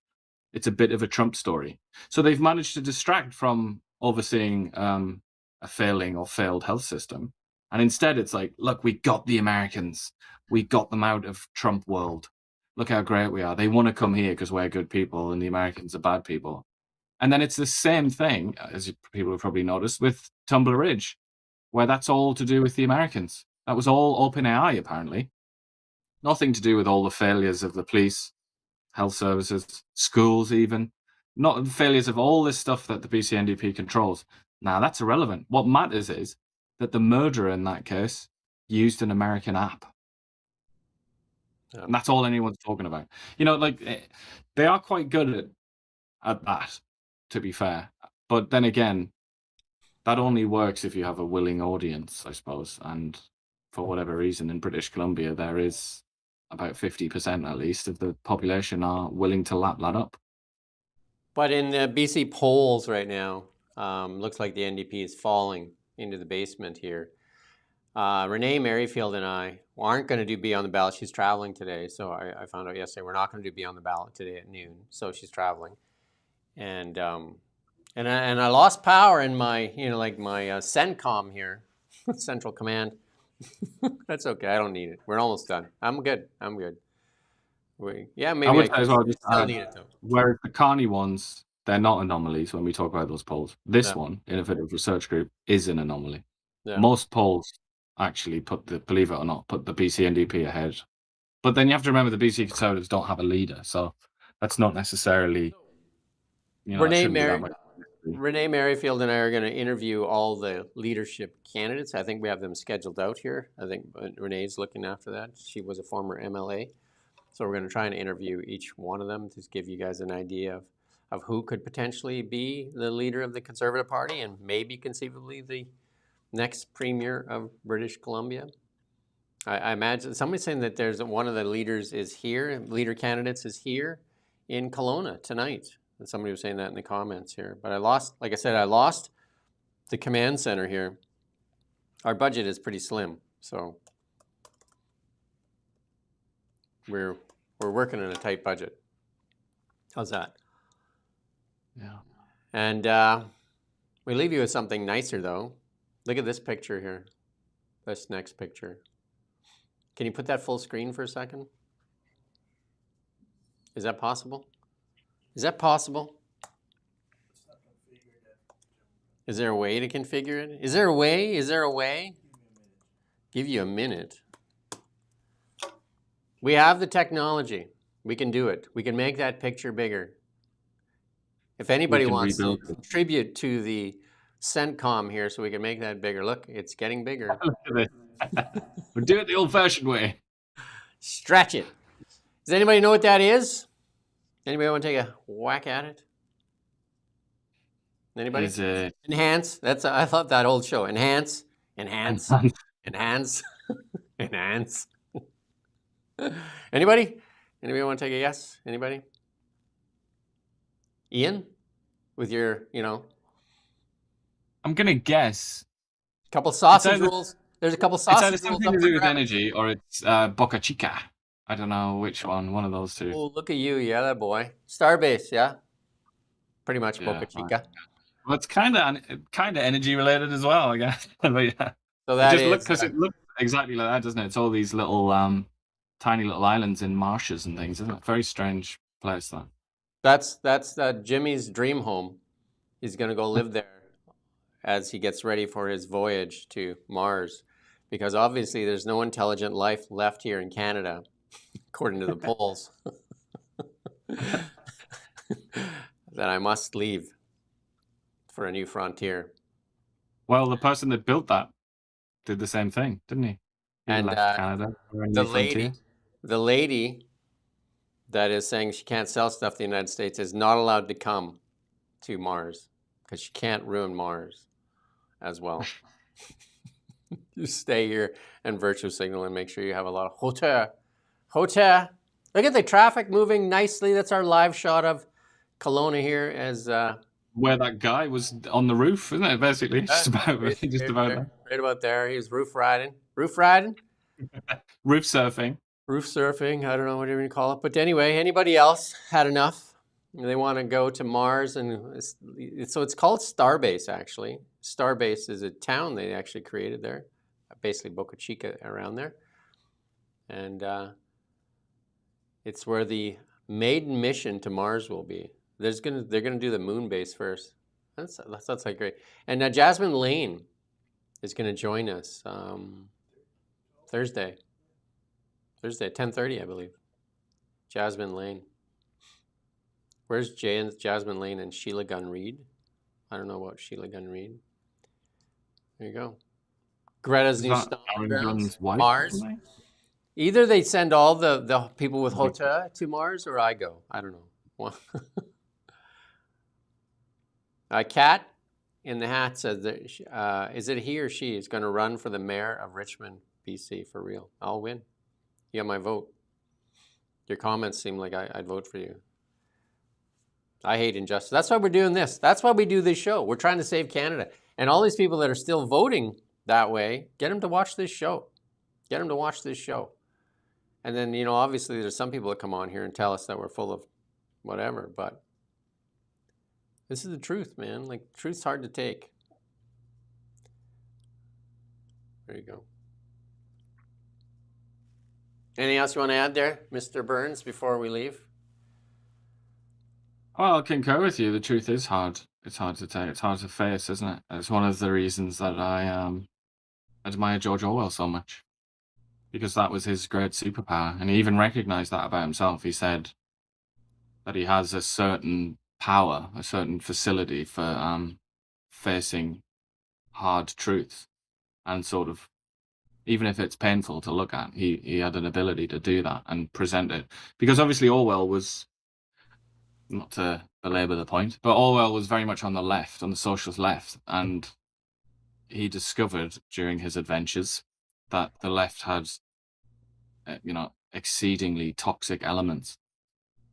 it's a bit of a Trump story. So they've managed to distract from overseeing a failing or failed health system. And instead it's like, look, we got the Americans. We got them out of Trump world. Look how great we are. They want to come here because we're good people and the Americans are bad people. And then it's the same thing, as people have probably noticed, with Tumbler Ridge, where that's all to do with the Americans. That was all OpenAI, apparently. Nothing to do with all the failures of the police, health services, schools even. Not the failures of all this stuff that the BC NDP controls. Now, that's irrelevant. What matters is that the murderer in that case used an American app. Yeah. And that's all anyone's talking about. You know, like, they are quite good at that, to be fair. But then again, that only works if you have a willing audience, I suppose. And for whatever reason, in British Columbia, there is about 50% at least of the population are willing to lap that up. But in the BC polls right now, looks like the NDP is falling into the basement here. Renee Merrifield and I aren't going to do Be on the Ballot. She's traveling today, so I found out yesterday we're not going to do Be on the Ballot today at noon. So she's traveling, and I lost power in my my CENTCOM here, Central Command. That's okay. I don't need it. We're almost done. I'm good. Maybe I would say as well, just still need it though. whereas the Carney ones, they're not anomalies when we talk about those polls. This one, Innovative Research Group, is an anomaly. Yeah. Most polls actually believe it or not, put the BC NDP ahead. But then you have to remember the BC Conservatives don't have a leader, so that's not necessarily. Renee Merrifield and I are going to interview all the leadership candidates. I think we have them scheduled out here. I think Renee's looking after that. She was a former MLA. So we're going to try and interview each one of them to give you guys an idea of who could potentially be the leader of the Conservative Party and maybe conceivably the next Premier of British Columbia. I imagine somebody's saying that there's one of the leaders is here, leader candidates is here in Kelowna tonight. And somebody was saying that in the comments here. But I lost the command center here. Our budget is pretty slim, so we're working on a tight budget. How's that? Yeah. And we leave you with something nicer, though. Look at this picture here. This next picture. Can you put that full screen for a second? Is that possible? Is that possible? Is there a way to configure it? Is there a way? Is there a way? Give you a minute. We have the technology. We can do it. We can make that picture bigger. If anybody wants to contribute to the CENTCOM here so we can make that bigger. Look, it's getting bigger. We'll do it the old-fashioned way. Stretch it. Does anybody know what that is? Anybody want to take a whack at it? Anybody? Is it... Enhance. I thought that old show. Enhance. Enhance. Enhance. Enhance. Anybody? Anybody want to take a yes? Anybody? Ian? With your, I'm going to guess. Couple sausage rolls. There's a couple sausage rolls. It's either something to do with energy or it's Boca Chica. I don't know which one of those two. Oh, look at you. Yeah, that boy. Starbase, yeah? Pretty much Boca Chica. Well, it's kind of energy related as well, I guess. But yeah. So that because it looks exactly like that, doesn't it? It's all these little tiny little islands in marshes and things, isn't it? Very strange place, that. That's Jimmy's dream home. He's going to go live there as he gets ready for his voyage to Mars, because obviously there's no intelligent life left here in Canada, according to the polls. That I must leave for a new frontier. Well, the person that built that did the same thing, didn't he? And left Canada for a new frontier. The lady that is saying she can't sell stuff to the United States is not allowed to come to Mars because she can't ruin Mars as well. You stay here and virtue signal and make sure you have a lot of hauteur. Hauteur. Look at the traffic moving nicely. That's our live shot of Kelowna here as... where that guy was on the roof, isn't it? Basically, just about right about there. He was roof riding. Roof riding? Roof surfing. Roof surfing, I don't know what you call it. But anyway, anybody else had enough? They want to go to Mars, and so it's called Starbase, actually. Starbase is a town they actually created there, basically Boca Chica around there. And it's where the maiden mission to Mars will be. They're gonna do the moon base first. That's like great. And Jasmine Lane is gonna join us Thursday at 10:30, I believe. Jasmine Lane. Where's Jasmine Lane and Sheila Gunn Reid? I don't know about Sheila Gunn Reid. There you go. Greta's new stomping grounds, Mars. Either they send all the people with hauteur to Mars, or I go. I don't know. Kat in the hat says that, is it he or she is going to run for the mayor of Richmond, BC for real? I'll win. You have my vote. Your comments seem like I'd vote for you. I hate injustice. That's why we're doing this. That's why we do this show. We're trying to save Canada. And all these people that are still voting that way, get them to watch this show. Get them to watch this show. And then, you know, obviously there's some people that come on here and tell us that we're full of whatever, but this is the truth, man. Like, truth's hard to take. There you go. Anything else you want to add there, Mr. Burns, before we leave? Well, I concur with you. The truth is hard. It's hard to take. It's hard to face, isn't it? It's one of the reasons that I admire George Orwell so much, because that was his great superpower, and he even recognized that about himself. He said that he has a certain power, a certain facility for facing hard truths, and sort of, even if it's painful to look at, he had an ability to do that and present it. Because obviously Orwell was, not to belabor the point, but Orwell was very much on the left, on the socialist left, and he discovered during his adventures that the left had, you know, exceedingly toxic elements,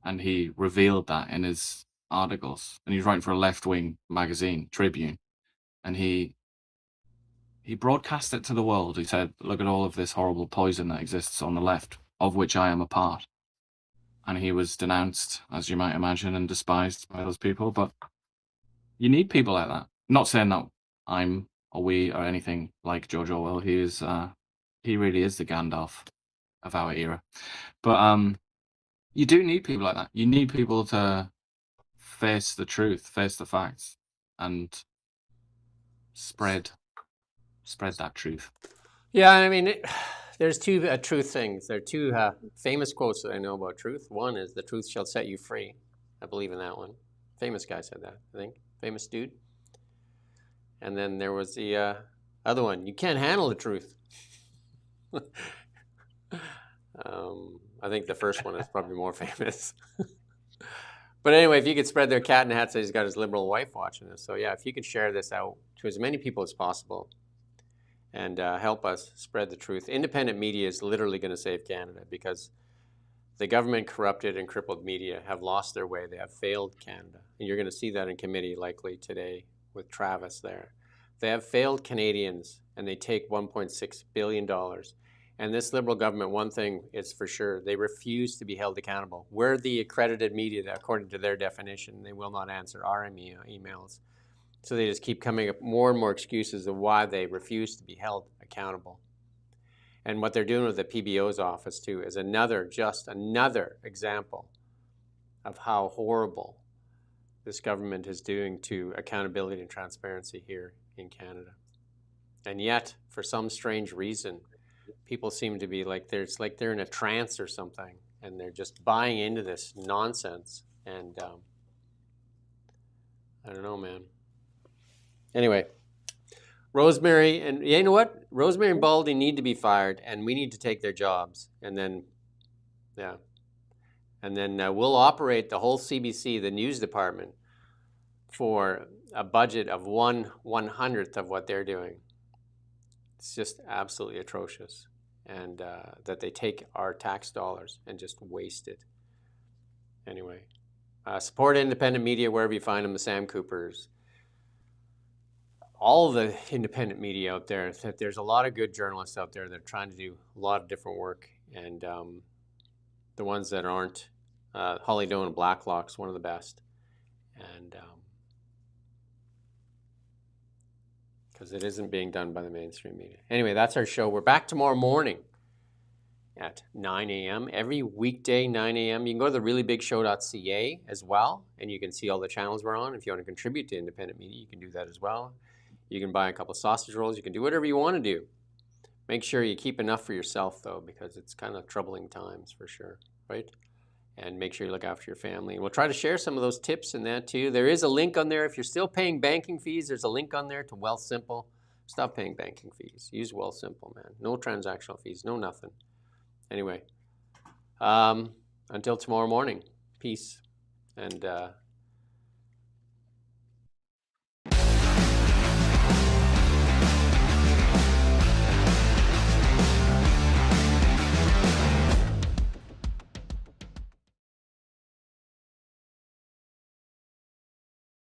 and he revealed that in his articles. And he was writing for a left-wing magazine, Tribune, and he broadcast it to the world. He said, look at all of this horrible poison that exists on the left, of which I am a part. And he was denounced, as you might imagine, and despised by those people. But you need people like that. Not saying that I'm or we or anything like George Orwell. He really is the Gandalf of our era. But you do need people like that. You need people to face the truth, face the facts, and spread that truth. Yeah, I mean, there's two truth things. There are two famous quotes that I know about truth. One is, the truth shall set you free. I believe in that one. Famous guy said that, I think. Famous dude. And then there was the other one, you can't handle the truth. I think the first one is probably more famous. But anyway, if you could spread their cat in the hat, so he's got his liberal wife watching this. So yeah, if you could share this out to as many people as possible and help us spread the truth. Independent media is literally going to save Canada, because the government corrupted and crippled media have lost their way. They have failed Canada. And you're going to see that in committee likely today with Travis there. They have failed Canadians, and they take $1.6 billion. And this Liberal government, one thing is for sure, they refuse to be held accountable. We're the accredited media that, according to their definition, they will not answer our emails. So they just keep coming up more and more excuses of why they refuse to be held accountable. And what they're doing with the PBO's office too is just another example of how horrible this government is doing to accountability and transparency here in Canada. And yet, for some strange reason, people seem to be like they're in a trance or something, and they're just buying into this nonsense. And I don't know, man. Anyway, Rosemary, and you know what? Rosemary and Baldy need to be fired, and we need to take their jobs. And then, yeah. And then we'll operate the whole CBC, the news department, for a budget of 1/100th of what they're doing. It's just absolutely atrocious. And that they take our tax dollars and just waste it. Anyway, support independent media wherever you find them, the Sam Coopers. All the independent media out there, there's a lot of good journalists out there that are trying to do a lot of different work. And the ones that aren't, Holly Doe and Blacklock's one of the best. And because it isn't being done by the mainstream media. Anyway, that's our show. We're back tomorrow morning at 9 a.m. Every weekday, 9 a.m. You can go to thereallybigshow.ca as well, and you can see all the channels we're on. If you want to contribute to independent media, you can do that as well. You can buy a couple of sausage rolls. You can do whatever you want to do. Make sure you keep enough for yourself, though, because it's kind of troubling times for sure, right? And make sure you look after your family. And we'll try to share some of those tips in that too. There is a link on there. If you're still paying banking fees, there's a link on there to Wealthsimple. Stop paying banking fees. Use Wealthsimple, man. No transactional fees, no nothing. Anyway, until tomorrow morning, peace and